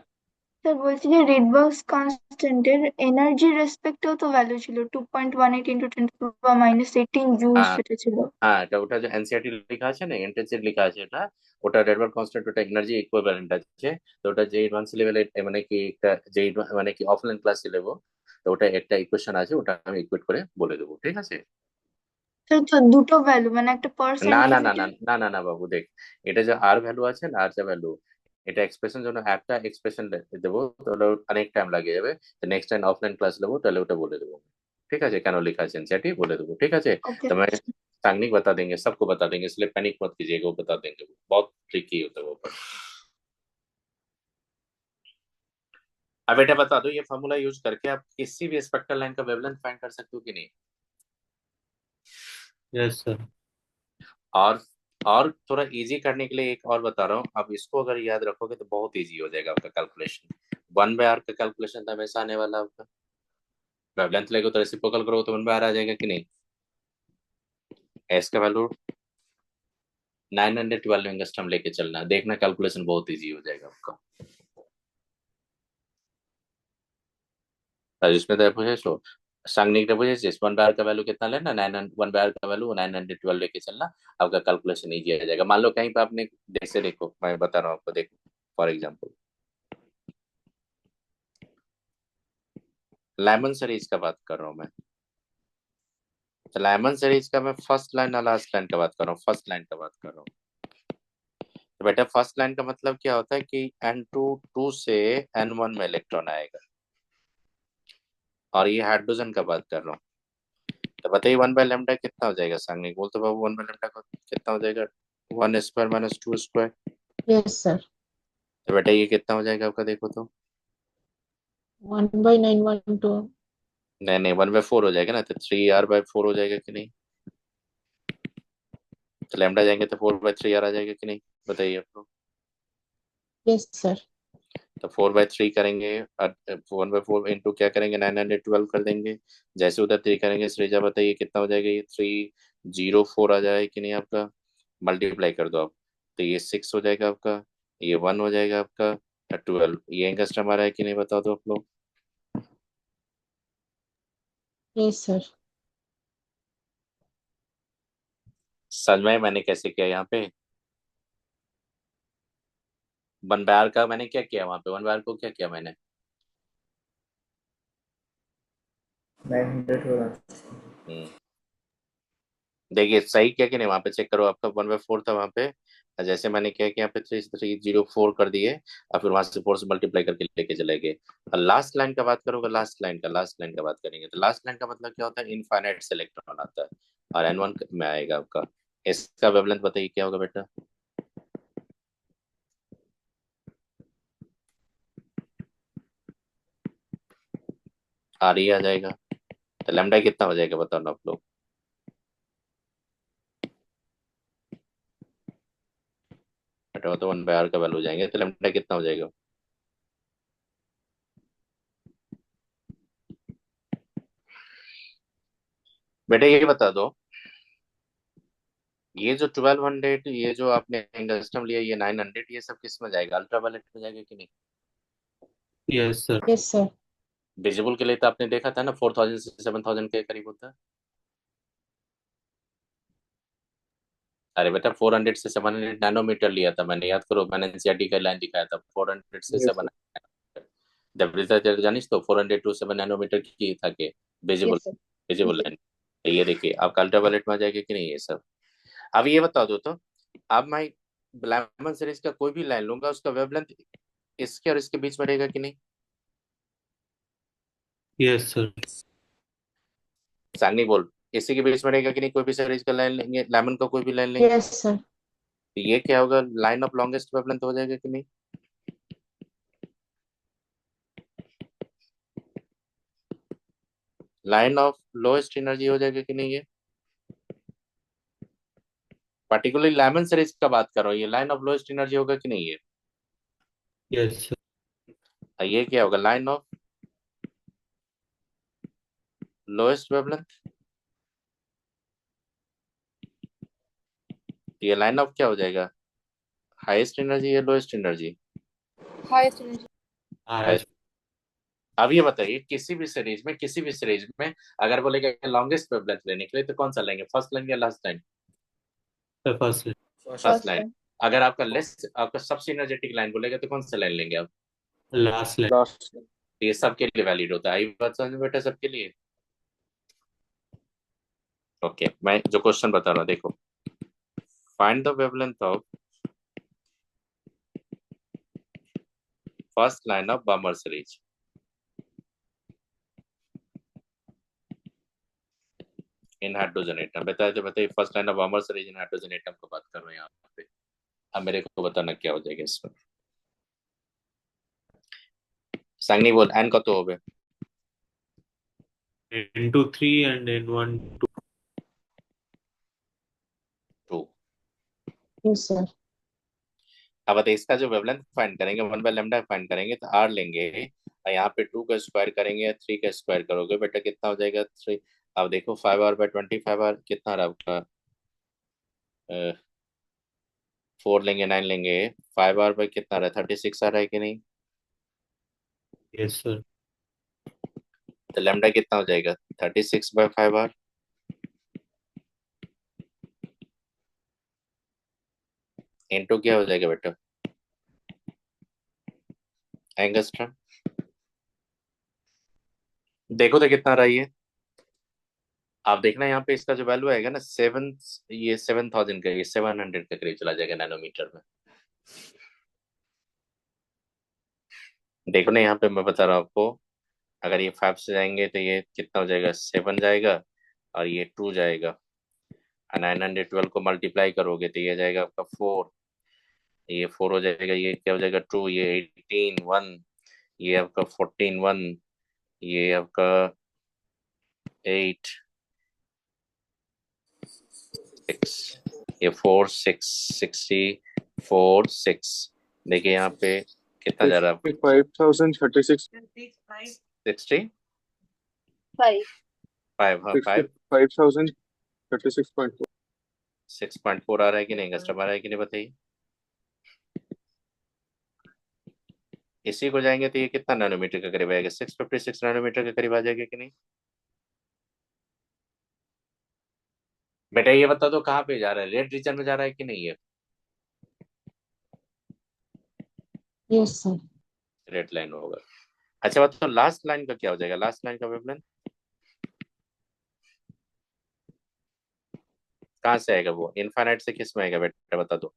স্যার বলছি যে রিডবার্গস কনস্ট্যান্টের এনার্জি রেসপেক্টেও তো ভ্যালু ছিল 2.18 ইন্টু 10⁻18 জুল হ্যাঁ সেটা ছিল। হ্যাঁ, এটা ওটা যে এনসিইআরটি লেখা আছে না, ইন্টেন্সিটি লেখা আছে এটা, ওটা রেডবার্গ কনস্ট্যান্ট, ওটা এনার্জি ইকুইভ্যালেন্ট আছে। তো ওটা যে অ্যাডভান্স লেভেলে মানে কি একটা যে মানে কি অফলাইন ক্লাসে নেবো, তো ওটা একটা ইকুয়েশন আছে, ওটা আমি ইকুয়েট করে বলে দেবো, ঠিক আছে। স্যার তো দুটো ভ্যালু মানে একটা পার না না না না সেন্টিমিটার। না না না বাবু দেখ, এটা যে আর ভ্যালু আছে না, আর যে ভ্যালু, এটা এক্সপ্রেশন জন্য একটা এক্সপ্রেশন দেবো, তাহলে অনেক টাইম লাগে যাবে। তো নেক্সট টাইম অফলাইন ক্লাস নেবো, তাহলে ওটা বলে দেবো, ঠিক আছে, কেন লেখা আছে एनसीईआरटी बोले देबो, ठीक है। ওকে। तो मैं सांगनिक बता देंगे, सबको बता देंगे, इसलिए पैनिक मत कीजिएगा, वो बता देंगे, वो बहुत ट्रिकी होता है वो पर। अब बेटा बता दो, ये फॉर्मूला यूज करके आप किसी भी स्पेक्ट्रल लाइन का वेवलेंथ फाइंड कर सकते हो कि नहीं। Yes sir. और और थोड़ा इजी करने के लिए एक और बता रहा हूँ, आप इसको अगर याद रखोगे तो बहुत इजी हो जाएगा आपका कैलकुलेशन। 1/r का कैलकुलेशन तो हमेशा आने वाला आपका, वेवलेंथ लेगो तो रेसिप्रोकल करो तो 1/r आ जाएगा कि नहीं। एस का वैल्यू 912 एंगस्ट्रॉम लेके चलना, देखना कैलकुलेशन बहुत इजी हो जाएगा आपका। इसमें तो पूछे सांगनिक ने पूछे 1/r का वैल्यू कितना लेना, 1/r का वैल्यू 912 लेके चलना, आपका कैलकुलेशन इजी आ जाएगा। मान लो कहीं पे आपने, जैसे देखो मैं बता रहा हूँ आपको, देखो फॉर एग्जाम्पल लेमन सीरीज का बात कर रहा हूँ मैं, तो लेमन सीरीज का मैं फर्स्ट लाइन और लास्ट लाइन का बात कर रहा हूँ, फर्स्ट लाइन का बात कर रहा हूँ। तो बेटा फर्स्ट लाइन का मतलब क्या होता है कि n2 से n1 में इलेक्ट्रॉन आएगा, और ये हाइड्रोजन का बात कर रहा हूँ। तो बताइए 1/λ कितना हो जाएगा, सांगनिक बोल तो बाबू 1/λ का कितना हो जाएगा, 1² माइनस 2²। Yes sir. तो बेटा ये कितना हो जाएगा आपका, देखो तो 1/912। नहीं नहीं 1/4 हो जाएगा ना, तो 3r/4 हो जाएगा कि नहीं। तो लैम्डा जाएंगे तो 4/3r आ जाएगा कि नहीं, बताइए आप लोग। Yes sir. तो 4/3 करेंगे, 1/4 इंटू क्या करेंगे, 912 कर देंगे। जैसे उधर 3 करेंगे श्रीजा बताइए कितना हो जाएगा, ये 304 आ जाएगा कि नहीं आपका। मल्टीप्लाई कर दो आप, तो ये 6 हो जाएगा आपका, ये 1 हो जाएगा आपका, 12। ये एंगस्ट्रॉम आ रहा है कि नहीं, बताओ तो आप लोग। Yes sir. समझ में मैंने कैसे किया यहाँ पे। 1/r का मैंने क्या किया वहां पे, 1/r को क्या किया मैंने, 900 हो रहा है। देखिए सही क्या कि नहीं, वहां पे चेक करो, आपका 1/4 था वहां पे। जैसे मैंने किया कि यहाँ पे 304 कर दिए, और फिर वहां से 4 से मल्टीप्लाई करके लेके चले गए। और लास्ट लाइन का बात करोगे, लास्ट लाइन का बात करेंगे, तो लास्ट लाइन का मतलब क्या होता है, इनफाइनाइट से इलेक्ट्रॉन आता है, और N1 में आएगा आपका। इसका वेवलेंथ बताइए क्या होगा बेटा। आ जाएगा, तो लैम्डा कितना हो जाएगा बताओ ना आप लोग। बेटा तो 1/r का वैल्यू हो जाएंगे, तो लैम्डा कितना हो जाएगा। बेटा ये बता दो, ये जो 1200, ये जो आपने इंडस्ट्रियम लिया, ये 900, ये सब किस में जाएगा, अल्ट्रावायलेट में जाएगा कि नहीं। Yes sir. Yes sir. Visible के लिए तो आपने देखा था ना, 4000 से 7000 के करीब होता है। अरे बेटा 400 से 700 नैनोमीटर लिया था मैंने, याद करो, मैंने एनसीईआरटी का लाइन दिखाया था, 400 से Yes, 7 sir. जब रिसर्च जानिस तो 400 टू 7 नैनोमीटर की था के visible, yes sir. Visible line. ये देखिए आपका अल्ट्रावायलेट में आ जाएगा कि नहीं ये सब। अब ये बता दो तो, अब मैं ब्लैमन सीरीज का कोई भी लाइन लूंगा, उसका वेवलेंथ इसके और इसके बीच में रहेगा कि नहीं। Yes sir. सानी बोल, इसी के बीच में रहेगा कि नहीं, कोई भी सीरीज का लाइन लेंगे, लेमन का कोई भी लाइन लेंगे, यस सर। तो ये क्या होगा, लाइन ऑफ लॉन्गेस्ट वेवलेंथ हो जाएगा कि नहीं। लाइन ऑफ लोएस्ट एनर्जी हो जाएगा कि नहीं ये। पर्टिकुलरली लेमन सीरीज का बात कर रहा हूँ, ये लाइन ऑफ लोएस्ट एनर्जी होगा कि नहीं ये। Yes sir. और ये क्या होगा, लाइन ऑफ लोएस्ट वेवलेंथ। ये लाइन ऑफ क्या हो जाएगा, हाईएस्ट एनर्जी या lowest energy. Highest energy. Highest. अब ये बताइए, किसी भी सीरीज में अगर बोलेगा लॉन्गेस्ट वेवलेंथ लेने के लिए, तो कौन सा लेंगे, फर्स्ट लाइन या last line. Sir first. First line. अगर आपका सबसे एनर्जेटिक लाइन बोलेगा, तो कौन सा लाइन लेंगे आप। Last line. Last. तो ये सबके लिए वैलिड होता है, आई बात समझ में बेटा सबके लिए। ओके, मैं जो क्वेश्चन बता रहा हूँ देखो, find the wavelength of first line of Balmer series in hydrogen atom. बताइए first line of Balmer series in hydrogen atom को बात कर रहे हैं यहाँ पे। अब मेरे को बताना क्या हो जाएगा इसमें। सांगनी बोल, एन कत হবে। N2 3 and N1 2. 2। Yes sir. अब बताइए इसका जो वेवलेंथ फाइंड करेंगे, 1/λ फाइंड करेंगे, तो आर लेंगे, और यहाँ पे 2 का स्क्वायर करेंगे या 3 का स्क्वायर करोगे बेटा, कितना हो जाएगा 3। अब देखो 5r/25r कितना रहा आपका, 4 लेंगे 9 लेंगे, 5r कितना रहा, 36 आ रहा है कि नहीं। Yes sir. तो लैम्डा कितना हो जाएगा, 36/5r। इंटू क्या हो जाएगा बेटा, एंगस्ट्रम। देखो तो कितना रहा ये। आप देखना यहाँ पे इसका जो वैल्यू आएगा ना, 7,000 का, ये 700 के करीब चला जाएगा नैनोमीटर में। देखो ना यहाँ पे मैं बता रहा हूँ आपको, अगर ये 5 से जाएंगे तो ये कितना हो जाएगा, 7 जाएगा, और ये 2 जाएगा, 912 को मल्टीप्लाई करोगे तो ये जाएगा आपका 4, ये 4 हो जाएगा, ये क्या हो जाएगा 2, ये 18 1, ये आपका 14 1, ये आपका 8 6, ये 4 6 64 6। देखिए यहाँ पे कितना जा रहा है, 55,036. 65, हाँ 5 55,036.4. 6.4 आ रहा है कि नहीं, कस्टमर आ रहा है कि नहीं बताइए। इसी को जाएंगे तो ये कितना नैनोमीटर के करीब आएगा, 656 नैनोमीटर के करीब आ जाएगा कि नहीं। बेटा ये बता दो कहाँ पे जा रहा है, रेड रीजन में जा रहा है कि नहीं है। Yes sir. रेड लाइन होगा। अच्छा बात तो लास्ट लाइन का क्या हो जाएगा, लास्ट लाइन का वेवलेंथ। कहाँ से आएगा वो? इनफाइनाइट से किस में आएगा बेटा, बता दो।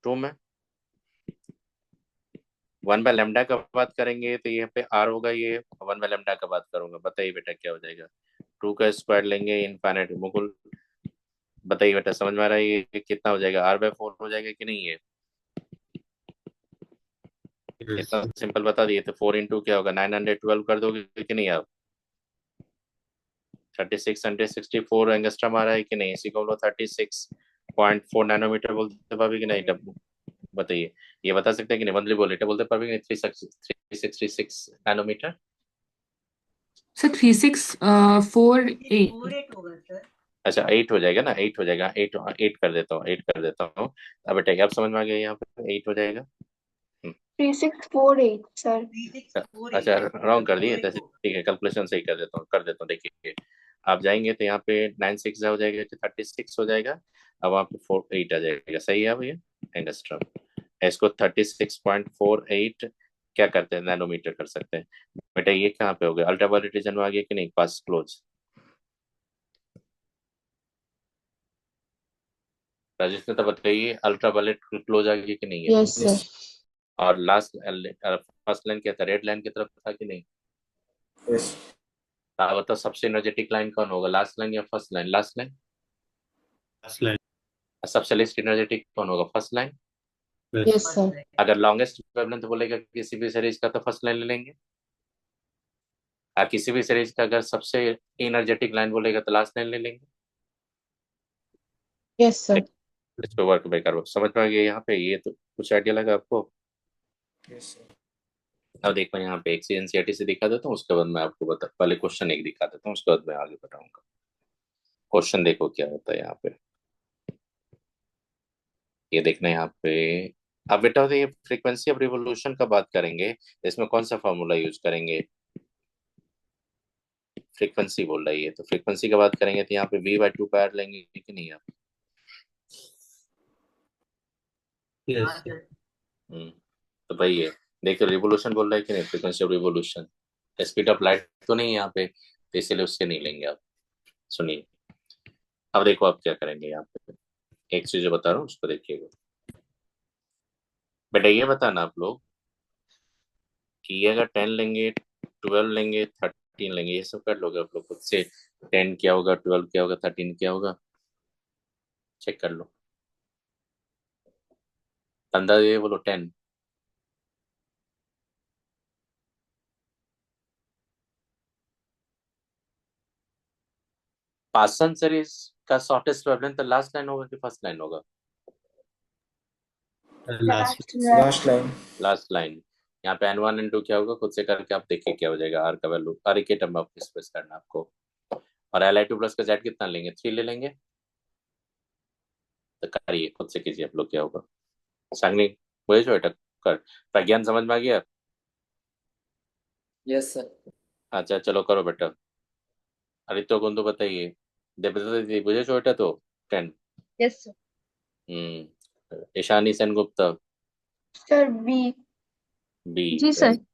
2 में। 1/λ का बात करेंगे तो यहाँ पे r होगा, ये 1/λ का बात करूंगा। बताइए बेटा क्या हो जाएगा? 2 का स्क्वायर लेंगे इनफाइनाइट। मुकुल बताइए बेटा, समझ में आ रहा है ये कितना हो जाएगा? r/4 हो जाएगा कि नहीं? ये Yes, इतना sir. सिंपल बता दिए। तो 4 इंटू क्या होगा? 912 कर दोगे कि नहीं आप? 3664 एंगस्ट्रम आ रहा है कि नहीं? इसी को हम लोग 36.4 नैनोमीटर बोलते पावे कि नहीं? बताइए, ये बता सकते हैं कि नहीं? बंदली बोले बोलते पावे कि नहीं? 3636 नैनोमीटर। सर 3648 अच्छा 8 हो जाएगा ना? 8 हो जाएगा। 8 8 कर देता हूँ, 8 कर देता हूँ। अब बेटा अब समझ में आ गया, यहाँ पे 8 हो जाएगा। 3648 सर। अच्छा रॉन्ग कर दिए, तो ठीक है, कैलकुलेशन सही कर देता हूँ। देखिए आप जाएंगे तो यहाँ पे 9 6 हो जाएगा, तो 36 हो जाएगा। अब वहाँ पे 48 आ जाएगा। सही है भैया? एंगस्ट्रम। इसको 36.48 क्या करते हैं? नैनोमीटर कर सकते हैं। बेटा ये कहाँ पे हो गया? अल्ट्रावायलेट रीजन में आ गया कि नहीं? पास क्लोज। राजेश ने तो बताइए, अल्ट्रावायलेट क्लोज आ गया कि नहीं है? Yes sir. और लास्ट फर्स्ट लाइन क्या था? रेड लाइन की तरफ था कि नहीं? यस आप बताओ सबसे एनर्जेटिक लाइन कौन होगा? लास्ट लाइन या first line? Last line. Last line. सबसे लिस्ट एनर्जेटिक कौन होगा? First line. Yes. Yes sir. अगर लॉन्गेस्ट वेवलेंथ बोलेगा किसी भी सीरीज का तो फर्स्ट लाइन ले लेंगे। और किसी भी सीरीज का अगर सबसे एनर्जेटिक लाइन बोलेगा तो लास्ट लाइन ले लेंगे। Yes sir. इस पे वर्क बेकर समझ में आ गया यहाँ पे? ये तो कुछ आइडिया लगा आपको? Yes sir. अब देखो यहाँ पे एक एनसीईआरटी से दिखा देता हूँ, उसके बाद मैं आपको बता, पहले क्वेश्चन एक दिखा देता हूँ, उसके बाद मैं आगे बताऊंगा। क्वेश्चन देखो क्या होता है यहाँ पे। ये देखना यहाँ पे। अब बेटा तो ये फ्रीक्वेंसी ऑफ रिवोल्यूशन का बात करेंगे, इसमें कौन सा फॉर्मूला यूज करेंगे? फ्रीक्वेंसी बोल रही है, तो फ्रीक्वेंसी की बात करेंगे तो यहाँ पे v/2 पायर लेंगे कि नहीं आप? Yes, sir. तो भाई ये देखो, रिवोल्यूशन बोल रहा है कि नहीं? Frequency of revolution. Speed of light तो नहीं है यहाँ पे, तो इसलिए उससे नहीं लेंगे आप। सुनिए, अब देखो आप क्या करेंगे यहाँ पे। एक चीज जो बता रहा हूँ उसको देखिएगा। बेटा ये बताना आप लोग कि ये अगर 10 लेंगे, 12 लेंगे, 13 लेंगे, ये सब कर लोगे आप लोग खुद से? 10 क्या होगा, 12 क्या होगा, 13 क्या होगा? चेक कर लो। अंदाजा ये बोलो। 10। पासन सीरीज का शॉर्टेस्ट वेवलेंथ तो लास्ट लाइन होगा कि फर्स्ट लाइन होगा? Last. Last line. Last line. यहाँ पे N1 N2 क्या होगा? खुद से करके आप देखिए क्या हो जाएगा। आर का वैल्यू, आर के टर्म में एक्सप्रेस करना आपको। और Li2 प्लस का जेड कितना लेंगे? 3 ले लेंगे। तो करिए खुद से कीजिए आप लोग क्या होगा। सांगनी वही जो कर। प्रज्ञान समझ में आ गया? Yes sir. अच्छा चलो करो बेटा। आदित्य कुंदू बताइए। देवदत्ता दीदी बुझे छोटा तो 10। Yes sir. Ishani Sengupta sir B. B. जी सर। राइट।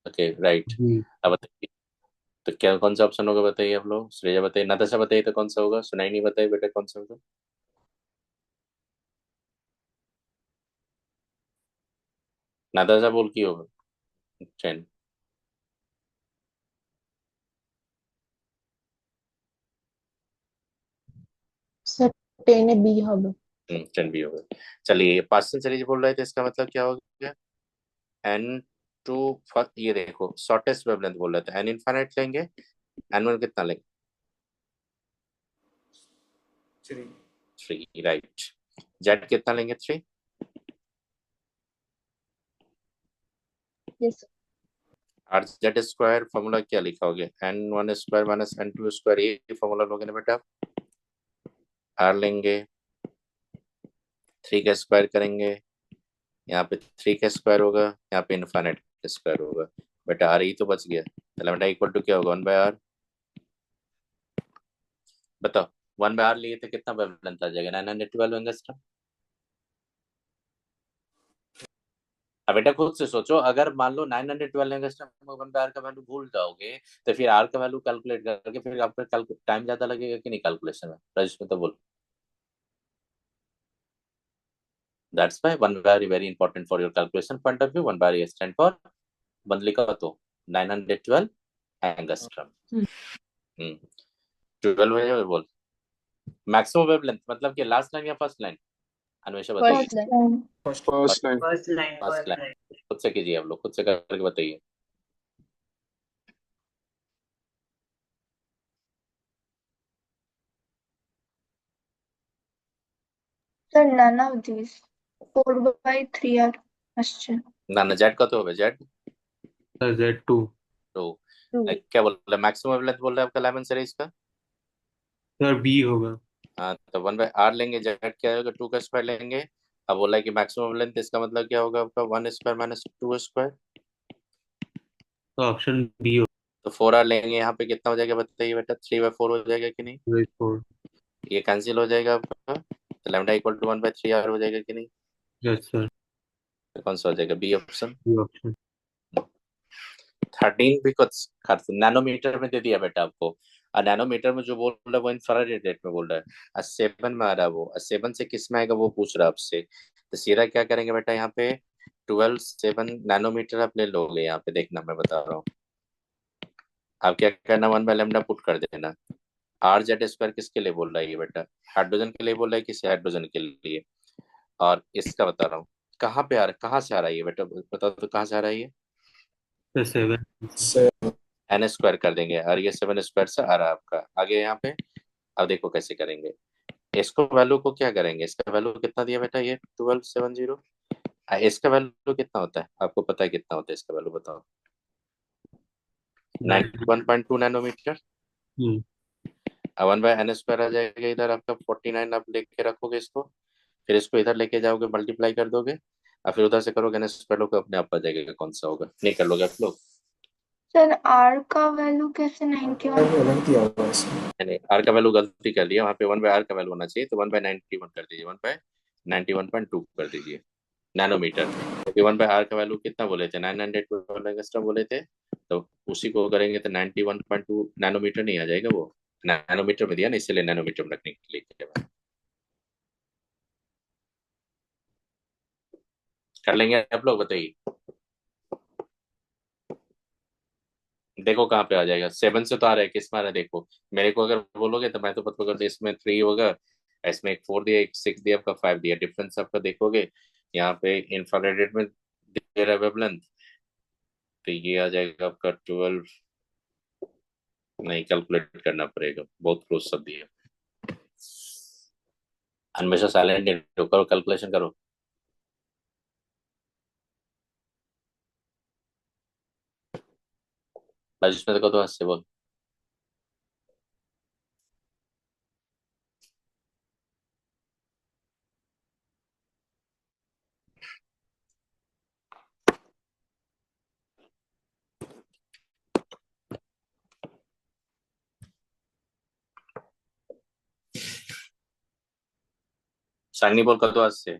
Okay right. जी. अब बताइए तो क्या कौन सा ऑप्शन होगा? बताइए आप लोग। श्रेया बताइए, नताशा बताइए तो कौन सा होगा? सुनाई नहीं, बताइए बेटा कौन सा होगा? नताशा बोल की होगा 10। सर 10 बी হবে। 10 भी होगा। चलिए पार्सन सीरीज बोल रहे थे, इसका मतलब क्या हो गया? N2 ये देखो शॉर्टेस्ट वेवलेंथ बोल रहे थे, N इनफाइनाइट लेंगे। N1 कितना लेंगे? 3। 3 राइट। जेड कितना लेंगे? 3। Yes are Z square formula क्या लिखा होगा? N1 square minus N2 square, ये फॉर्मूला लोगे ना बेटा। आर लेंगे, 3 का स्क्वायर करेंगे, यहाँ पे 3 का स्क्वायर होगा, यहाँ पे इनफाइनाइट स्क्वायर होगा। बेटा आर ही तो बच गया। चलो बेटा इक्वल टू क्या होगा? 1/r। बताओ 1/r लिए तो कितना वेवलेंथ आ जाएगा? 912 एंगस्ट्रम। अब बेटा खुद से सोचो, अगर मान लो 912 एंगस्ट्रम में 1/r का वैल्यू भूल जाओगे तो फिर r का वैल्यू कैलकुलेट करके फिर आपका टाइम ज्यादा लगेगा कि नहीं कैलकुलेशन में? राजेश में तो बोल। That's why 1/r very important for your calculation point of view. 1/r stand for बंदली का तो 912 एंगस्ट्रम। 12 है बोल। मैक्सिमम वेवलेंथ मतलब कि लास्ट लाइन या फर्स्ट लाइन? अन्वेषा बताइए। First line. First line. First line first first line. Line. खुद से कीजिए आप लोग, खुद से करके बताइए। Sir none of these 4/3 are question. ना ना जेड का तो होगा, जेड सर Z2 तो 2. क्या बोल रहा है? मैक्सिमम वेवलेंथ बोल रहा है आपका लेमन सीरीज का। सर B होगा। हाँ तो 1/r लेंगे, जेड क्या होगा 2 का स्क्वायर लेंगे। अब बोला है कि मैक्सिमम वेवलेंथ, इसका मतलब क्या होगा आपका 1 स्क्वायर माइनस 2 स्क्वायर। तो ऑप्शन B तो 4r लेंगे, यहाँ पे कितना हो जाएगा बताइए बेटा? 3/4 हो जाएगा कि नहीं? होगा। 4। ये कैंसिल हो जाएगा आपका, तो लैम्डा इक्वल टू 1/3r हो जाएगा कि नहीं? Yes sir. तो कौन सा हो जाएगा? B option. B option. 13 भी कुछ नैनोमीटर में दे दिया बेटा आपको। और नैनोमीटर में जो बोल रहा है वो इंफ्रारेड रेट में बोल रहा है। और 7 में आ रहा है वो, और 7 से किस में आएगा वो पूछ रहा है आपसे। तो सीधा क्या करेंगे बेटा, यहाँ पे 12 7 नैनोमीटर आप ले लोगे। यहाँ पे देखना, मैं बता रहा हूँ। आप क्या करना, 1/λ पुट कर देना। r(z²) किसके लिए बोल रहा है ये बेटा? हाइड्रोजन के लिए बोल रहा है, किसी हाइड्रोजन के लिए? और इसका बता रहा हूँ कहाँ पे आ रहा है, कहाँ से आ रहा है ये बेटा? बताओ तो कहाँ से आ रहा है ये? सर 7। n² कर देंगे, और ये 7² से आ रहा है आपका। आगे यहाँ पे अब देखो कैसे करेंगे। इसको वैल्यू को क्या करेंगे, इसका वैल्यू कितना दिया बेटा? ये 1270। इसका वैल्यू कितना होता है आपको पता है? कितना होता है इसका वैल्यू बताओ? 91.2 नैनोमीटर। 1/n² आ जाएगा इधर आपका 49। आप लेके रखोगे इसको, फिर इसको इधर लेके जाओगे, मल्टीप्लाई कर दोगे, और फिर उधर से करोगे n² लोगे, अपने आप आ जाएगा कौन सा होगा। नहीं कर लोगे आप लोग? सर r का वैल्यू कैसे 91? अलग दिया हुआ है इसमें। नहीं, r का वैल्यू गलती कर लिया, वहाँ पे 1/r का वैल्यू होना चाहिए, तो 1/91 कर दीजिए, 1/91.2 कर दीजिए नैनोमीटर। क्योंकि 1/r का वैल्यू कितना बोले थे? 912 एंगस्ट्रॉम बोले थे। तो उसी को करेंगे तो 91.2 नैनोमीटर नहीं आ जाएगा वो? नैनोमीटर में दिया ना, इसलिए नैनोमीटर में रखने के लिए किया। कर लेंगे आप लोग, बताइए। देखो कहाँ पे आ जाएगा। 7 से तो आ रहा है, किस में आ रहा है देखो। मेरे को अगर बोलोगे तो मैं तो पता कर, इसमें 3 होगा, इसमें एक 4 दिया, एक 6 दिया, आपका 5 दिया। डिफरेंस आपका देखोगे यहाँ पे इंफ्रारेड में दे रहा है वेवलेंथ, तो ये आ जाएगा आपका 12। नहीं, कैलकुलेट करना पड़ेगा, बहुत क्लोज सब दिया। हमेशा साइलेंट करो, कैलकुलेशन करो। जिसमें देखो तो हंसते बोल। साइनी बोल कर दो आज से।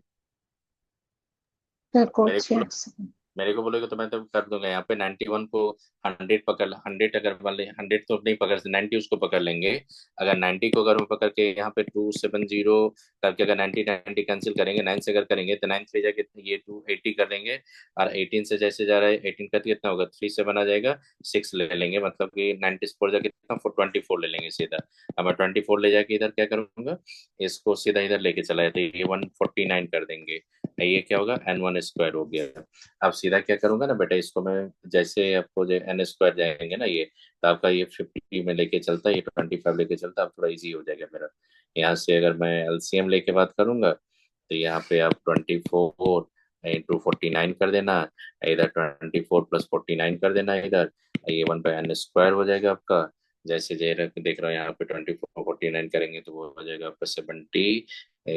सर कोड मेरे को से मेरे को बोलेगा तो मैं तो कर दूंगा। यहाँ पे 91 को 100 पकड़, 100 अगर मान ले, 100 तो नहीं पकड़ सकते, 90 उसको पकड़ लेंगे। अगर 90 को अगर मैं पकड़ के यहाँ पे 270 करके अगर 90 कैंसिल करेंगे, 9 से अगर करेंगे तो 9 से जाके ये 280 कर लेंगे। और 18 से जैसे जा रहा है, 18 का कितना होगा? 3 7 आ जाएगा, 6 ले लेंगे, मतलब कि 94 जाके कितना 24 ले लेंगे सीधा। अब मैं 24 ले जाके इधर क्या करूंगा, इसको सीधा इधर लेके चला जाता है, ये 149 कर देंगे। ये क्या होगा? n² हो गया। अब सीधा क्या करूंगा ना बेटा, इसको मैं जैसे आपको जो n² जाएंगे ना ये, तो आपका ये 50 में लेके चलता है, ये 25 लेके चलता है, अब थोड़ा इजी हो जाएगा मेरा। यहाँ से अगर मैं एलसीएम लेके बात करूंगा तो यहाँ पे आप 24 × 49 कर देना, इधर 24 + 49 कर देना इधर, ये 1/n² हो जाएगा आपका। जैसे देख रहा हूँ यहाँ पे 24 × 49 करेंगे तो वो हो जाएगा आपका 70,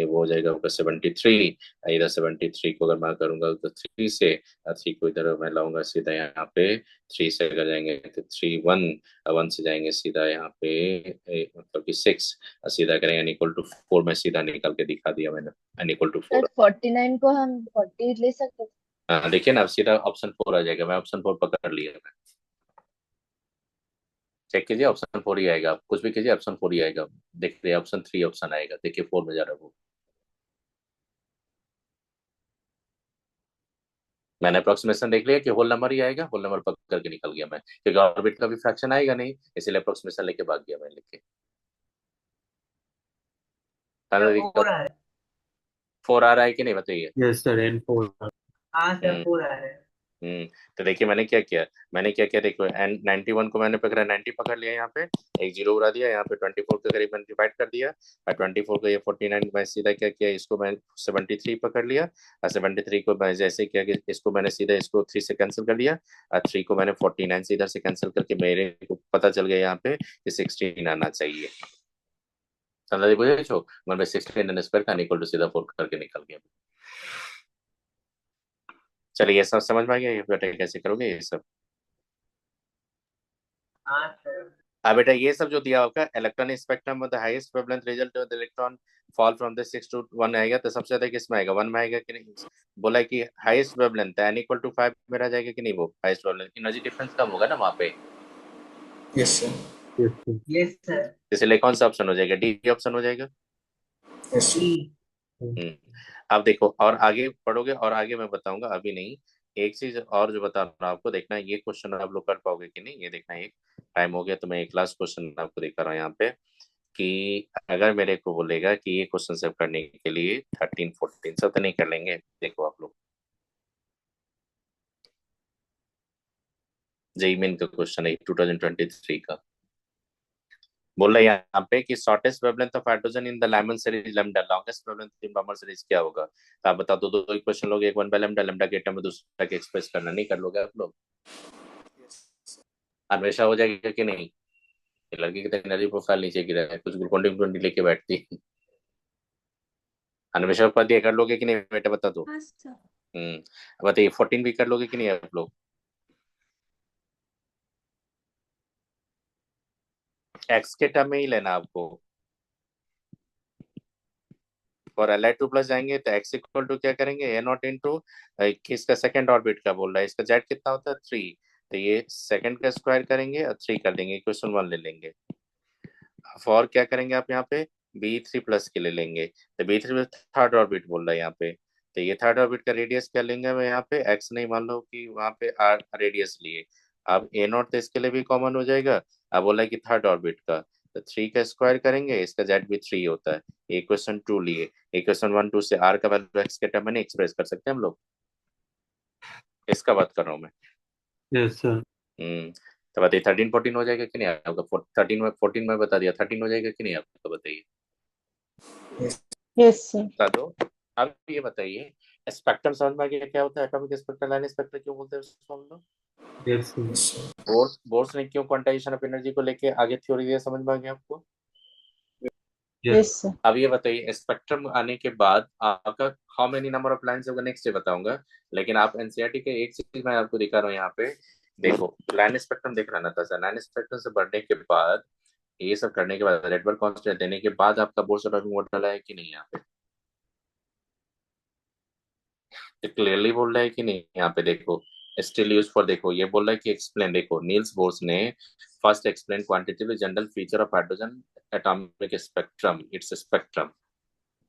वो हो जाएगा आपका 73। इधर 73 को अगर मैं करूंगा तो 3 से, 3 को इधर मैं लाऊंगा सीधा यहाँ पे, 3 से अगर जाएंगे तो 3 1, 1 से जाएंगे सीधा यहाँ पे मतलब कि 6, सीधा करेंगे n = 4 में सीधा निकाल के दिखा दिया मैंने, n = 4। सर 49 को हम 40 ले सकते हैं। हाँ देखिए ना, अब सीधा ऑप्शन 4 आ जाएगा। मैं ऑप्शन 4 पकड़ लिया। मैं चेक कीजिए, ऑप्शन 4 ही आएगा। आप कुछ भी कीजिए, ऑप्शन 4 ही आएगा। देख रहे ऑप्शन 3 ऑप्शन आएगा। देखिए 4 में जा रहा है वो। मैंने अप्रोक्सीमेशन देख लिया कि होल नंबर ही आएगा। होल नंबर पकड़ करके निकल गया मैं, क्योंकि ऑर्बिट का भी फ्रैक्शन आएगा नहीं, इसलिए अप्रोक्सीमेशन लेके भाग गया मैं लेके। फोर आ रहा है। 4 आ रहा है कि नहीं बताइए। Yes sir, N4। हाँ सर, हम्म 4 आ रहा है। हम्म। तो देखिए मैंने क्या किया। मैंने क्या किया देखो, एन 91 को मैंने पकड़ा, 90 पकड़ लिया। यहाँ पे एक जीरो उड़ा दिया। यहाँ पे 24 के करीब मैंने डिवाइड कर दिया। और 24 को ये 49 मैं सीधा क्या किया, इसको मैं 73 पकड़ लिया। और 73 को मैं जैसे किया कि इसको मैंने सीधा इसको 3 से कैंसिल कर दिया। और 3 को मैंने 49 से इधर से कैंसिल करके मेरे को पता चल गया यहाँ पे कि 16 आना चाहिए। समझ बुझे छो, मैं 16 स्क्वायर का इक्वल टू सीधा 4 करके निकल गया। चलिए ये सब समझ में आ गया, ये बेटा कैसे करोगे ये सब। हाँ सर। अब बेटा ये सब जो दिया होगा, इलेक्ट्रॉनिक स्पेक्ट्रम में the highest wavelength result of the electron fall from the 6 to 1 आएगा। तो सबसे ज्यादा किसमें आएगा, 1 में आएगा कि नहीं। बोला कि highest wavelength n equal to 5 में रह जाएगा कि नहीं। वो हाईएस्ट वेवलेंथ एनर्जी डिफरेंस कम होगा ना वहाँ पे, yes sir. Yes sir. Yes sir. इसलिए कौन सा ऑप्शन हो जाएगा, डी ऑप्शन हो जाएगा। Yes sir. ई। हम्म। अब देखो और आगे पढ़ोगे और आगे मैं बताऊंगा, अभी नहीं। एक चीज और जो बता रहा हूँ आपको, देखना ये क्वेश्चन आप लोग कर पाओगे कि नहीं, ये देखना। एक टाइम हो गया तो मैं एक लास्ट क्वेश्चन आपको दिखा रहा हूँ यहाँ पे, कि अगर मेरे को बोलेगा कि ये क्वेश्चन सेव करने के लिए 13 14 सब तो नहीं कर लेंगे। देखो आप लोग, जेई मेन का क्वेश्चन है 2023 का। बोल रहा है यहाँ पे कि shortest wavelength of hydrogen in the Lyman series lambda, longest wavelength in Baumer series क्या होगा। तो आप बता दो, दो क्वेश्चन लोगे, एक 1 बाय लैम्डा, लैम्डा के टर्म में दूसरा के एक्सप्रेस करना, नहीं कर लोगे आप लोग। हमेशा हो जाएगा कि नहीं। ये लड़की की तो एनर्जी प्रोफाइल नीचे गिरा है, कुछ ग्लूकोन डी लेके बैठती है। अन्वेषा पद ये कर लोगे कि नहीं बेटा, बता दो। हाँ सर। बताइए 14 भी कर लोगे कि नहीं आप लोग। एक्स के टर्म में ही लेना आपको। और Li2 प्लस जाएंगे तो x इक्वल टू क्या करेंगे, ए नॉट इंटू इसका सेकंड ऑर्बिट का बोल रहा है, इसका जेड कितना होता है 3। तो ये सेकंड का स्क्वायर करेंगे और 3 कर देंगे, इक्वेशन 1 ले लेंगे। और क्या करेंगे आप यहाँ पे, B3 प्लस के ले लेंगे। तो B3 प्लस थर्ड ऑर्बिट बोल रहा है यहाँ पे। तो ये थर्ड ऑर्बिट का रेडियस क्या लेंगे मैं यहाँ पे, x नहीं, मान लो कि वहाँ पे r रेडियस लिए। अब ए नॉट तो इसके लिए भी कॉमन हो जाएगा। अब बोला है कि थर्ड ऑर्बिट का, तो 3 का स्क्वायर करेंगे, इसका जेड भी 3 होता है। इक्वेशन 2 लिए, इक्वेशन 1 2 से r का वैल्यू x के टर्म में नहीं एक्सप्रेस कर सकते हम लोग। इसका बात कर रहा हूँ मैं। Yes sir. तो बताइए 13 14 हो जाएगा कि नहीं आपका। 13 में 14 में बता दिया, 13 हो जाएगा कि नहीं आपका, बताइए। Yes sir. बता दो। अब ये बताइए, स्पेक्ट्रम समझ में आ गया क्या होता है, एटॉमिक स्पेक्ट्रम, लाइन स्पेक्ट्रम क्यों बोलते हैं उसको हम लोग। Yes sir. Yes sir. Bohr's ने क्यों क्वांटाइजेशन ऑफ एनर्जी को लेके आगे थ्योरी दिया, समझ में आ गया आपको। Yes yes sir. अब ये बताइए, स्पेक्ट्रम आने के बाद आपका how many number of lines होगा, नेक्स्ट डे बताऊंगा। लेकिन आप एनसीईआरटी के एक चीज मैं आपको दिखा रहा हूँ यहाँ पे। देखो लाइन स्पेक्ट्रम देख रहा था सर, लाइन स्पेक्ट्रम से बढ़ने के बाद, ये सब करने के बाद, रेडबर्ग कांस्टेंट देने के बाद आपका बोर्स अटॉमिक मॉडल है कि नहीं यहाँ पे। तो क्लियरली बोल रहा है कि नहीं यहाँ पे, देखो स्टिल यूज फॉर, देखो ये बोल रहा है कि एक्सप्लेन, देखो नील्स बोर्स ने first explain quantitative general feature of hydrogen atomic spectrum, its spectrum,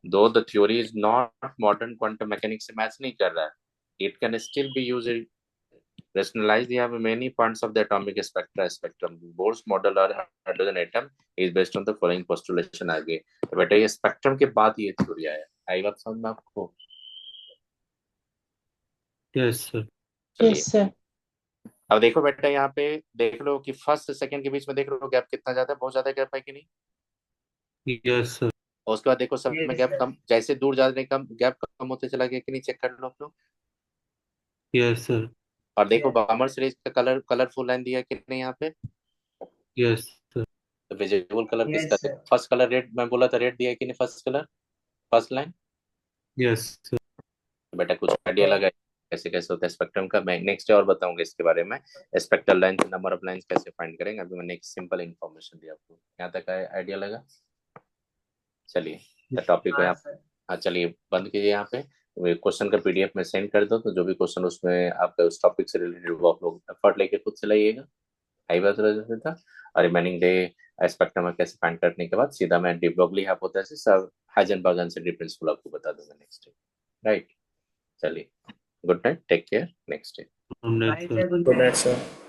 though the theory is not modern quantum mechanics से मैच नहीं कर रहा है, it can still be use rationalize the many parts of the atomic spectrum. Bohr's model or hydrogen atom is based on the following postulation आगे। तो बेटा ये spectrum के बाद ये थ्योरी आया, आई बात समझ में आपको। Yes sir. चलिए यस सर। अब देखो बेटा यहाँ पे देख लो कि फर्स्ट सेकंड के बीच में देख लो गैप कितना ज्यादा है, बहुत ज्यादा गैप है कि नहीं। Yes sir. और उसके बाद देखो सब में यस गैप सर। कम, जैसे दूर जाने कम गैप कम होते चला गया कि नहीं, चेक कर लो आप लोग। Yes sir. और देखो यस। बामर सीरीज का कलरफुल लाइन दिया कि नहीं यहाँ पे। Yes sir. तो विजिबल कलर किसका, yes sir. First colour red, मैं बोला था रेड दिया है कि नहीं, first colour, first line. Yes sir. बेटा कुछ आइडिया लगा कैसे कैसे होता है स्पेक्ट्रम का, मैं नेक्स्ट और बताऊंगा इसके बारे में। Spectral line, number of lines कैसे फाइंड करेंगे, अभी मैंने एक सिंपल इन्फॉर्मेशन दिया आपको, यहाँ तक आइडिया लगा। चलिए टॉपिक को हाँ यहाँ, सर। हाँ चलिए बंद कीजिए यहाँ पे। क्वेश्चन का पीडीएफ में सेंड कर दो, तो जो भी क्वेश्चन उसमें आपका उस टॉपिक से रिलेटेड वो आप लोग एफर्ट लेके खुद से लाइएगा। आई बात था। और रिमेनिंग डे स्पेक्ट्रम कैसे फाइंड करने के बाद सीधा मैं डी ब्रोगली हाइपोथेसिस और हाइजेनबर्ग अनसर्टेनिटी प्रिंसिपल आपको बता दूंगा नेक्स्ट डे। राइट, चलिए, good night, take care, next day. Good night, bye sir. Sir, good good night. Night sir.